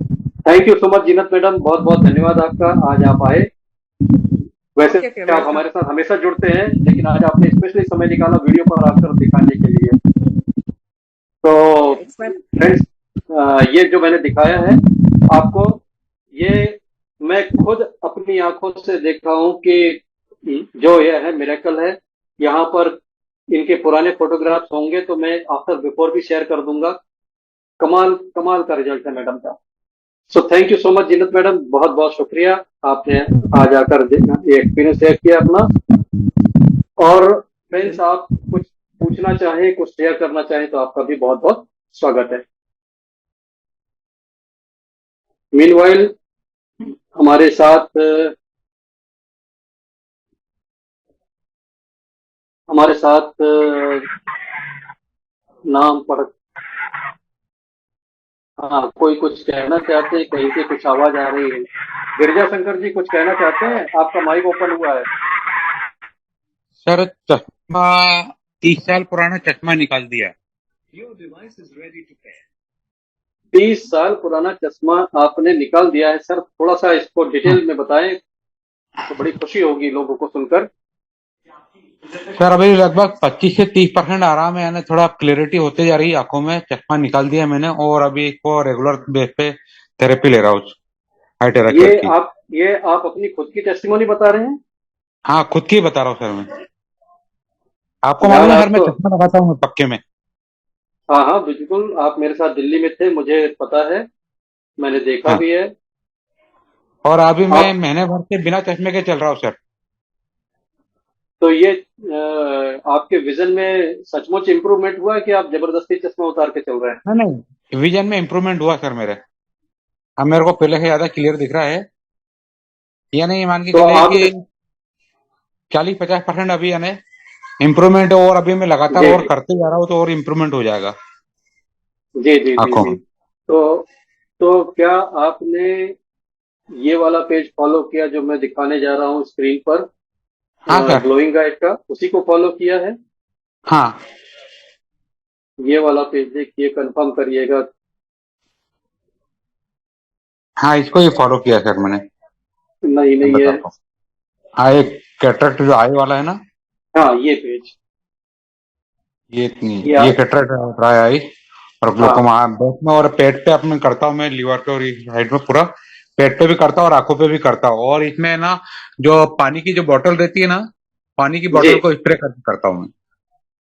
Thank you so much Zeenat madam, बहुत बहुत धन्यवाद आपका, आज आप आए। वैसे ओके ओके, आप वेलकम। हमारे साथ हमेशा जुड़ते हैं, लेकिन आज आपने स्पेशली समय निकाला वीडियो पर आकर दिखाने के लिए। तो इट्स माय फ्रेंड्स, ये जो मैंने दिखाया है आपको, ये मैं खुद अपनी आंखों से देखा हूं कि जो ये है मिरेकल है। यहाँ पर इनके पुराने फोटोग्राफ्स होंगे तो मैं आफ्टर बिफोर भी शेयर कर दूंगा। कमाल कमाल का रिजल्ट है मैडम का। So thank you so much Zeenat madam, बहुत बहुत शुक्रिया। आपने आज आकर ये एक्सपीरियंस शेयर किया अपना। और फ्रेंड्स, आप कुछ पूछना चाहें, कुछ शेयर करना चाहें तो आपका भी बहुत बहुत स्वागत है। मीनवाइल हमारे साथ हमारे साथ नाम पढ़, हाँ, कोई कुछ कहना चाहते हैं, कहीं से कुछ आवाज आ रही है। गिरजा शंकर जी कुछ कहना चाहते हैं, आपका माइक ओपन हुआ है। सर चश्मा 30 साल पुराना चश्मा निकाल दिया। 30 साल पुराना चश्मा आपने निकाल दिया है सर, थोड़ा सा इसको हाँ। डिटेल में बताएं तो बड़ी खुशी होगी लोगों को सुनकर। सर अभी लगभग 25 से 30% आराम है, यानी थोड़ा क्लियरिटी होते जा रही है आंखों में। चश्मा निकाल दिया मैंने, और अभी इसको रेगुलर बेस पे थेरेपी ले रहा हूँ हाइटेरा केयर की। ये आप अपनी खुद की टेस्टिमोनी बता रहे हैं? हाँ, खुद की बता रहा हूँ सर मैं। आपको यार मालूम है आप सर, मैं तो चश्मा लगाता हूँ पक्के में। हाँ हाँ बिल्कुल, आप मेरे साथ दिल्ली में थे, मुझे पता है, मैंने देखा हाँ, भी है। और अभी मैं आप महीने भर से बिना चश्मे के चल रहा हूँ सर। तो ये आपके विजन में सचमुच इम्प्रूवमेंट हुआ है कि आप जबरदस्ती चश्मा उतार के चल रहे हैं? नहीं नहीं, विजन में इम्प्रूवमेंट हुआ सर मेरे। अब मेरे को पहले से ज्यादा क्लियर दिख रहा है। ये नहीं मान के तो चलिए आप कि 40-50% अभी यानी इम्प्रूवमेंट है, और अभी मैं लगातार जी और जी करते जा रहा हूँ तो और इम्प्रूवमेंट हो जाएगा जी जी जी आंखों जी। में। तो क्या आपने ये वाला पेज फॉलो किया जो मैं दिखाने जा रहा हूँ स्क्रीन पर, हाँ सर। ग्लोइंग गाइड का, उसी को फॉलो किया है? हाँ ये वाला पेज देखिए, कंफर्म करिएगा। हाँ, इसको ही फॉलो किया सर मैंने। नहीं मैं नहीं है। बताता हूँ। हाँ, एक कैटरेक्ट जो आई वाला है ना, हाँ ये पेज, ये इतनी, ये ये कैटरेक्ट ड्राई आई और हाँ ग्लोकोमा बैक में और पेट पे अपने करता हूँ मैं, लीवर पे और साइड में पूरा। पेट पे भी करता हूँ और आंखों पे भी करता हूँ, और इसमें ना जो पानी की जो बोतल रहती है ना, पानी की जी, बोतल को स्प्रे करके करता हूँ मैं।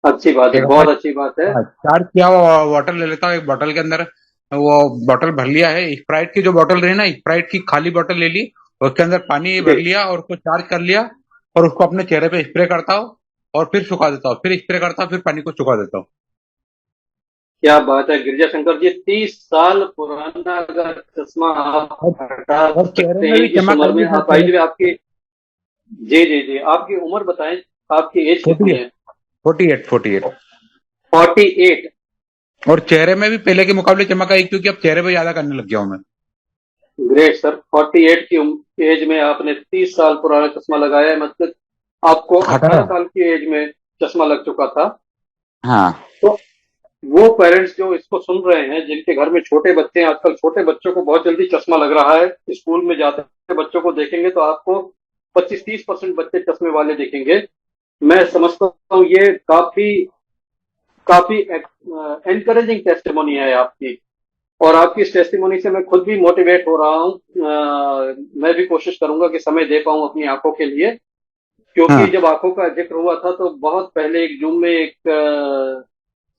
अच्छी बात है, एक अपना, बहुत अच्छी बात है। हाँ, चार्ज किया हुआ वाटर ले लेता हूँ एक बोतल के अंदर। वो बोतल भर लिया है, स्प्राइट की जो बोतल रही ना, स्प्राइट की खाली बोतल ले ली, उसके अंदर पानी भर जी, लिया और उसको चार्ज कर लिया, और उसको अपने चेहरे पे स्प्रे करता हूँ, और फिर सुखा देता हूँ, फिर स्प्रे करता हूँ, फिर पानी को सुखा देता हूँ। क्या बात है गिरजा शंकर जी, 30 साल पुराना अगर चश्मा आप और हटा और चेहरे सकते में हैं भी इस चमक उम्र में, आएगी सर, आप चेहरे। आइए आपकी, जी जी जी, आपकी उम्र बताएं, आपकी एज फोर्टी कितनी एट है? 48 48। 48। और चेहरे में भी पहले के मुकाबले चमक आई, क्योंकि अब चेहरे पे ज्यादा करने लग गया हूँ मैं। ग्रेट सर, 48 की एज में आपने 30 साल पुराना चश्मा लगाया है, मतलब आपको हटा 18 साल की एज में चश्मा लग चुका था। हाँ तो वो पेरेंट्स जो इसको सुन रहे हैं, जिनके घर में छोटे बच्चे हैं, आजकल छोटे बच्चों को बहुत जल्दी चश्मा लग रहा है, स्कूल में जाते हुए बच्चों को देखेंगे तो आपको 25-30% बच्चे चश्मे वाले दिखेंगे। मैं समझता हूँ ये काफी काफी एनकरेजिंग टेस्टिमोनी है आपकी, और आपकी इस टेस्टिमोनी से मैं खुद भी मोटिवेट हो रहा हूँ। मैं भी कोशिश करूंगा कि समय दे पाऊं अपनी आंखों के लिए, क्योंकि हाँ। जब आंखों का जिक्र हुआ था तो बहुत पहले एक जूम में एक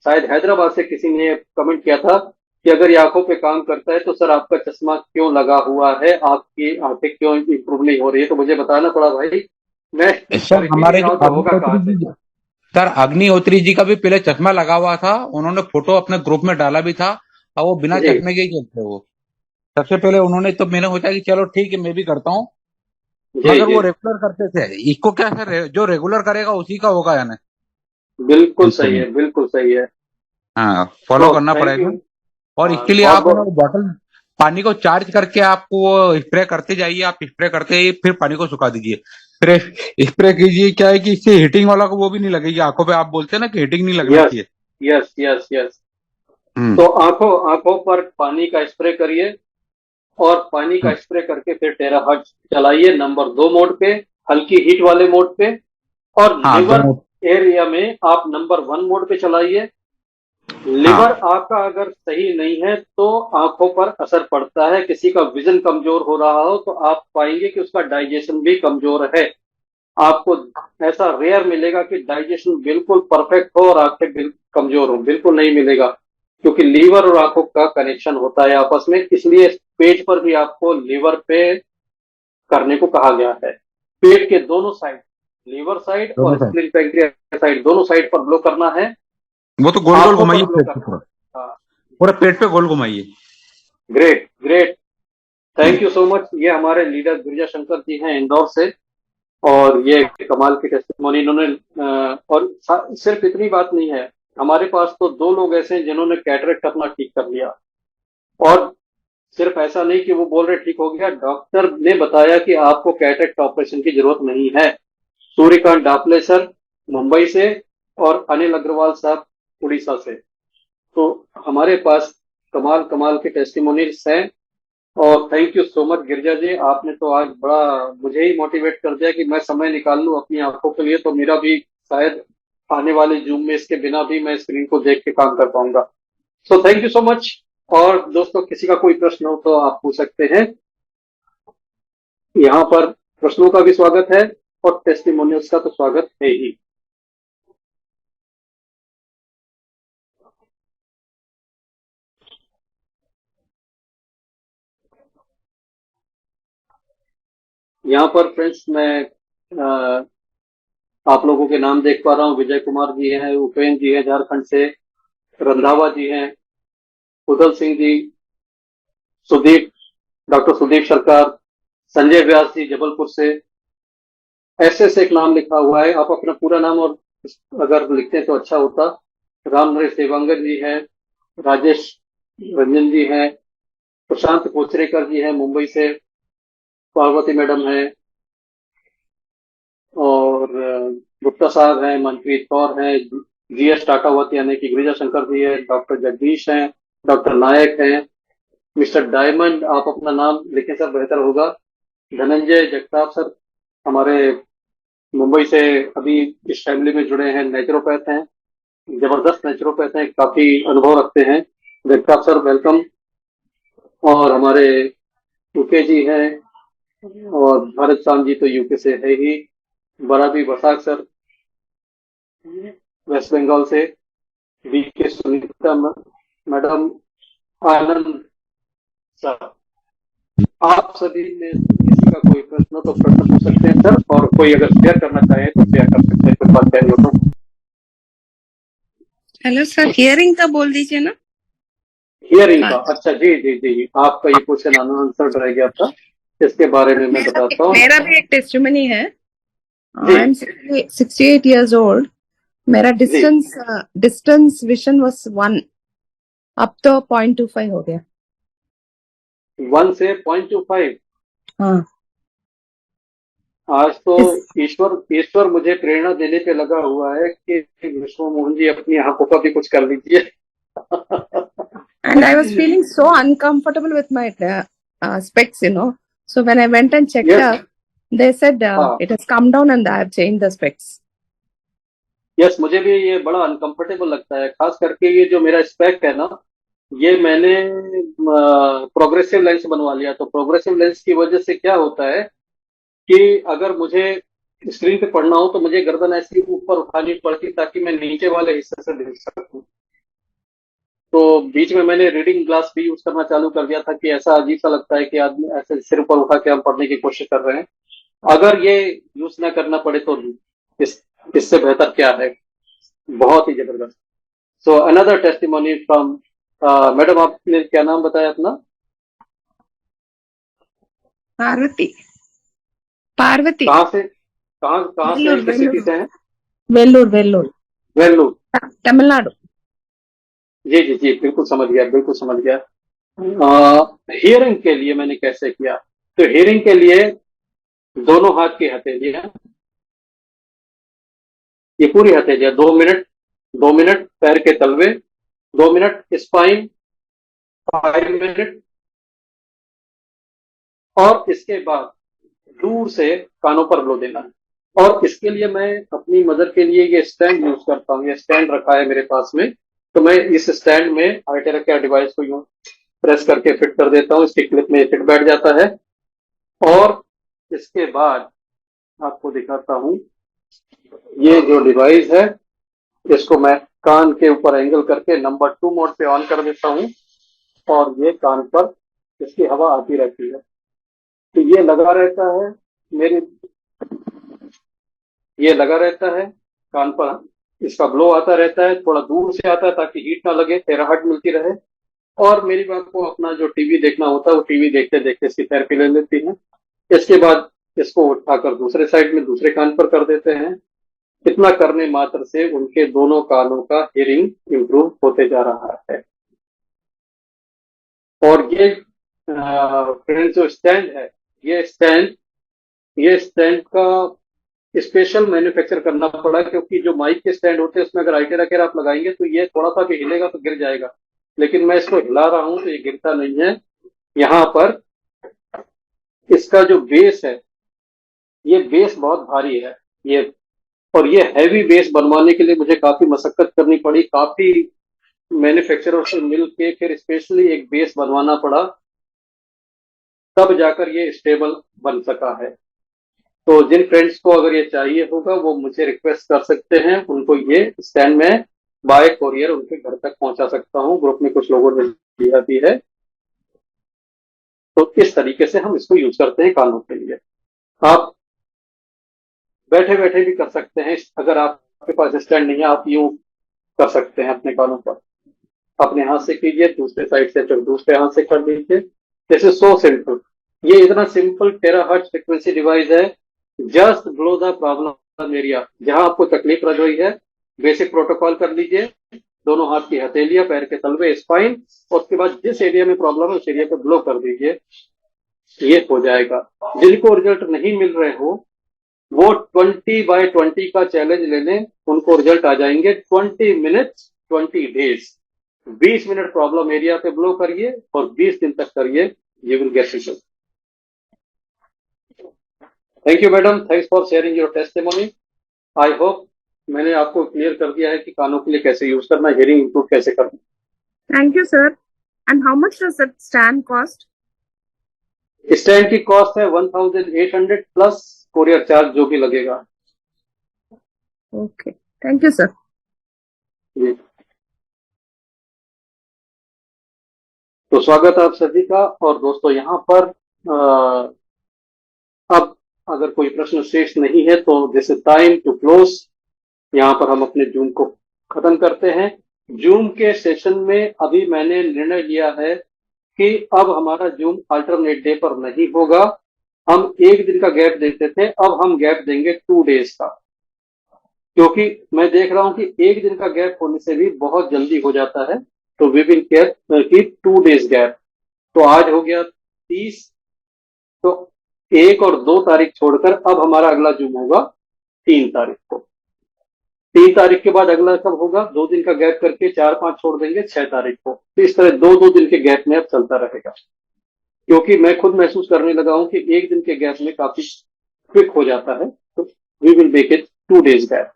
शायद हैदराबाद से किसी ने कमेंट किया था कि अगर ये आंखों पे काम करता है तो सर आपका चश्मा क्यों लगा हुआ है, आपकी आंखें क्यों इंप्रूव नहीं हो रही है? तो मुझे बताना पड़ा भाई, मैं सर कर ही नहीं हमारे रहा जो हूं तो होगा अग्निहोत्री कहाँ से? जी, सर अग्निहोत्री जी का भी पहले चश्मा लगा हुआ था, उन्होंने फोटो अपने ग्रुप में डाला भी था, और वो बिना जी चश्मे के ही चलते हैं वो। सबसे पहले उन्होंने, तो मैंने सोचा कि चलो ठीक है मैं भी करता हूँ, जी मगर जी, वो रेगुलर करते थे। इसको क्या सर, जो रेगुलर करेगा उसी का होगा यानी बिल्कुल सही है, इम्प्रूवमेंट। बिल्कुल सही है। हाँ, फॉलो तो करना थैंक यू, पड़ेगा। और इसके लिए बहुत आप ना बहुत, वो बॉटल, पानी को चार्ज करके आपको वो स्प्रे करते जाइए, आप स्प्रे करते ही फिर पानी को सुखा दीजिए, फिर स्प्रे कीजिए। क्या है कि इससे हीटिंग वाला को वो भी नहीं लगेगी आंखों पे, आप बोलते हैं ना कि हीटिंग नहीं लगना यस चाहिए। Yes yes yes. हम्म। तो आंखों आंखों पर पानी का स्प्रे करिए, और पानी का हम्म। स्प्रे करके फिर टेराहर्ट्ज चलाइए नंबर 2 मोड पे, हल्की हीट वाले मोड पे। और हाँ लिवर दोनों। एरिया में आप नंबर 1 मोड पे चलाइए। लिवर हाँ आपका अगर सही नहीं है तो आंखों पर असर पड़ता है, किसी का विजन कमजोर हो रहा हो तो आप पाएंगे कि उसका डाइजेशन भी कमजोर है। आपको ऐसा रेयर मिलेगा कि डाइजेशन बिल्कुल परफेक्ट हो और आंखें कमजोर हो, बिल्कुल नहीं मिलेगा, क्योंकि लीवर और आंखों का कनेक्शन होता है आपस में। इसलिए पेज पर भी आपको लीवर पे करने को कहा गया है। पेट के दोनों साइड, लीवर साइड दोनों और साइड। स्प्लिन पैंक्रियास साइड, दोनों साइड पर ब्लो करना है। वो तो गोल गोल आंखों पर घुमाइए ब्लो पेट पे करना पूरा, है। हाँ, पूरे पेट पे गोल घुमाइए। Great great, thank you so much. ये हमारे लीडर गिरिजा शंकर जी हैं इंदौर से, और ये कमाल की टेस्टिमोनी इन्होंने, और सिर्फ इतनी बात नहीं है, हमारे पास तो 2 लोग ऐसे हैं जिन्होंने कैटरेक्ट अपना ठीक कर लिया। और सिर्फ ऐसा नहीं कि वो बोल रहे ठीक हो गया, डॉक्टर ने बताया कि आपको कैटरेक्ट ऑपरेशन की जरूरत नहीं है। सूर्यकांत डापले सर मुंबई से, और अनिल अग्रवाल साहब उड़ीसा से। तो हमारे पास कमाल कमाल के टेस्टिमोनीज हैं। और थैंक यू सो मच गिरजा जी, आपने तो आज बड़ा मुझे ही मोटिवेट कर दिया कि मैं समय निकाल लूं अपनी आंखों के लिए, तो मेरा भी शायद आने वाले जूम में इसके बिना भी मैं स्क्रीन को देख के काम कर पाऊंगा। So thank you so much. और दोस्तों, किसी का कोई प्रश्न हो तो आप पूछ सकते हैं, यहाँ पर प्रश्नों का भी स्वागत है और टेस्टिमोनियल्स का तो स्वागत है ही। यहाँ पर फ्रेंड्स मैं अ, आप लोगों के नाम देख पा रहा हूँ। विजय कुमार जी हैं, उपेंद्र जी हैं झारखंड से, रंधावा जी हैं, उदल सिंह जी, सुदीप, डॉक्टर सुदीप सरकार, संजय व्यास जी जबलपुर से। ऐसे से एक नाम लिखा हुआ है। आप अपना पूरा नाम और अगर लिखते हैं तो अच्छा होता। राम नरेश देवांगन जी हैं, राजेश रंजन जी हैं, प्रशांत कोचरेकर जी हैं मुंबई से, पार्वती मैडम हैं, और गुप्ता साहब हैं, मनप्रीत कौर हैं, जीएस टाटावत यानी कि गिरिजा शंकर जी है, डॉक्टर जगदीश हैं, डॉक्टर नायक हैं, मिस्टर डायमंड, आप अपना नाम लिखें सर बेहतर होगा। धनंजय जगताप सर हमारे मुंबई से अभी इस फैमिली में जुड़े हैं, नेचुरोपैथ हैं, जबरदस्त नेचुरोपैथ हैं, काफी अनुभव रखते हैं। Jagtap sir welcome. और हमारे यूके जी हैं, और भारत शाम जी तो यूके से है ही। बराबी बसाक सर वेस्ट बंगाल से, बी के सुनीता मैडम, आनंद सर। आप सभी में किसी का कोई प्रश्न हो तो प्रश्न पूछ सकते हैं सर, और कोई अगर शेयर करना चाहे तो शेयर कर सकते हैं, कुछ बात कहनी हो तो। हेलो सर, हियरिंग का बोल दीजिए ना। हियरिंग का, हाँ, अच्छा जी जी जी, आपका ये क्वेश्चन आंसर रह गया था, इसके बारे में मैं बताता हूँ। मेरा भी एक टेस्टिमनी है। जी आई एम 68 years old. मेरा जी, डिस्टेंस विजन was 1, अब तो 0.25 हो गया। 1 से 0.25। हाँ, आज तो इस ईश्वर ईश्वर मुझे प्रेरणा देने पे लगा हुआ है कि विश्व मोहन जी अपनी आंखों का भी कुछ कर लीजिए। and I was feeling so uncomfortable with my specs. So when I went and checked yes, up, they said हाँ, it has come down and I have changed the specs. Yes, मुझे भी ये बड़ा अनकंफर्टेबल लगता है, खास करके ये जो मेरा स्पेक है ना, ये मैंने प्रोग्रेसिव लेंस बनवा लिया। तो प्रोग्रेसिव लेंस की वजह से क्या होता है कि अगर मुझे स्क्रीन पे पढ़ना हो तो मुझे गर्दन ऐसी ऊपर उठानी पड़ती ताकि मैं नीचे वाले हिस्से से देख सकूं। तो बीच में मैंने रीडिंग ग्लास भी यूज करना चालू कर दिया था कि ऐसा अजीब सा लगता है कि आदमी ऐसे सिर ऊपर उठा के हम पढ़ने की कोशिश कर रहे हैं। अगर ये यूज ना करना पड़े तो इस इससे बेहतर क्या है। बहुत ही जबरदस्त। So another testimony from madam, आपने क्या नाम बताया अपना? पार्वती, पार्वती, कहाँ से, कहाँ से, वेल्लूर, किस सिटी वेल्लूर, से हैं? वेल्लूर, वेल्लूर, वेल्लूर। तमिलनाडु। जी जी जी, बिल्कुल समझ गया, बिल्कुल समझ गया। हियरिंग के लिए मैंने कैसे किया, तो हियरिंग के लिए दोनों हाथ की हथेलियां, ये पूरी हथेलियां 2 मिनट, 2 मिनट पैर के तलवे, 2 मिनट स्पाइन, 5 मिनट, और इसके बाद दूर से कानों पर ब्लो देना है। और इसके लिए मैं अपनी मदर के लिए ये स्टैंड यूज करता हूँ। ये स्टैंड रखा है मेरे पास में, तो मैं इस स्टैंड में आर्टेरा केयर डिवाइस को यूं प्रेस करके फिट कर देता हूँ। इसके क्लिप में फिट बैठ जाता है। और इसके बाद आपको दिखाता हूँ, ये जो डिवाइस है इसको मैं कान के ऊपर एंगल करके नंबर 2 मोड पे ऑन कर देता हूँ, और ये कान पर इसकी हवा आती रहती है। तो ये लगा रहता है मेरे, ये लगा रहता है कान पर, इसका ब्लो आता रहता है, थोड़ा दूर से आता है ताकि हीट ना लगे, टेराहट मिलती रहे। और मेरी बात को अपना जो टीवी देखना होता है वो टीवी देखते देखते इसकी थेरेपी ले लेती है। इसके बाद इसको उठाकर दूसरे साइड में दूसरे कान पर कर देते हैं। इतना करने मात्र से उनके दोनों कानों का हियरिंग इंप्रूव होते जा रहा है। और ये फ्रेंड्स जो स्टैंड है, ये स्टैंड का स्पेशल मैन्युफैक्चर करना पड़ा, क्योंकि जो माइक के स्टैंड होते हैं उसमें अगर आइटेरा केयर आप लगाएंगे तो ये थोड़ा सा भी हिलेगा तो गिर जाएगा। लेकिन मैं इसको हिला रहा हूं तो ये गिरता नहीं है। यहाँ पर इसका जो बेस है, ये बेस बहुत भारी है। ये, और ये हैवी बेस बनवाने के लिए मुझे काफी मशक्कत करनी पड़ी, काफी मैन्युफैक्चरर से मिल के फिर स्पेशली एक बेस बनवाना पड़ा, तब जाकर ये स्टेबल बन सका है। तो जिन फ्रेंड्स को अगर ये चाहिए होगा वो मुझे रिक्वेस्ट कर सकते हैं, उनको ये स्टैंड में बाय कोरियर उनके घर तक पहुंचा सकता हूँ। ग्रुप में कुछ लोगों ने लिया भी है। तो इस तरीके से हम इसको यूज करते हैं कानों के लिए। आप बैठे बैठे भी कर सकते हैं। अगर आपके पास स्टैंड नहीं है, आप यूं कर सकते हैं अपने कानों पर। अपने हाथ से कीजिए, दूसरे साइड से फिर दूसरे हाथ से कर लीजिए। This is so simple. ये इतना सिंपल टेराहर्ट्ज फ्रीक्वेंसी डिवाइस है। Just blow the problem area, जहां आपको तकलीफ लग रही है, बेसिक प्रोटोकॉल कर लीजिए। दोनों हाथ की हथेलियां, पैर के तलवे, स्पाइन, और उसके बाद जिस एरिया में प्रॉब्लम है उस एरिया पे ब्लो कर दीजिए। ये हो जाएगा। जिनको रिजल्ट नहीं मिल रहे हो, वो 20x20 का चैलेंज ले लें, उनको रिजल्ट आ जाएंगे 20 minutes 20 days. 20 minute problem area पे ब्लो करिए और 20 दिन तक करिए, you will get result. Thank you madam, thanks for sharing your testimony. I hope मैंने आपको क्लियर कर दिया है कि कानों के लिए कैसे यूज करना, हियरिंग इंप्रूव कैसे करना। Thank you, sir. And how much does that stand cost? Stand की कॉस्ट है 1800 प्लस कोरियर चार्ज जो भी लगेगा। Okay. Thank you, sir. जी, तो स्वागत है आप सभी का। और दोस्तों, यहाँ पर अब अगर कोई प्रश्न शेष नहीं है तो this is time to close. यहाँ पर हम अपने जूम को खत्म करते हैं। जूम के सेशन में अभी मैंने निर्णय लिया है कि अब हमारा जूम अल्टरनेट डे पर नहीं होगा। हम एक दिन का गैप देते थे, अब हम गैप देंगे 2 डेज का, क्योंकि मैं देख रहा हूं कि एक दिन का गैप होने से भी बहुत जल्दी हो जाता है। तो we will keep 2 days gap. तो आज हो गया 30, तो 1 और 2 तारीख छोड़कर अब हमारा अगला जूम होगा 3 तारीख को। 3 तारीख के बाद अगला कब होगा? 2 दिन का गैप करके 4-5 छोड़ देंगे 6 तारीख को। तो इस तरह 2-2 दिन के गैप में अब चलता रहेगा, क्योंकि मैं खुद महसूस करने लगा हूं कि एक दिन के गैप में काफी क्विक हो जाता है। तो we will make it 2 days gap.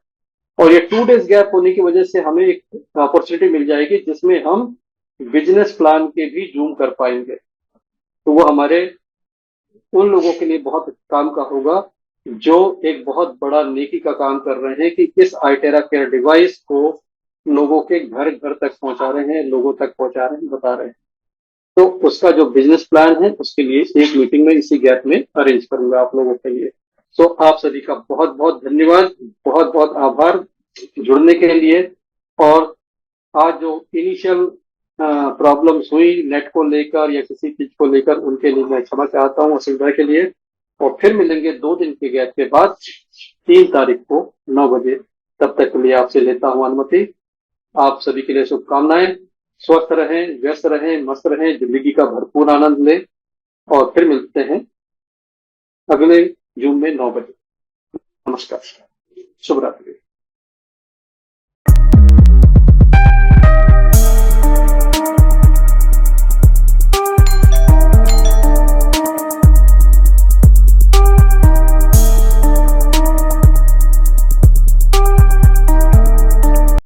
और ये 2 डेज गैप होने की वजह से हमें एक अपॉर्चुनिटी मिल जाएगी जिसमें हम बिजनेस प्लान के भी जूम कर पाएंगे। तो वो हमारे उन लोगों के लिए बहुत काम का होगा जो एक बहुत बड़ा नेकी का काम कर रहे हैं कि इस आइटेरा केयर डिवाइस को लोगों के घर घर तक पहुंचा रहे हैं, लोगों तक पहुंचा रहे हैं, बता रहे हैं। तो उसका जो बिजनेस प्लान है उसके लिए एक मीटिंग में इसी गैप में अरेंज करूंगा आप लोगों के लिए। सो आप सभी का बहुत बहुत धन्यवाद, बहुत बहुत आभार जुड़ने के लिए। और आज जो इनिशियल प्रॉब्लम्स हुई नेट को लेकर या किसी चीज को लेकर, उनके लिए मैं क्षमा चाहता हूँ, असुविधा के लिए। और फिर मिलेंगे 2 दिन के गैप के बाद 3 तारीख को 9 बजे। तब तक के लिए आपसे लेता हूँ अनुमति। आप सभी के लिए शुभकामनाएं। स्वस्थ रहें, व्यस्त रहें, मस्त रहें, जिंदगी का भरपूर आनंद लें। और फिर मिलते हैं अगले जूम में 9 बजे। नमस्कार, शुभ रात्रि।